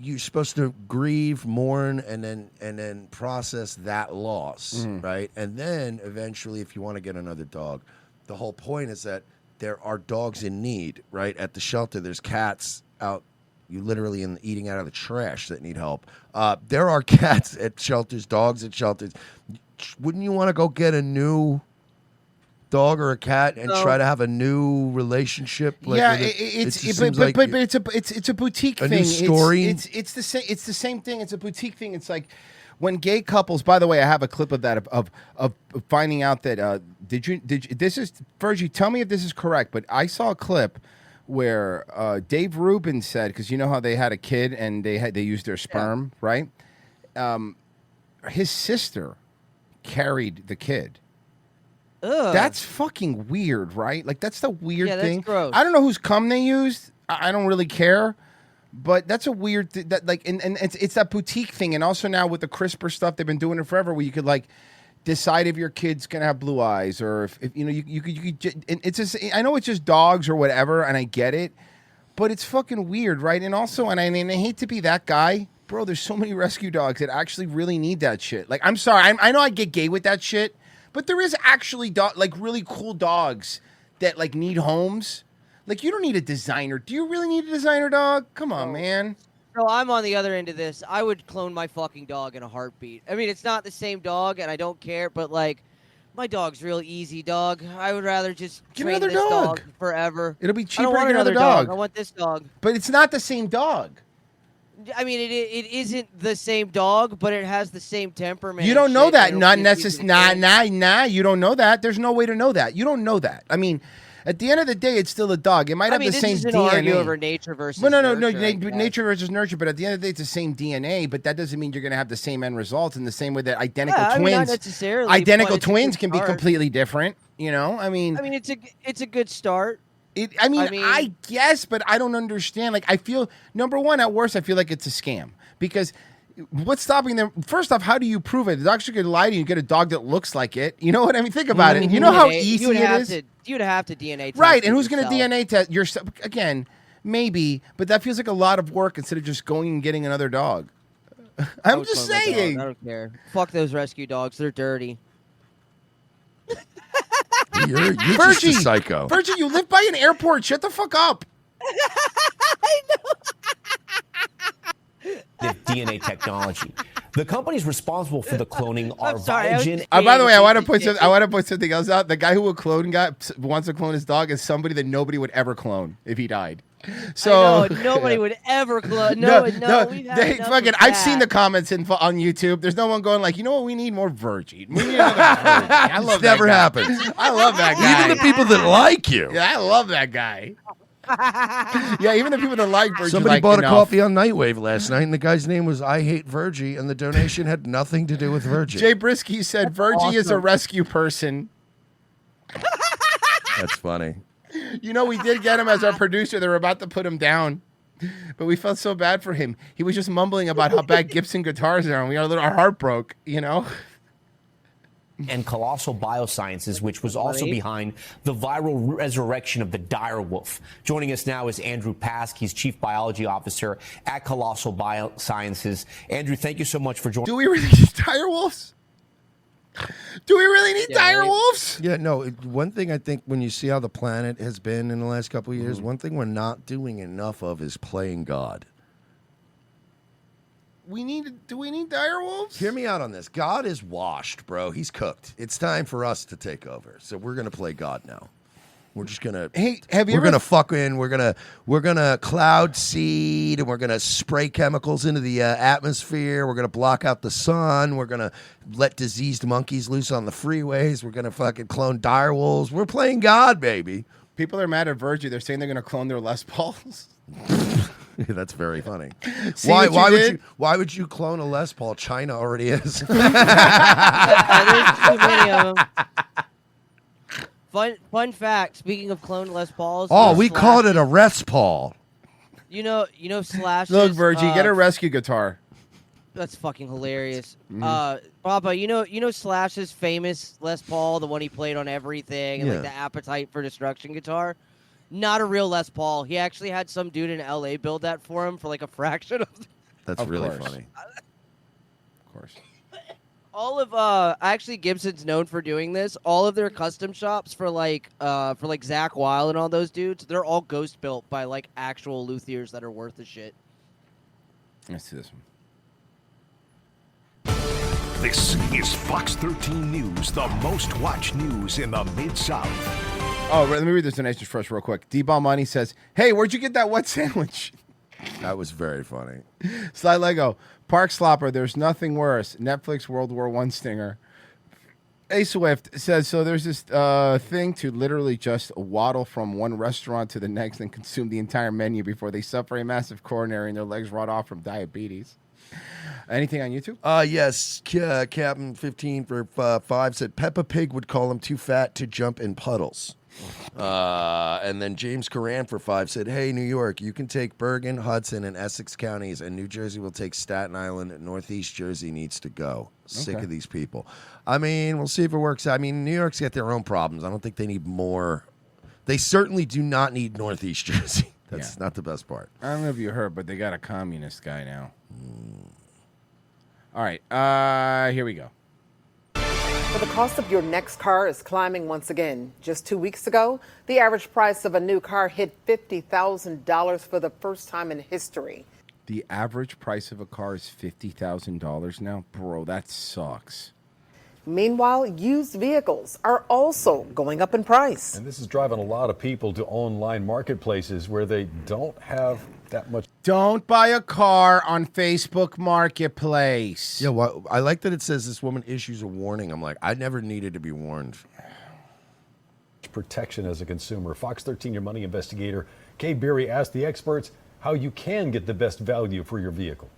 [SPEAKER 3] You're supposed to grieve, mourn, and then process that loss, right? And then eventually, if you want to get another dog, the whole point is that there are dogs in need, right? At the shelter, there's cats out, you literally eating out of the trash that need help. There are cats at shelters, dogs at shelters. Wouldn't you want to go get a new dog or a cat and try to have a new relationship? Like,
[SPEAKER 4] yeah,
[SPEAKER 3] with
[SPEAKER 4] it's a boutique
[SPEAKER 3] a
[SPEAKER 4] thing.
[SPEAKER 3] new story.
[SPEAKER 4] It's the same. It's the same thing. It's a boutique thing. It's like when gay couples. By the way, I have a clip of that of finding out that did you this is Virgie. Tell me if this is correct, but I saw a clip where Dave Rubin said, because you know how they had a kid and they used their sperm, right? His sister carried the kid.
[SPEAKER 11] Ugh.
[SPEAKER 4] That's fucking weird, right? Like that's the weird
[SPEAKER 11] Yeah, that's
[SPEAKER 4] thing.
[SPEAKER 11] gross.
[SPEAKER 4] I don't know whose cum they used. I don't really care, but that's a weird that like and it's that boutique thing. And also now with the CRISPR stuff, they've been doing it forever, where you could like decide if your kid's gonna have blue eyes or if you know you could. And it's just, I know it's just dogs or whatever, and I get it, but it's fucking weird, right? And also, and I hate to be that guy. Bro, there's so many rescue dogs that actually really need that shit. Like, I'm sorry, I know I get gay with that shit, but there is actually like really cool dogs that like need homes. Like, you don't need a designer. Do you really need a designer dog? Come on, man.
[SPEAKER 11] So I'm on the other end of this. I would clone my fucking dog in a heartbeat. I mean, it's not the same dog, and I don't care, but like, my dog's real easy, dog. I would rather just
[SPEAKER 4] Get
[SPEAKER 11] train
[SPEAKER 4] another
[SPEAKER 11] this
[SPEAKER 4] dog.
[SPEAKER 11] forever.
[SPEAKER 4] It'll be
[SPEAKER 11] I don't
[SPEAKER 4] cheaper to
[SPEAKER 11] want
[SPEAKER 4] get another
[SPEAKER 11] another
[SPEAKER 4] dog.
[SPEAKER 11] I want this dog.
[SPEAKER 4] But it's not the same dog.
[SPEAKER 11] I mean, it isn't the same dog, but it has the same temperament.
[SPEAKER 4] You
[SPEAKER 11] and
[SPEAKER 4] don't know
[SPEAKER 11] shit,
[SPEAKER 4] that.
[SPEAKER 11] and
[SPEAKER 4] Not
[SPEAKER 11] it'll be
[SPEAKER 4] necessarily. Nah. You don't know that. There's no way to know that. You don't know that. I mean, at the end of the day, it's still a dog. It might have the same
[SPEAKER 11] this is an
[SPEAKER 4] DNA.
[SPEAKER 11] argue over nature versus
[SPEAKER 4] no.
[SPEAKER 11] nurture, I guess.
[SPEAKER 4] Nature versus nurture. But at the end of the day, it's the same DNA. But that doesn't mean you're going to have the same end results in the same way that identical
[SPEAKER 11] Yeah, I mean, not
[SPEAKER 4] twins.
[SPEAKER 11] necessarily,
[SPEAKER 4] Identical
[SPEAKER 11] but it's a
[SPEAKER 4] twins
[SPEAKER 11] good
[SPEAKER 4] can be
[SPEAKER 11] start.
[SPEAKER 4] completely different. You know, I mean,
[SPEAKER 11] it's a good start.
[SPEAKER 4] I guess, but I don't understand. Like, I feel, number one, at worst, I feel like it's a scam because what's stopping them? First off, how do you prove it? The doctor could lie to you and get a dog that looks like it. You know what I mean? Think about it. You know how easy it is?
[SPEAKER 11] You'd have to DNA test
[SPEAKER 4] Right,
[SPEAKER 11] it
[SPEAKER 4] and who's going to
[SPEAKER 11] yourself.
[SPEAKER 4] DNA test yourself? Again, maybe, but that feels like a lot of work instead of just going and getting another dog.
[SPEAKER 11] I
[SPEAKER 4] I'm
[SPEAKER 11] would
[SPEAKER 4] just
[SPEAKER 11] clone my dog.
[SPEAKER 4] saying.
[SPEAKER 11] I don't care. Fuck those rescue dogs. They're dirty.
[SPEAKER 3] You're just a psycho.
[SPEAKER 4] Virgie, you live by an airport. Shut the fuck up.
[SPEAKER 10] DNA technology. The companies responsible for the cloning are Biogen.
[SPEAKER 4] By the way, I want to put something else out. The guy who wants to clone his dog is somebody that nobody would ever clone if he died. So
[SPEAKER 11] I know, nobody would ever clone. No, we've had enough
[SPEAKER 4] fucking.
[SPEAKER 11] of
[SPEAKER 4] I've
[SPEAKER 11] that.
[SPEAKER 4] seen the comments on YouTube. There's no one going like, you know what? We need more Virgie. We need another Virgie. I love
[SPEAKER 3] It's
[SPEAKER 4] that
[SPEAKER 3] never
[SPEAKER 4] guy.
[SPEAKER 3] happened.
[SPEAKER 4] I love that guy.
[SPEAKER 3] Even the people that like you.
[SPEAKER 4] Yeah, I love that guy. Yeah, even the people that like Virgie.
[SPEAKER 3] Somebody
[SPEAKER 4] like,
[SPEAKER 3] bought
[SPEAKER 4] enough.
[SPEAKER 3] a coffee on Nightwave last night, and the guy's name was I Hate Virgie, and the donation had nothing to do with Virgie.
[SPEAKER 4] Jay Brisky said Virgie is a rescue person.
[SPEAKER 3] That's funny.
[SPEAKER 4] You know, we did get him as our producer. They were about to put him down, but we felt so bad for him. He was just mumbling about how bad Gibson guitars are, and our heart broke, you know?
[SPEAKER 10] And Colossal Biosciences, which was also behind the viral resurrection of the dire wolf. Joining us now is Andrew Pask. He's Chief Biology Officer at Colossal Biosciences. Andrew, thank you so much for joining.
[SPEAKER 4] Do we really need dire wolves? Do we really need dire wolves?
[SPEAKER 3] Yeah, no. One thing I think when you see how the planet has been in the last couple of years, one thing we're not doing enough of is playing God.
[SPEAKER 4] Do we need dire wolves?
[SPEAKER 3] Hear me out on this. God is washed, bro. He's cooked. It's time for us to take over. So we're going to play God now. We're just gonna.
[SPEAKER 4] Hey, have you
[SPEAKER 3] We're
[SPEAKER 4] ever-
[SPEAKER 3] gonna fucking. We're gonna cloud seed, and we're gonna spray chemicals into the atmosphere. We're gonna block out the sun. We're gonna let diseased monkeys loose on the freeways. We're gonna fucking clone dire wolves. We're playing God, baby.
[SPEAKER 4] People are mad at Virgie. They're saying they're going to clone their Les Pauls.
[SPEAKER 3] That's very funny.
[SPEAKER 4] See
[SPEAKER 3] Why?
[SPEAKER 4] what you
[SPEAKER 3] Why would
[SPEAKER 4] did?
[SPEAKER 3] you? Why would you clone a Les Paul? China already is.
[SPEAKER 11] There's too many of them. Fun fact. Speaking of cloned Les Pauls.
[SPEAKER 3] Oh, we called it a Les Paul.
[SPEAKER 11] You know Slash.
[SPEAKER 4] Look, Virgie, get a rescue guitar.
[SPEAKER 11] That's fucking hilarious.
[SPEAKER 4] Mhm.
[SPEAKER 11] Papa, you know Slash's famous Les Paul, the one he played on everything, and
[SPEAKER 3] Yeah.
[SPEAKER 11] like the Appetite for Destruction guitar. Not a real Les Paul. He actually had some dude in LA build that for him for like a fraction of.
[SPEAKER 3] That's
[SPEAKER 4] Of
[SPEAKER 3] really
[SPEAKER 4] course.
[SPEAKER 3] funny.
[SPEAKER 4] Of course.
[SPEAKER 11] All of actually Gibson's known for doing this. All of their custom shops for like Zach Wild and all those dudes, they're all ghost built by like actual luthiers that are worth the shit.
[SPEAKER 4] Let's do this one.
[SPEAKER 12] This is Fox 13 News, the most watched news in the Mid-South.
[SPEAKER 4] Oh, let me read this donation first real quick. D-Ball Money says, hey, where'd you get that wet sandwich?
[SPEAKER 3] That was very funny.
[SPEAKER 4] Sly Lego, Park Slopper, there's nothing worse. Netflix World War I stinger. A Swift says, so there's this thing to literally just waddle from one restaurant to the next and consume the entire menu before they suffer a massive coronary and their legs rot off from diabetes. Anything on YouTube?
[SPEAKER 3] Yes. Captain 15 for 5 said Peppa Pig would call him too fat to jump in puddles. And then James Coran for 5 said, hey, New York, you can take Bergen, Hudson, and Essex counties, and New Jersey will take Staten Island, and Northeast Jersey needs to go. Sick
[SPEAKER 4] Okay.
[SPEAKER 3] of these people. I mean, we'll see if it works. I mean, New York's got their own problems. I don't think they need more. They certainly do not need Northeast Jersey. That's not the best part.
[SPEAKER 4] I don't know if you heard, but they got a communist guy now. All right, here we go.
[SPEAKER 13] But the cost of your next car is climbing once again. Just 2 weeks ago, the average price of a new car hit $50,000 for the first time in history.
[SPEAKER 4] The average price of a car is $50,000 now? Bro, that sucks.
[SPEAKER 13] Meanwhile, used vehicles are also going up in price.
[SPEAKER 14] And this is driving a lot of people to online marketplaces where they don't have that much.
[SPEAKER 4] Don't buy a car on Facebook Marketplace.
[SPEAKER 3] Yeah, well, I like that it says this woman issues a warning. I'm like, I never needed to be warned.
[SPEAKER 14] Protection as a consumer. Fox 13, your money investigator, Kay Berry asked the experts how you can get the best value for your vehicle.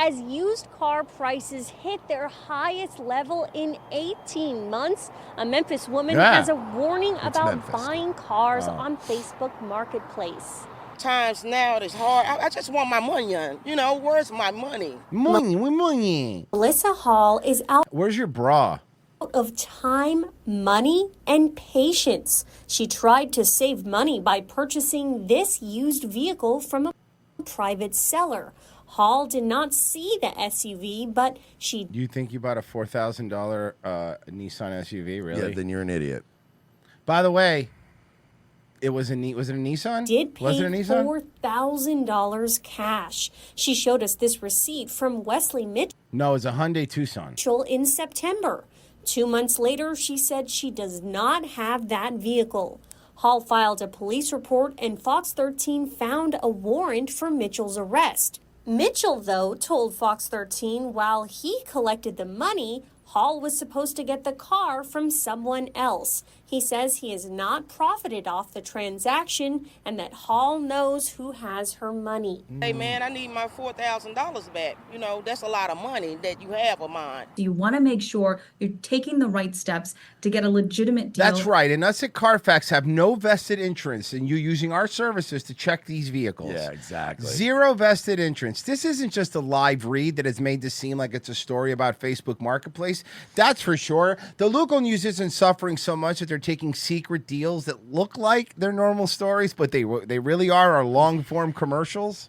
[SPEAKER 16] As used car prices hit their highest level in 18 months, a Memphis woman has a warning about
[SPEAKER 17] Memphis.
[SPEAKER 16] buying cars on Facebook Marketplace.
[SPEAKER 17] Times now it is hard. I just want my money on. You know, where's my money?
[SPEAKER 4] Money.
[SPEAKER 16] Melissa Hall is out
[SPEAKER 4] Where's your bra?
[SPEAKER 16] of time, money, and patience. She tried to save money by purchasing this used vehicle from a private seller. Hall did not see the SUV, but she
[SPEAKER 4] You think you bought a $4,000 Nissan SUV, really?
[SPEAKER 3] Yeah, then you're an idiot.
[SPEAKER 4] By the way, was it a Nissan?
[SPEAKER 16] did
[SPEAKER 4] Was
[SPEAKER 16] pay
[SPEAKER 4] it a Nissan?
[SPEAKER 16] $4,000 cash. She showed us this receipt from Wesley
[SPEAKER 4] No, it's a Hyundai Tucson.
[SPEAKER 16] Mitchell in September. 2 months later, she said she does not have that vehicle. Hall filed a police report, and Fox 13 found a warrant for Mitchell's arrest. Mitchell, though, told Fox 13 while he collected the money, Hall was supposed to get the car from someone else. He says he has not profited off the transaction and that Hall knows who has her money.
[SPEAKER 17] Hey, man, I need my $4,000 back. You know, that's a lot of money that you have of mine.
[SPEAKER 18] You want to make sure you're taking the right steps to get a legitimate deal.
[SPEAKER 4] That's right. And us at Carfax have no vested interest in you using our services to check these vehicles.
[SPEAKER 3] Yeah, exactly.
[SPEAKER 4] Zero vested interest. This isn't just a live read that is made to seem like it's a story about Facebook Marketplace. That's for sure. The local news isn't suffering so much that they're taking secret deals that look like they're normal stories, but they really are our long-form commercials.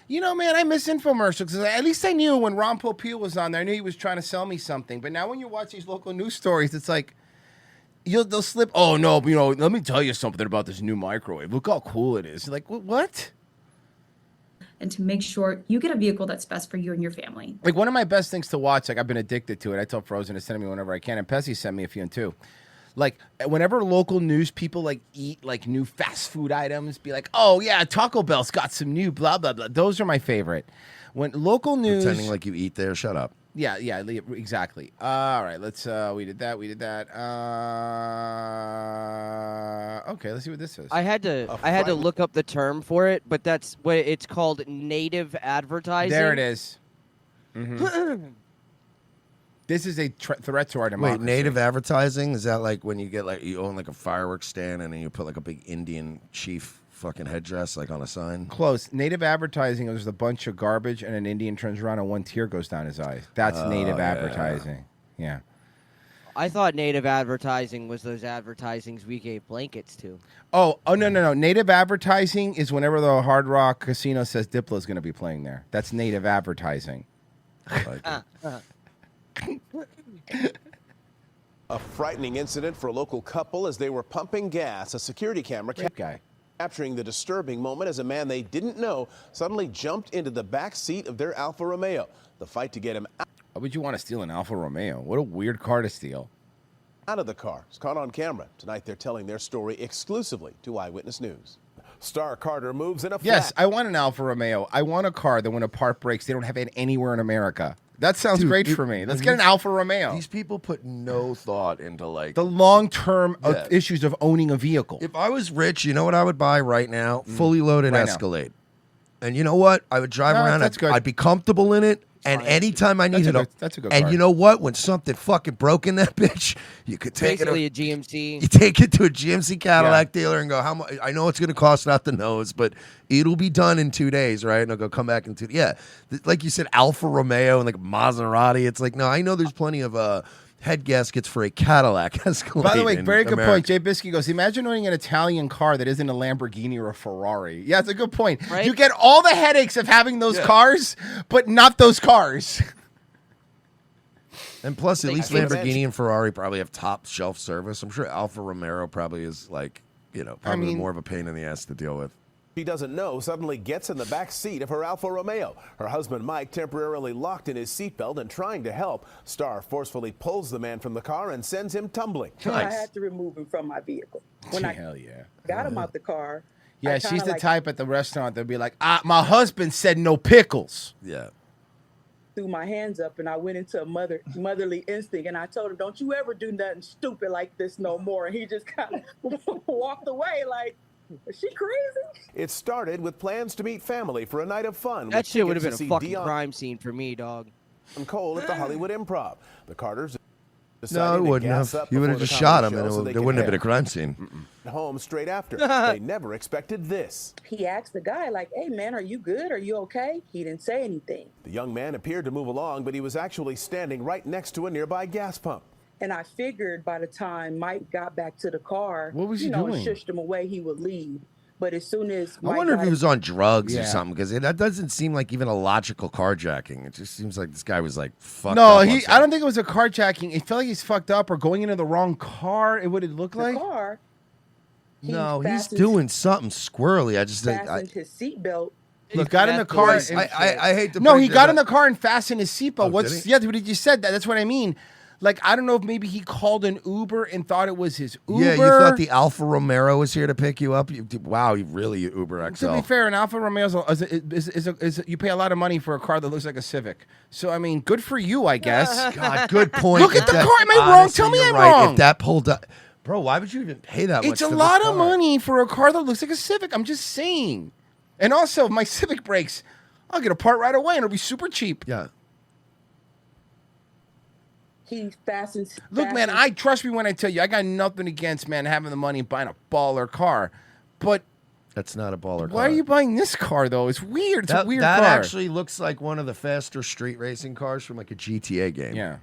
[SPEAKER 4] You know, man, I miss infomercials. At least I knew when Ron Popeil was on there, I knew he was trying to sell me something. But now when you watch these local news stories, it's like, they'll slip, oh, no, you know, let me tell you something about this new microwave. Look how cool it is. You're like, what?
[SPEAKER 18] And to make sure you get a vehicle that's best for you and your family.
[SPEAKER 4] Like, one of my best things to watch, like, I've been addicted to it. I tell Frozen to send me whenever I can, and Pessy sent me a few too. Like whenever local news people like eat like new fast food items, be like, "Oh yeah, Taco Bell's got some new blah blah blah." Those are my favorite. When local news,
[SPEAKER 3] Pretending like you eat there. Shut up.
[SPEAKER 4] yeah, exactly. All right, let's. We did that. Okay, let's see what this is.
[SPEAKER 11] I had to look up the term for it, but that's what it's called: native advertising.
[SPEAKER 4] There it is. This is a threat to our democracy.
[SPEAKER 3] Wait, native advertising? Is that like when you get like you own like a fireworks stand and then you put like a big Indian chief fucking headdress like on a sign?
[SPEAKER 4] Close. Native advertising is a bunch of garbage and an Indian turns around and one tear goes down his eyes. That's native advertising. Yeah.
[SPEAKER 11] I thought native advertising was those advertisings we gave blankets to.
[SPEAKER 4] Oh, no. Native advertising is whenever the Hard Rock Casino says Diplo's going to be playing there. That's native advertising.
[SPEAKER 19] A frightening incident for a local couple as they were pumping gas. A security camera capturing the disturbing moment as a man they didn't know suddenly jumped into the back seat of their Alfa Romeo. The fight to get him
[SPEAKER 4] Why would you want to steal an Alfa Romeo? What a weird car to steal.
[SPEAKER 19] out of the car is caught on camera. Tonight they're telling their story exclusively to Eyewitness News. Star Carter moves in a
[SPEAKER 4] Yes, I want an Alfa Romeo. I want a car that when a part breaks, they don't have it anywhere in America. That sounds great for me. Let's get an Alfa Romeo.
[SPEAKER 3] These people put no thought into like
[SPEAKER 4] the long-term issues of owning a vehicle.
[SPEAKER 3] If I was rich, you know what I would buy right now? Fully loaded
[SPEAKER 4] Right now.
[SPEAKER 3] Escalade. And you know what? I would drive around.
[SPEAKER 4] that's good.
[SPEAKER 3] I'd be comfortable in it. And anytime I needed
[SPEAKER 4] that's a good
[SPEAKER 3] and
[SPEAKER 4] car.
[SPEAKER 3] you know what? When something fucking broke in that bitch, you could take
[SPEAKER 11] Basically
[SPEAKER 3] it.
[SPEAKER 11] a GMC.
[SPEAKER 3] You take it to a GMC Cadillac dealer and go, how much? I know it's going to cost out the nose, but it'll be done in 2 days, right? And I'll go come back in 2. Yeah, like you said, Alfa Romeo and like Maserati. It's like no, I know there's plenty of head gaskets for a Cadillac Escalade.
[SPEAKER 4] By the way,
[SPEAKER 3] in
[SPEAKER 4] very good
[SPEAKER 3] America.
[SPEAKER 4] point. Jay Bisky goes, imagine owning an Italian car that isn't a Lamborghini or a Ferrari. Yeah, it's a good point.
[SPEAKER 11] Right?
[SPEAKER 4] You get all the headaches of having those cars, but not those cars.
[SPEAKER 3] And plus, at least
[SPEAKER 19] I think
[SPEAKER 3] Lamborghini and Ferrari probably have top shelf service. I'm sure Alfa Romeo probably is like, probably more of a pain in the ass to deal with.
[SPEAKER 19] She doesn't know suddenly gets in the back seat of her Alfa Romeo. Her husband Mike temporarily locked in his seatbelt and trying to help. Star forcefully pulls the man from the car and sends him tumbling.
[SPEAKER 20] I had to remove him from my vehicle. When I got him out the car.
[SPEAKER 4] Yeah,
[SPEAKER 20] I
[SPEAKER 4] she's
[SPEAKER 20] kinda
[SPEAKER 4] the type at the restaurant that'll be like, my husband said no pickles.
[SPEAKER 3] Yeah.
[SPEAKER 20] threw my hands up and I went into a motherly instinct and I told him, don't you ever do nothing stupid like this no more. And he just kind of walked away like, is she crazy?
[SPEAKER 19] It started with plans to meet family for a night of fun.
[SPEAKER 11] That
[SPEAKER 19] with
[SPEAKER 11] shit would have been
[SPEAKER 19] tickets
[SPEAKER 11] a
[SPEAKER 19] to see
[SPEAKER 11] fucking
[SPEAKER 19] Dion
[SPEAKER 11] crime scene for me, dog.
[SPEAKER 19] and Cole at the Hollywood Improv. The Carters
[SPEAKER 3] No,
[SPEAKER 19] decided
[SPEAKER 3] it
[SPEAKER 19] to
[SPEAKER 3] wouldn't
[SPEAKER 19] gas
[SPEAKER 3] have.
[SPEAKER 19] up
[SPEAKER 3] You would
[SPEAKER 19] before
[SPEAKER 3] have
[SPEAKER 19] the
[SPEAKER 3] just shot
[SPEAKER 19] comedy
[SPEAKER 3] him, and
[SPEAKER 19] show so
[SPEAKER 3] there
[SPEAKER 19] they
[SPEAKER 3] wouldn't have
[SPEAKER 19] could
[SPEAKER 3] been a crime scene.
[SPEAKER 19] home straight after. They never expected this.
[SPEAKER 20] He asked the guy like, hey man, are you good? Are you okay? He didn't say anything.
[SPEAKER 19] The young man appeared to move along, but he was actually standing right next to a nearby gas pump.
[SPEAKER 20] And I figured by the time Mike got back to the car,
[SPEAKER 3] What was he
[SPEAKER 20] and
[SPEAKER 3] doing?
[SPEAKER 20] shushed him away, he would leave. But as soon as
[SPEAKER 3] I
[SPEAKER 20] Mike
[SPEAKER 3] wonder if
[SPEAKER 20] got
[SPEAKER 3] he was on drugs or
[SPEAKER 4] Yeah.
[SPEAKER 3] something, because that doesn't seem like even a logical carjacking. It just seems like this guy was like fucked
[SPEAKER 4] No,
[SPEAKER 3] up.
[SPEAKER 4] I don't think it was a carjacking. It felt like he's fucked up or going into the wrong car. It would it look like?
[SPEAKER 20] car,
[SPEAKER 3] No, he's
[SPEAKER 20] fastened-
[SPEAKER 3] doing something squirrely. I just think.
[SPEAKER 20] fastened his seatbelt.
[SPEAKER 4] He got in the car.
[SPEAKER 3] Boys, I hate to
[SPEAKER 4] No,
[SPEAKER 3] break
[SPEAKER 4] he
[SPEAKER 3] it,
[SPEAKER 4] got
[SPEAKER 3] but-
[SPEAKER 4] in the car and fastened his seatbelt.
[SPEAKER 3] Oh,
[SPEAKER 4] What's
[SPEAKER 3] did he?
[SPEAKER 4] yeah? But you said that. That's what I mean. Like I don't know if maybe he called an Uber and thought it was his Uber.
[SPEAKER 3] Yeah, you thought the Alfa Romeo was here to pick you up. Wow, you really Uber XL.
[SPEAKER 4] To be fair, an Alfa Romeo is you pay a lot of money for a car that looks like a Civic. So I mean, good for you, I guess.
[SPEAKER 3] God, good point.
[SPEAKER 4] Look at the
[SPEAKER 3] That-
[SPEAKER 4] car. Am I wrong?
[SPEAKER 3] honestly,
[SPEAKER 4] Tell me
[SPEAKER 3] you're
[SPEAKER 4] I'm
[SPEAKER 3] right.
[SPEAKER 4] wrong.
[SPEAKER 3] If that pulled up, bro, why would you even pay that much?
[SPEAKER 4] It's a
[SPEAKER 3] for this
[SPEAKER 4] lot of
[SPEAKER 3] car?
[SPEAKER 4] money for a car that looks like a Civic. I'm just saying. And also, if my Civic breaks, I'll get a part right away and it'll be super cheap.
[SPEAKER 3] Yeah.
[SPEAKER 20] He fastened.
[SPEAKER 4] Look, man, I trust me when I tell you, I got nothing against, man, having the money and buying a baller car. But
[SPEAKER 3] that's not a baller car.
[SPEAKER 4] Why are you buying this car, though? It's weird. It's
[SPEAKER 3] That,
[SPEAKER 4] a weird
[SPEAKER 3] that
[SPEAKER 4] car.
[SPEAKER 3] actually looks like one of the faster street racing cars from like a GTA game.
[SPEAKER 4] Yeah.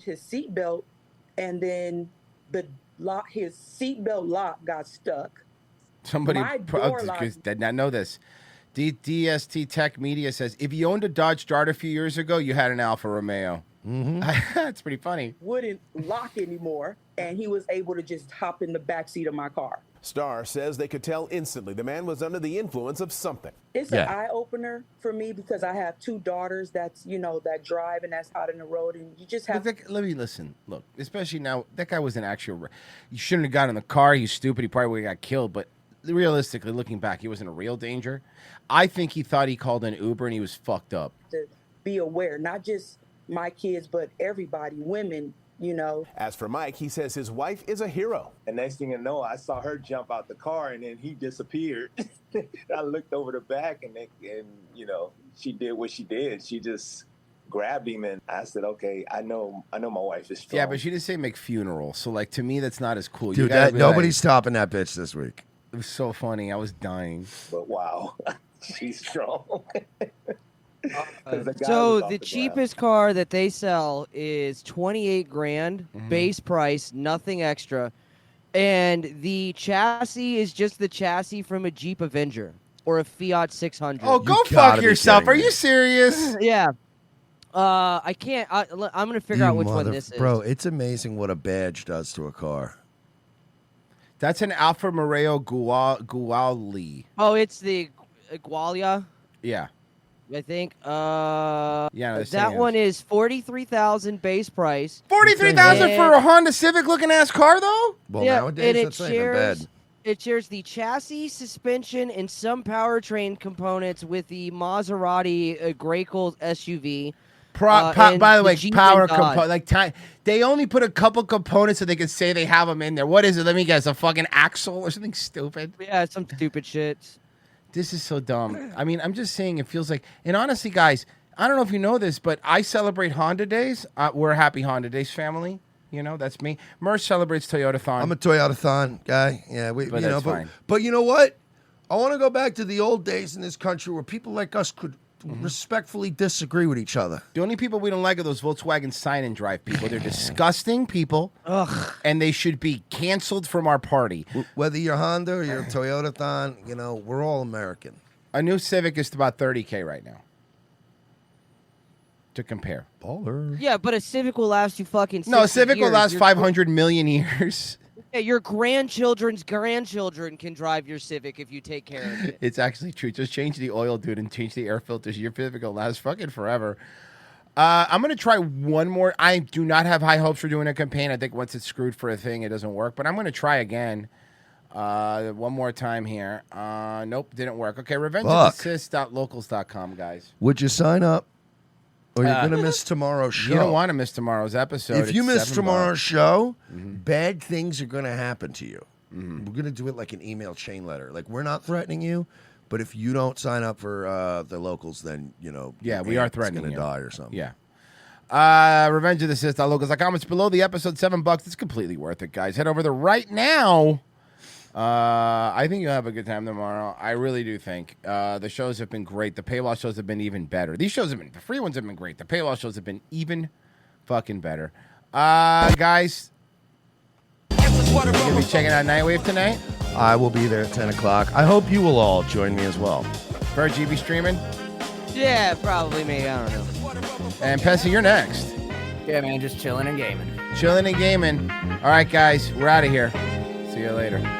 [SPEAKER 20] his seatbelt, and then the lock, his seatbelt lock got stuck.
[SPEAKER 4] Somebody
[SPEAKER 20] My door lock-
[SPEAKER 4] did not know this. DST Tech Media says if you owned a Dodge Dart a few years ago, you had an Alfa Romeo. That's pretty funny.
[SPEAKER 20] Wouldn't lock anymore, and he was able to just hop in the back seat of my car.
[SPEAKER 19] Starr says they could tell instantly the man was under the influence of something.
[SPEAKER 20] It's an eye opener for me because I have 2 daughters that's, that drive and that's out in the road, and you just have.
[SPEAKER 4] Let me listen. Look, especially now, that guy was an actual. You shouldn't have got in the car. He's stupid. He probably would have got killed. But realistically, looking back, he wasn't a real danger. I think he thought he called an Uber and he was fucked up.
[SPEAKER 20] To be aware, not just my kids, but everybody, women.
[SPEAKER 19] As for Mike, he says his wife is a hero.
[SPEAKER 21] And next thing you know, I saw her jump out the car, and then he disappeared. I looked over the back, and she did what she did. She just grabbed him, and I said, "Okay, I know my wife is strong."
[SPEAKER 4] Yeah, but she didn't say McFuneral, so to me, that's not as cool.
[SPEAKER 3] Dude, nobody's stopping that bitch this week.
[SPEAKER 4] It was so funny. I was dying.
[SPEAKER 21] But wow, she's strong.
[SPEAKER 11] So the cheapest car that they sell is $28,000 base price, nothing extra, and the chassis is just the chassis from a Jeep Avenger or a Fiat 600.
[SPEAKER 4] Oh, go fuck yourself! Are you serious?
[SPEAKER 11] Yeah. I can't. I'm gonna figure out which one this is.
[SPEAKER 3] Bro, it's amazing what a badge does to a car.
[SPEAKER 4] That's an Alfa Romeo Guali.
[SPEAKER 11] Oh, it's the Igualia.
[SPEAKER 4] Yeah.
[SPEAKER 11] I think.
[SPEAKER 4] That
[SPEAKER 11] one is $43,000 base price.
[SPEAKER 4] $43,000 for a Honda Civic looking ass car, though.
[SPEAKER 3] Well, nowadays
[SPEAKER 11] and
[SPEAKER 3] that's not even bad.
[SPEAKER 11] It shares the chassis, suspension, and some powertrain components with the Maserati Graykle SUV.
[SPEAKER 4] By the way,
[SPEAKER 11] Jeep
[SPEAKER 4] power
[SPEAKER 11] and Dodge.
[SPEAKER 4] component. They only put a couple components so they could say they have them in there. What is it? Let me guess. A fucking axle or something stupid.
[SPEAKER 11] Yeah, some stupid shit.
[SPEAKER 4] This is so dumb. I mean, I'm just saying it feels like... And honestly, guys, I don't know if you know this, but I celebrate Honda Days. We're a happy Honda Days family. That's me. Merch celebrates Toyotathon.
[SPEAKER 3] I'm a Toyotathon guy. Yeah,
[SPEAKER 4] That's fine.
[SPEAKER 3] But you know what? I want to go back to the old days in this country where people like us could respectfully disagree with each other.
[SPEAKER 4] The only people we don't like are those Volkswagen sign and drive people. They're disgusting people.
[SPEAKER 11] Ugh.
[SPEAKER 4] And they should be canceled from our party.
[SPEAKER 3] Whether you're Honda or you're Toyotathon, we're all American.
[SPEAKER 4] A new Civic is about $30K right now. To compare.
[SPEAKER 3] Baller.
[SPEAKER 11] Yeah, but a Civic will last you fucking 60
[SPEAKER 4] No, a Civic will
[SPEAKER 11] years.
[SPEAKER 4] last 500 million years.
[SPEAKER 11] Yeah, your grandchildren's grandchildren can drive your Civic if you take care of it.
[SPEAKER 4] It's actually true. Just change the oil, dude, and change the air filters. Your Civic will last fucking forever. I'm going to try one more. I do not have high hopes for doing a campaign. I think once it's screwed for a thing, it doesn't work. But I'm going to try again. One more time here. Nope, didn't work. Okay, revengeofassist.locals.com, guys.
[SPEAKER 3] Would you sign up? Or you're going to miss tomorrow's show.
[SPEAKER 4] You don't want to miss tomorrow's episode.
[SPEAKER 3] If you miss
[SPEAKER 4] $7.
[SPEAKER 3] tomorrow's show, bad things are going to happen to you. We're going to do it like an email chain letter. Like, we're not threatening you, but if you don't sign up for the locals, then,
[SPEAKER 4] Yeah, we are threatening
[SPEAKER 3] going
[SPEAKER 4] you.
[SPEAKER 3] to die or something.
[SPEAKER 4] Yeah. Revengeofassist.locals.com. It's below the episode, $7. It's completely worth it, guys. Head over there right now. I think you'll have a good time tomorrow. I really do think. The shows have been great. The paywall shows have been even better. These shows have been, the free ones have been great. The paywall shows have been even fucking better. Guys, you'll be checking out Nightwave tonight?
[SPEAKER 3] I will be there at 10 o'clock. I hope you will all join me as well.
[SPEAKER 4] Virg, you be streaming?
[SPEAKER 11] Yeah, probably me. I don't know.
[SPEAKER 4] And Pessy, you're next.
[SPEAKER 8] Yeah, man, just chilling and gaming.
[SPEAKER 4] Chilling and gaming. All right, guys, we're out of here. See you later.